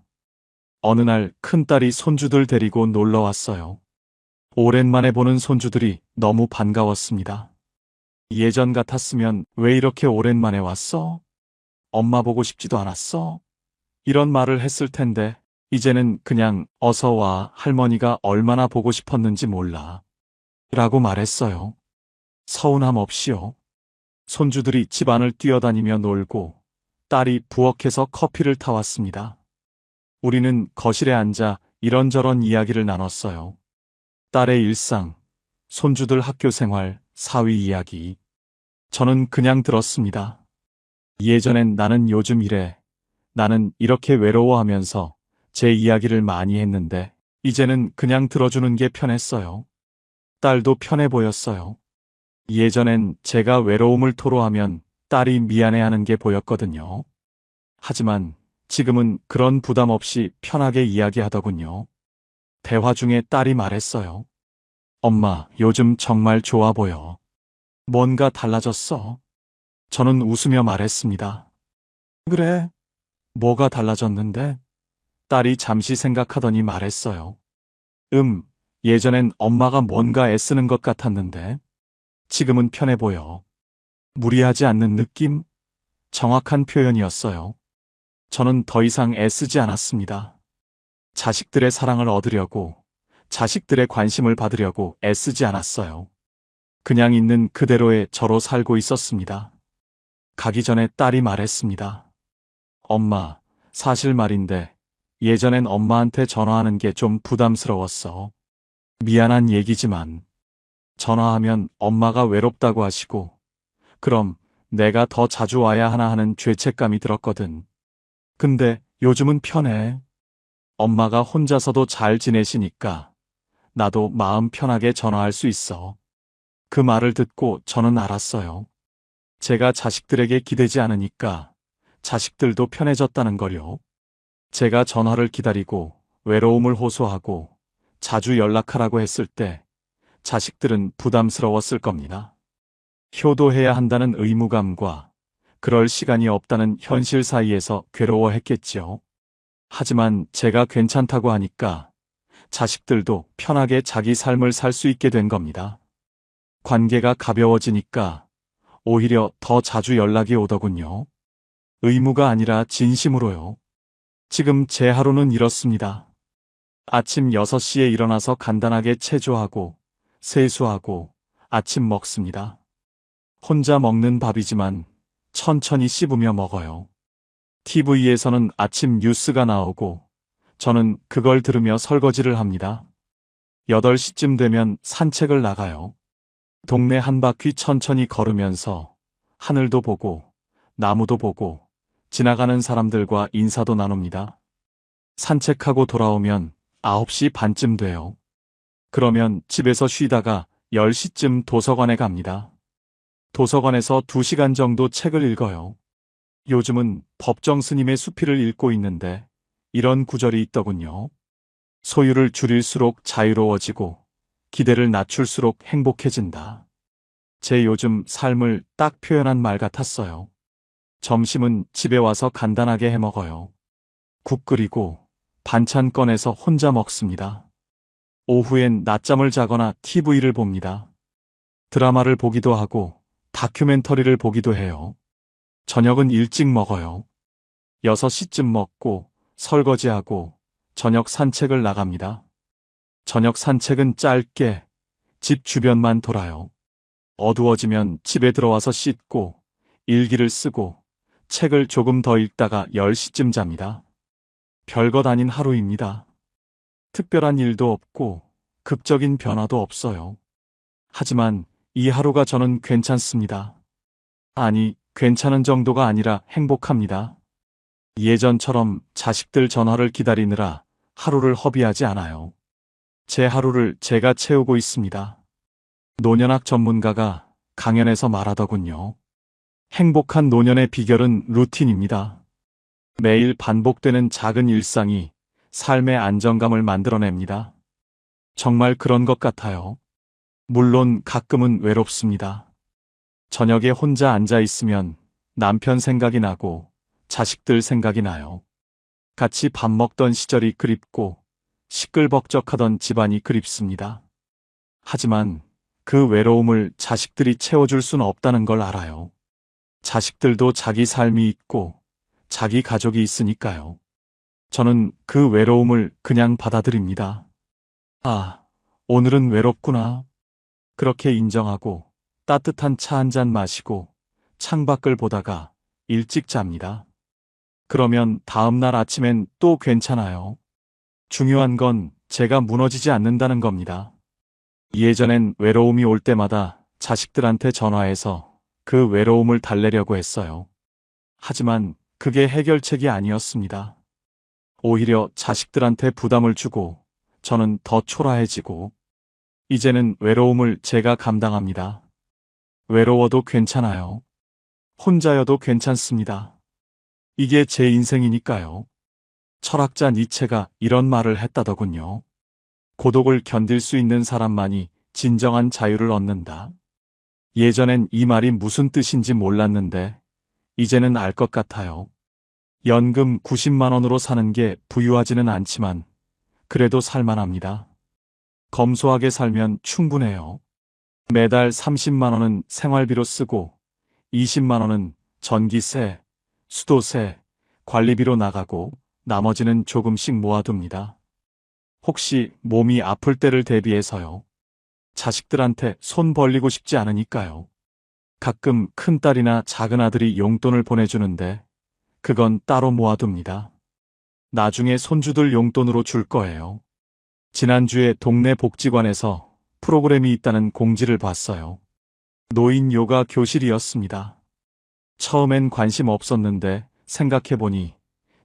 어느 날 큰딸이 손주들 데리고 놀러 왔어요. 오랜만에 보는 손주들이 너무 반가웠습니다. 예전 같았으면 왜 이렇게 오랜만에 왔어? 엄마 보고 싶지도 않았어? 이런 말을 했을 텐데, 이제는 그냥 어서 와, 할머니가 얼마나 보고 싶었는지 몰라. 라고 말했어요. 서운함 없이요. 손주들이 집안을 뛰어다니며 놀고 딸이 부엌에서 커피를 타왔습니다. 우리는 거실에 앉아 이런저런 이야기를 나눴어요. 딸의 일상, 손주들 학교 생활, 사위 이야기. 저는 그냥 들었습니다. 예전엔 나는 요즘 이래, 나는 이렇게 외로워하면서 제 이야기를 많이 했는데, 이제는 그냥 들어주는 게 편했어요. 딸도 편해 보였어요. 예전엔 제가 외로움을 토로하면 딸이 미안해하는 게 보였거든요. 하지만 지금은 그런 부담 없이 편하게 이야기하더군요. 대화 중에 딸이 말했어요. 엄마, 요즘 정말 좋아 보여. 뭔가 달라졌어. 저는 웃으며 말했습니다. 그래? 뭐가 달라졌는데? 딸이 잠시 생각하더니 말했어요. 예전엔 엄마가 뭔가 애쓰는 것 같았는데, 지금은 편해 보여. 무리하지 않는 느낌? 정확한 표현이었어요. 저는 더 이상 애쓰지 않았습니다. 자식들의 사랑을 얻으려고, 자식들의 관심을 받으려고 애쓰지 않았어요. 그냥 있는 그대로의 저로 살고 있었습니다. 가기 전에 딸이 말했습니다. 엄마, 사실 말인데, 예전엔 엄마한테 전화하는 게 좀 부담스러웠어. 미안한 얘기지만, 전화하면 엄마가 외롭다고 하시고, 그럼 내가 더 자주 와야 하나 하는 죄책감이 들었거든. 근데 요즘은 편해. 엄마가 혼자서도 잘 지내시니까 나도 마음 편하게 전화할 수 있어. 그 말을 듣고 저는 알았어요. 제가 자식들에게 기대지 않으니까 자식들도 편해졌다는 걸요. 제가 전화를 기다리고 외로움을 호소하고 자주 연락하라고 했을 때 자식들은 부담스러웠을 겁니다. 효도해야 한다는 의무감과 그럴 시간이 없다는 현실 사이에서 괴로워했겠지요. 하지만 제가 괜찮다고 하니까 자식들도 편하게 자기 삶을 살 수 있게 된 겁니다. 관계가 가벼워지니까 오히려 더 자주 연락이 오더군요. 의무가 아니라 진심으로요. 지금 제 하루는 이렇습니다. 아침 6시에 일어나서 간단하게 체조하고 세수하고 아침 먹습니다. 혼자 먹는 밥이지만 천천히 씹으며 먹어요. TV에서는 아침 뉴스가 나오고 저는 그걸 들으며 설거지를 합니다. 8시쯤 되면 산책을 나가요. 동네 한 바퀴 천천히 걸으면서 하늘도 보고 나무도 보고 지나가는 사람들과 인사도 나눕니다. 산책하고 돌아오면 9시 반쯤 돼요. 그러면 집에서 쉬다가 10시쯤 도서관에 갑니다. 도서관에서 2시간 정도 책을 읽어요. 요즘은 법정 스님의 수필을 읽고 있는데 이런 구절이 있더군요. 소유를 줄일수록 자유로워지고 기대를 낮출수록 행복해진다. 제 요즘 삶을 딱 표현한 말 같았어요. 점심은 집에 와서 간단하게 해 먹어요. 국 끓이고 반찬 꺼내서 혼자 먹습니다. 오후엔 낮잠을 자거나 TV를 봅니다. 드라마를 보기도 하고 다큐멘터리를 보기도 해요. 저녁은 일찍 먹어요. 6시쯤 먹고 설거지하고 저녁 산책을 나갑니다. 저녁 산책은 짧게 집 주변만 돌아요. 어두워지면 집에 들어와서 씻고 일기를 쓰고 책을 조금 더 읽다가 10시쯤 잡니다. 별것 아닌 하루입니다. 특별한 일도 없고 극적인 변화도 없어요. 하지만 이 하루가 저는 괜찮습니다. 아니, 괜찮은 정도가 아니라 행복합니다. 예전처럼 자식들 전화를 기다리느라 하루를 허비하지 않아요. 제 하루를 제가 채우고 있습니다. 노년학 전문가가 강연에서 말하더군요. 행복한 노년의 비결은 루틴입니다. 매일 반복되는 작은 일상이 삶의 안정감을 만들어냅니다. 정말 그런 것 같아요. 물론 가끔은 외롭습니다. 저녁에 혼자 앉아 있으면 남편 생각이 나고 자식들 생각이 나요. 같이 밥 먹던 시절이 그립고 시끌벅적하던 집안이 그립습니다. 하지만 그 외로움을 자식들이 채워줄 수는 없다는 걸 알아요. 자식들도 자기 삶이 있고 자기 가족이 있으니까요. 저는 그 외로움을 그냥 받아들입니다. 아, 오늘은 외롭구나. 그렇게 인정하고 따뜻한 차 한 잔 마시고 창밖을 보다가 일찍 잡니다. 그러면 다음 날 아침엔 또 괜찮아요. 중요한 건 제가 무너지지 않는다는 겁니다. 예전엔 외로움이 올 때마다 자식들한테 전화해서 그 외로움을 달래려고 했어요. 하지만 그게 해결책이 아니었습니다. 오히려 자식들한테 부담을 주고 저는 더 초라해지고 이제는 외로움을 제가 감당합니다. 외로워도 괜찮아요. 혼자여도 괜찮습니다. 이게 제 인생이니까요. 철학자 니체가 이런 말을 했다더군요. 고독을 견딜 수 있는 사람만이 진정한 자유를 얻는다. 예전엔 이 말이 무슨 뜻인지 몰랐는데 이제는 알 것 같아요. 연금 90만 원으로 사는 게 부유하지는 않지만 그래도 살만합니다. 검소하게 살면 충분해요. 매달 30만 원은 생활비로 쓰고 20만 원은 전기세, 수도세, 관리비로 나가고 나머지는 조금씩 모아둡니다. 혹시 몸이 아플 때를 대비해서요. 자식들한테 손 벌리고 싶지 않으니까요. 가끔 큰딸이나 작은아들이 용돈을 보내주는데 그건 따로 모아둡니다. 나중에 손주들 용돈으로 줄 거예요. 지난주에 동네 복지관에서 프로그램이 있다는 공지를 봤어요. 노인 요가 교실이었습니다. 처음엔 관심 없었는데 생각해보니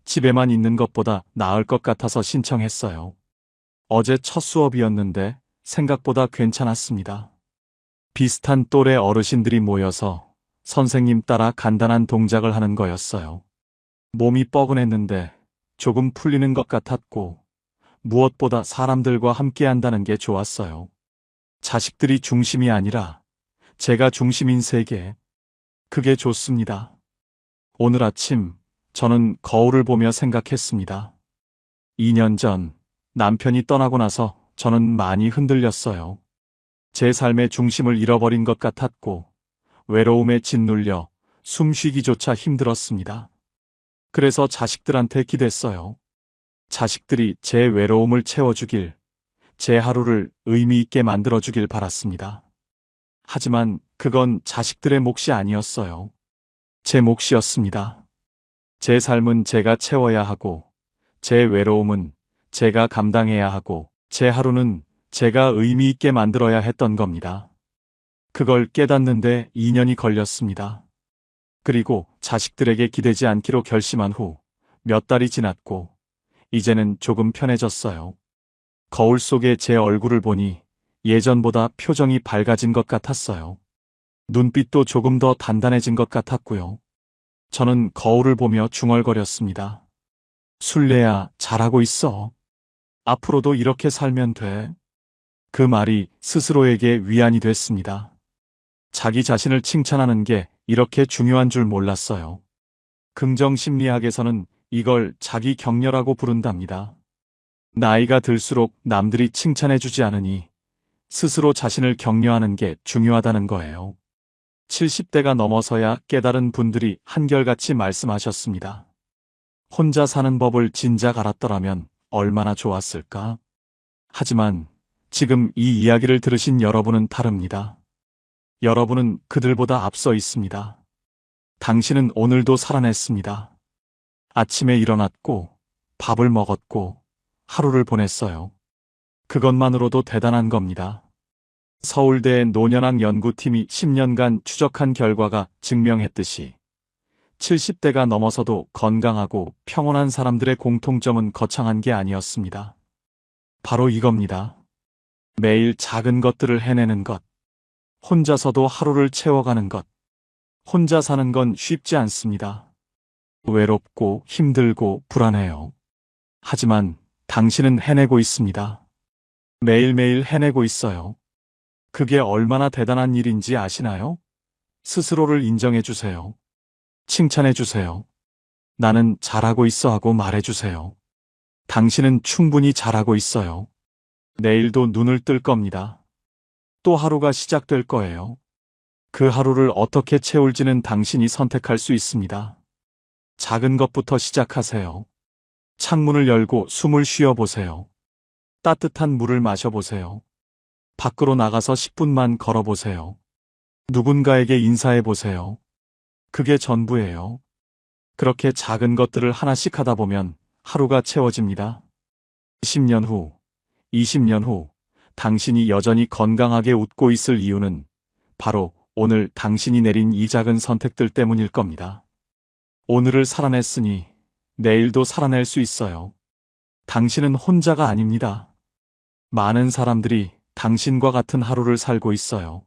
집에만 있는 것보다 나을 것 같아서 신청했어요. 어제 첫 수업이었는데 생각보다 괜찮았습니다. 비슷한 또래 어르신들이 모여서 선생님 따라 간단한 동작을 하는 거였어요. 몸이 뻐근했는데 조금 풀리는 것 같았고 무엇보다 사람들과 함께 한다는 게 좋았어요. 자식들이 중심이 아니라 제가 중심인 세계. 그게 좋습니다. 오늘 아침 저는 거울을 보며 생각했습니다. 2년 전 남편이 떠나고 나서 저는 많이 흔들렸어요. 제 삶의 중심을 잃어버린 것 같았고 외로움에 짓눌려 숨쉬기조차 힘들었습니다. 그래서 자식들한테 기댔어요. 자식들이 제 외로움을 채워주길, 제 하루를 의미 있게 만들어주길 바랐습니다. 하지만 그건 자식들의 몫이 아니었어요. 제 몫이었습니다. 제 삶은 제가 채워야 하고, 제 외로움은 제가 감당해야 하고, 제 하루는 제가 의미 있게 만들어야 했던 겁니다. 그걸 깨닫는데 2년이 걸렸습니다. 그리고 자식들에게 기대지 않기로 결심한 후 몇 달이 지났고, 이제는 조금 편해졌어요. 거울 속에 제 얼굴을 보니 예전보다 표정이 밝아진 것 같았어요. 눈빛도 조금 더 단단해진 것 같았고요. 저는 거울을 보며 중얼거렸습니다. 술래야, 잘하고 있어. 앞으로도 이렇게 살면 돼. 그 말이 스스로에게 위안이 됐습니다. 자기 자신을 칭찬하는 게 이렇게 중요한 줄 몰랐어요. 긍정심리학에서는 이걸 자기 격려라고 부른답니다. 나이가 들수록 남들이 칭찬해주지 않으니 스스로 자신을 격려하는 게 중요하다는 거예요. 70대가 넘어서야 깨달은 분들이 한결같이 말씀하셨습니다. 혼자 사는 법을 진작 알았더라면 얼마나 좋았을까? 하지만 지금 이 이야기를 들으신 여러분은 다릅니다. 여러분은 그들보다 앞서 있습니다. 당신은 오늘도 살아냈습니다. 아침에 일어났고 밥을 먹었고 하루를 보냈어요. 그것만으로도 대단한 겁니다. 서울대 노년학 연구팀이 10년간 추적한 결과가 증명했듯이 70대가 넘어서도 건강하고 평온한 사람들의 공통점은 거창한 게 아니었습니다. 바로 이겁니다. 매일 작은 것들을 해내는 것. 혼자서도 하루를 채워가는 것. 혼자 사는 건 쉽지 않습니다. 외롭고 힘들고 불안해요. 하지만 당신은 해내고 있습니다. 매일매일 해내고 있어요. 그게 얼마나 대단한 일인지 아시나요? 스스로를 인정해 주세요. 칭찬해 주세요. 나는 잘하고 있어 하고 말해 주세요. 당신은 충분히 잘하고 있어요. 내일도 눈을 뜰 겁니다. 또 하루가 시작될 거예요. 그 하루를 어떻게 채울지는 당신이 선택할 수 있습니다. 작은 것부터 시작하세요. 창문을 열고 숨을 쉬어 보세요. 따뜻한 물을 마셔보세요. 밖으로 나가서 10분만 걸어보세요. 누군가에게 인사해 보세요. 그게 전부예요. 그렇게 작은 것들을 하나씩 하다 보면 하루가 채워집니다. 10년 후, 20년 후, 당신이 여전히 건강하게 웃고 있을 이유는 바로 오늘 당신이 내린 이 작은 선택들 때문일 겁니다. 오늘을 살아냈으니 내일도 살아낼 수 있어요. 당신은 혼자가 아닙니다. 많은 사람들이 당신과 같은 하루를 살고 있어요.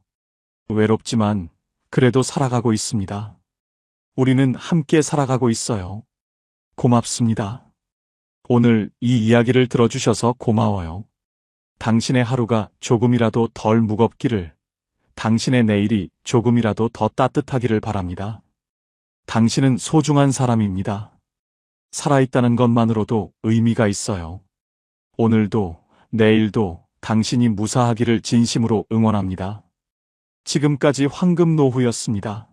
외롭지만 그래도 살아가고 있습니다. 우리는 함께 살아가고 있어요. 고맙습니다. 오늘 이 이야기를 들어주셔서 고마워요. 당신의 하루가 조금이라도 덜 무겁기를, 당신의 내일이 조금이라도 더 따뜻하기를 바랍니다. 당신은 소중한 사람입니다. 살아있다는 것만으로도 의미가 있어요. 오늘도, 내일도 당신이 무사하기를 진심으로 응원합니다. 지금까지 황금노후였습니다.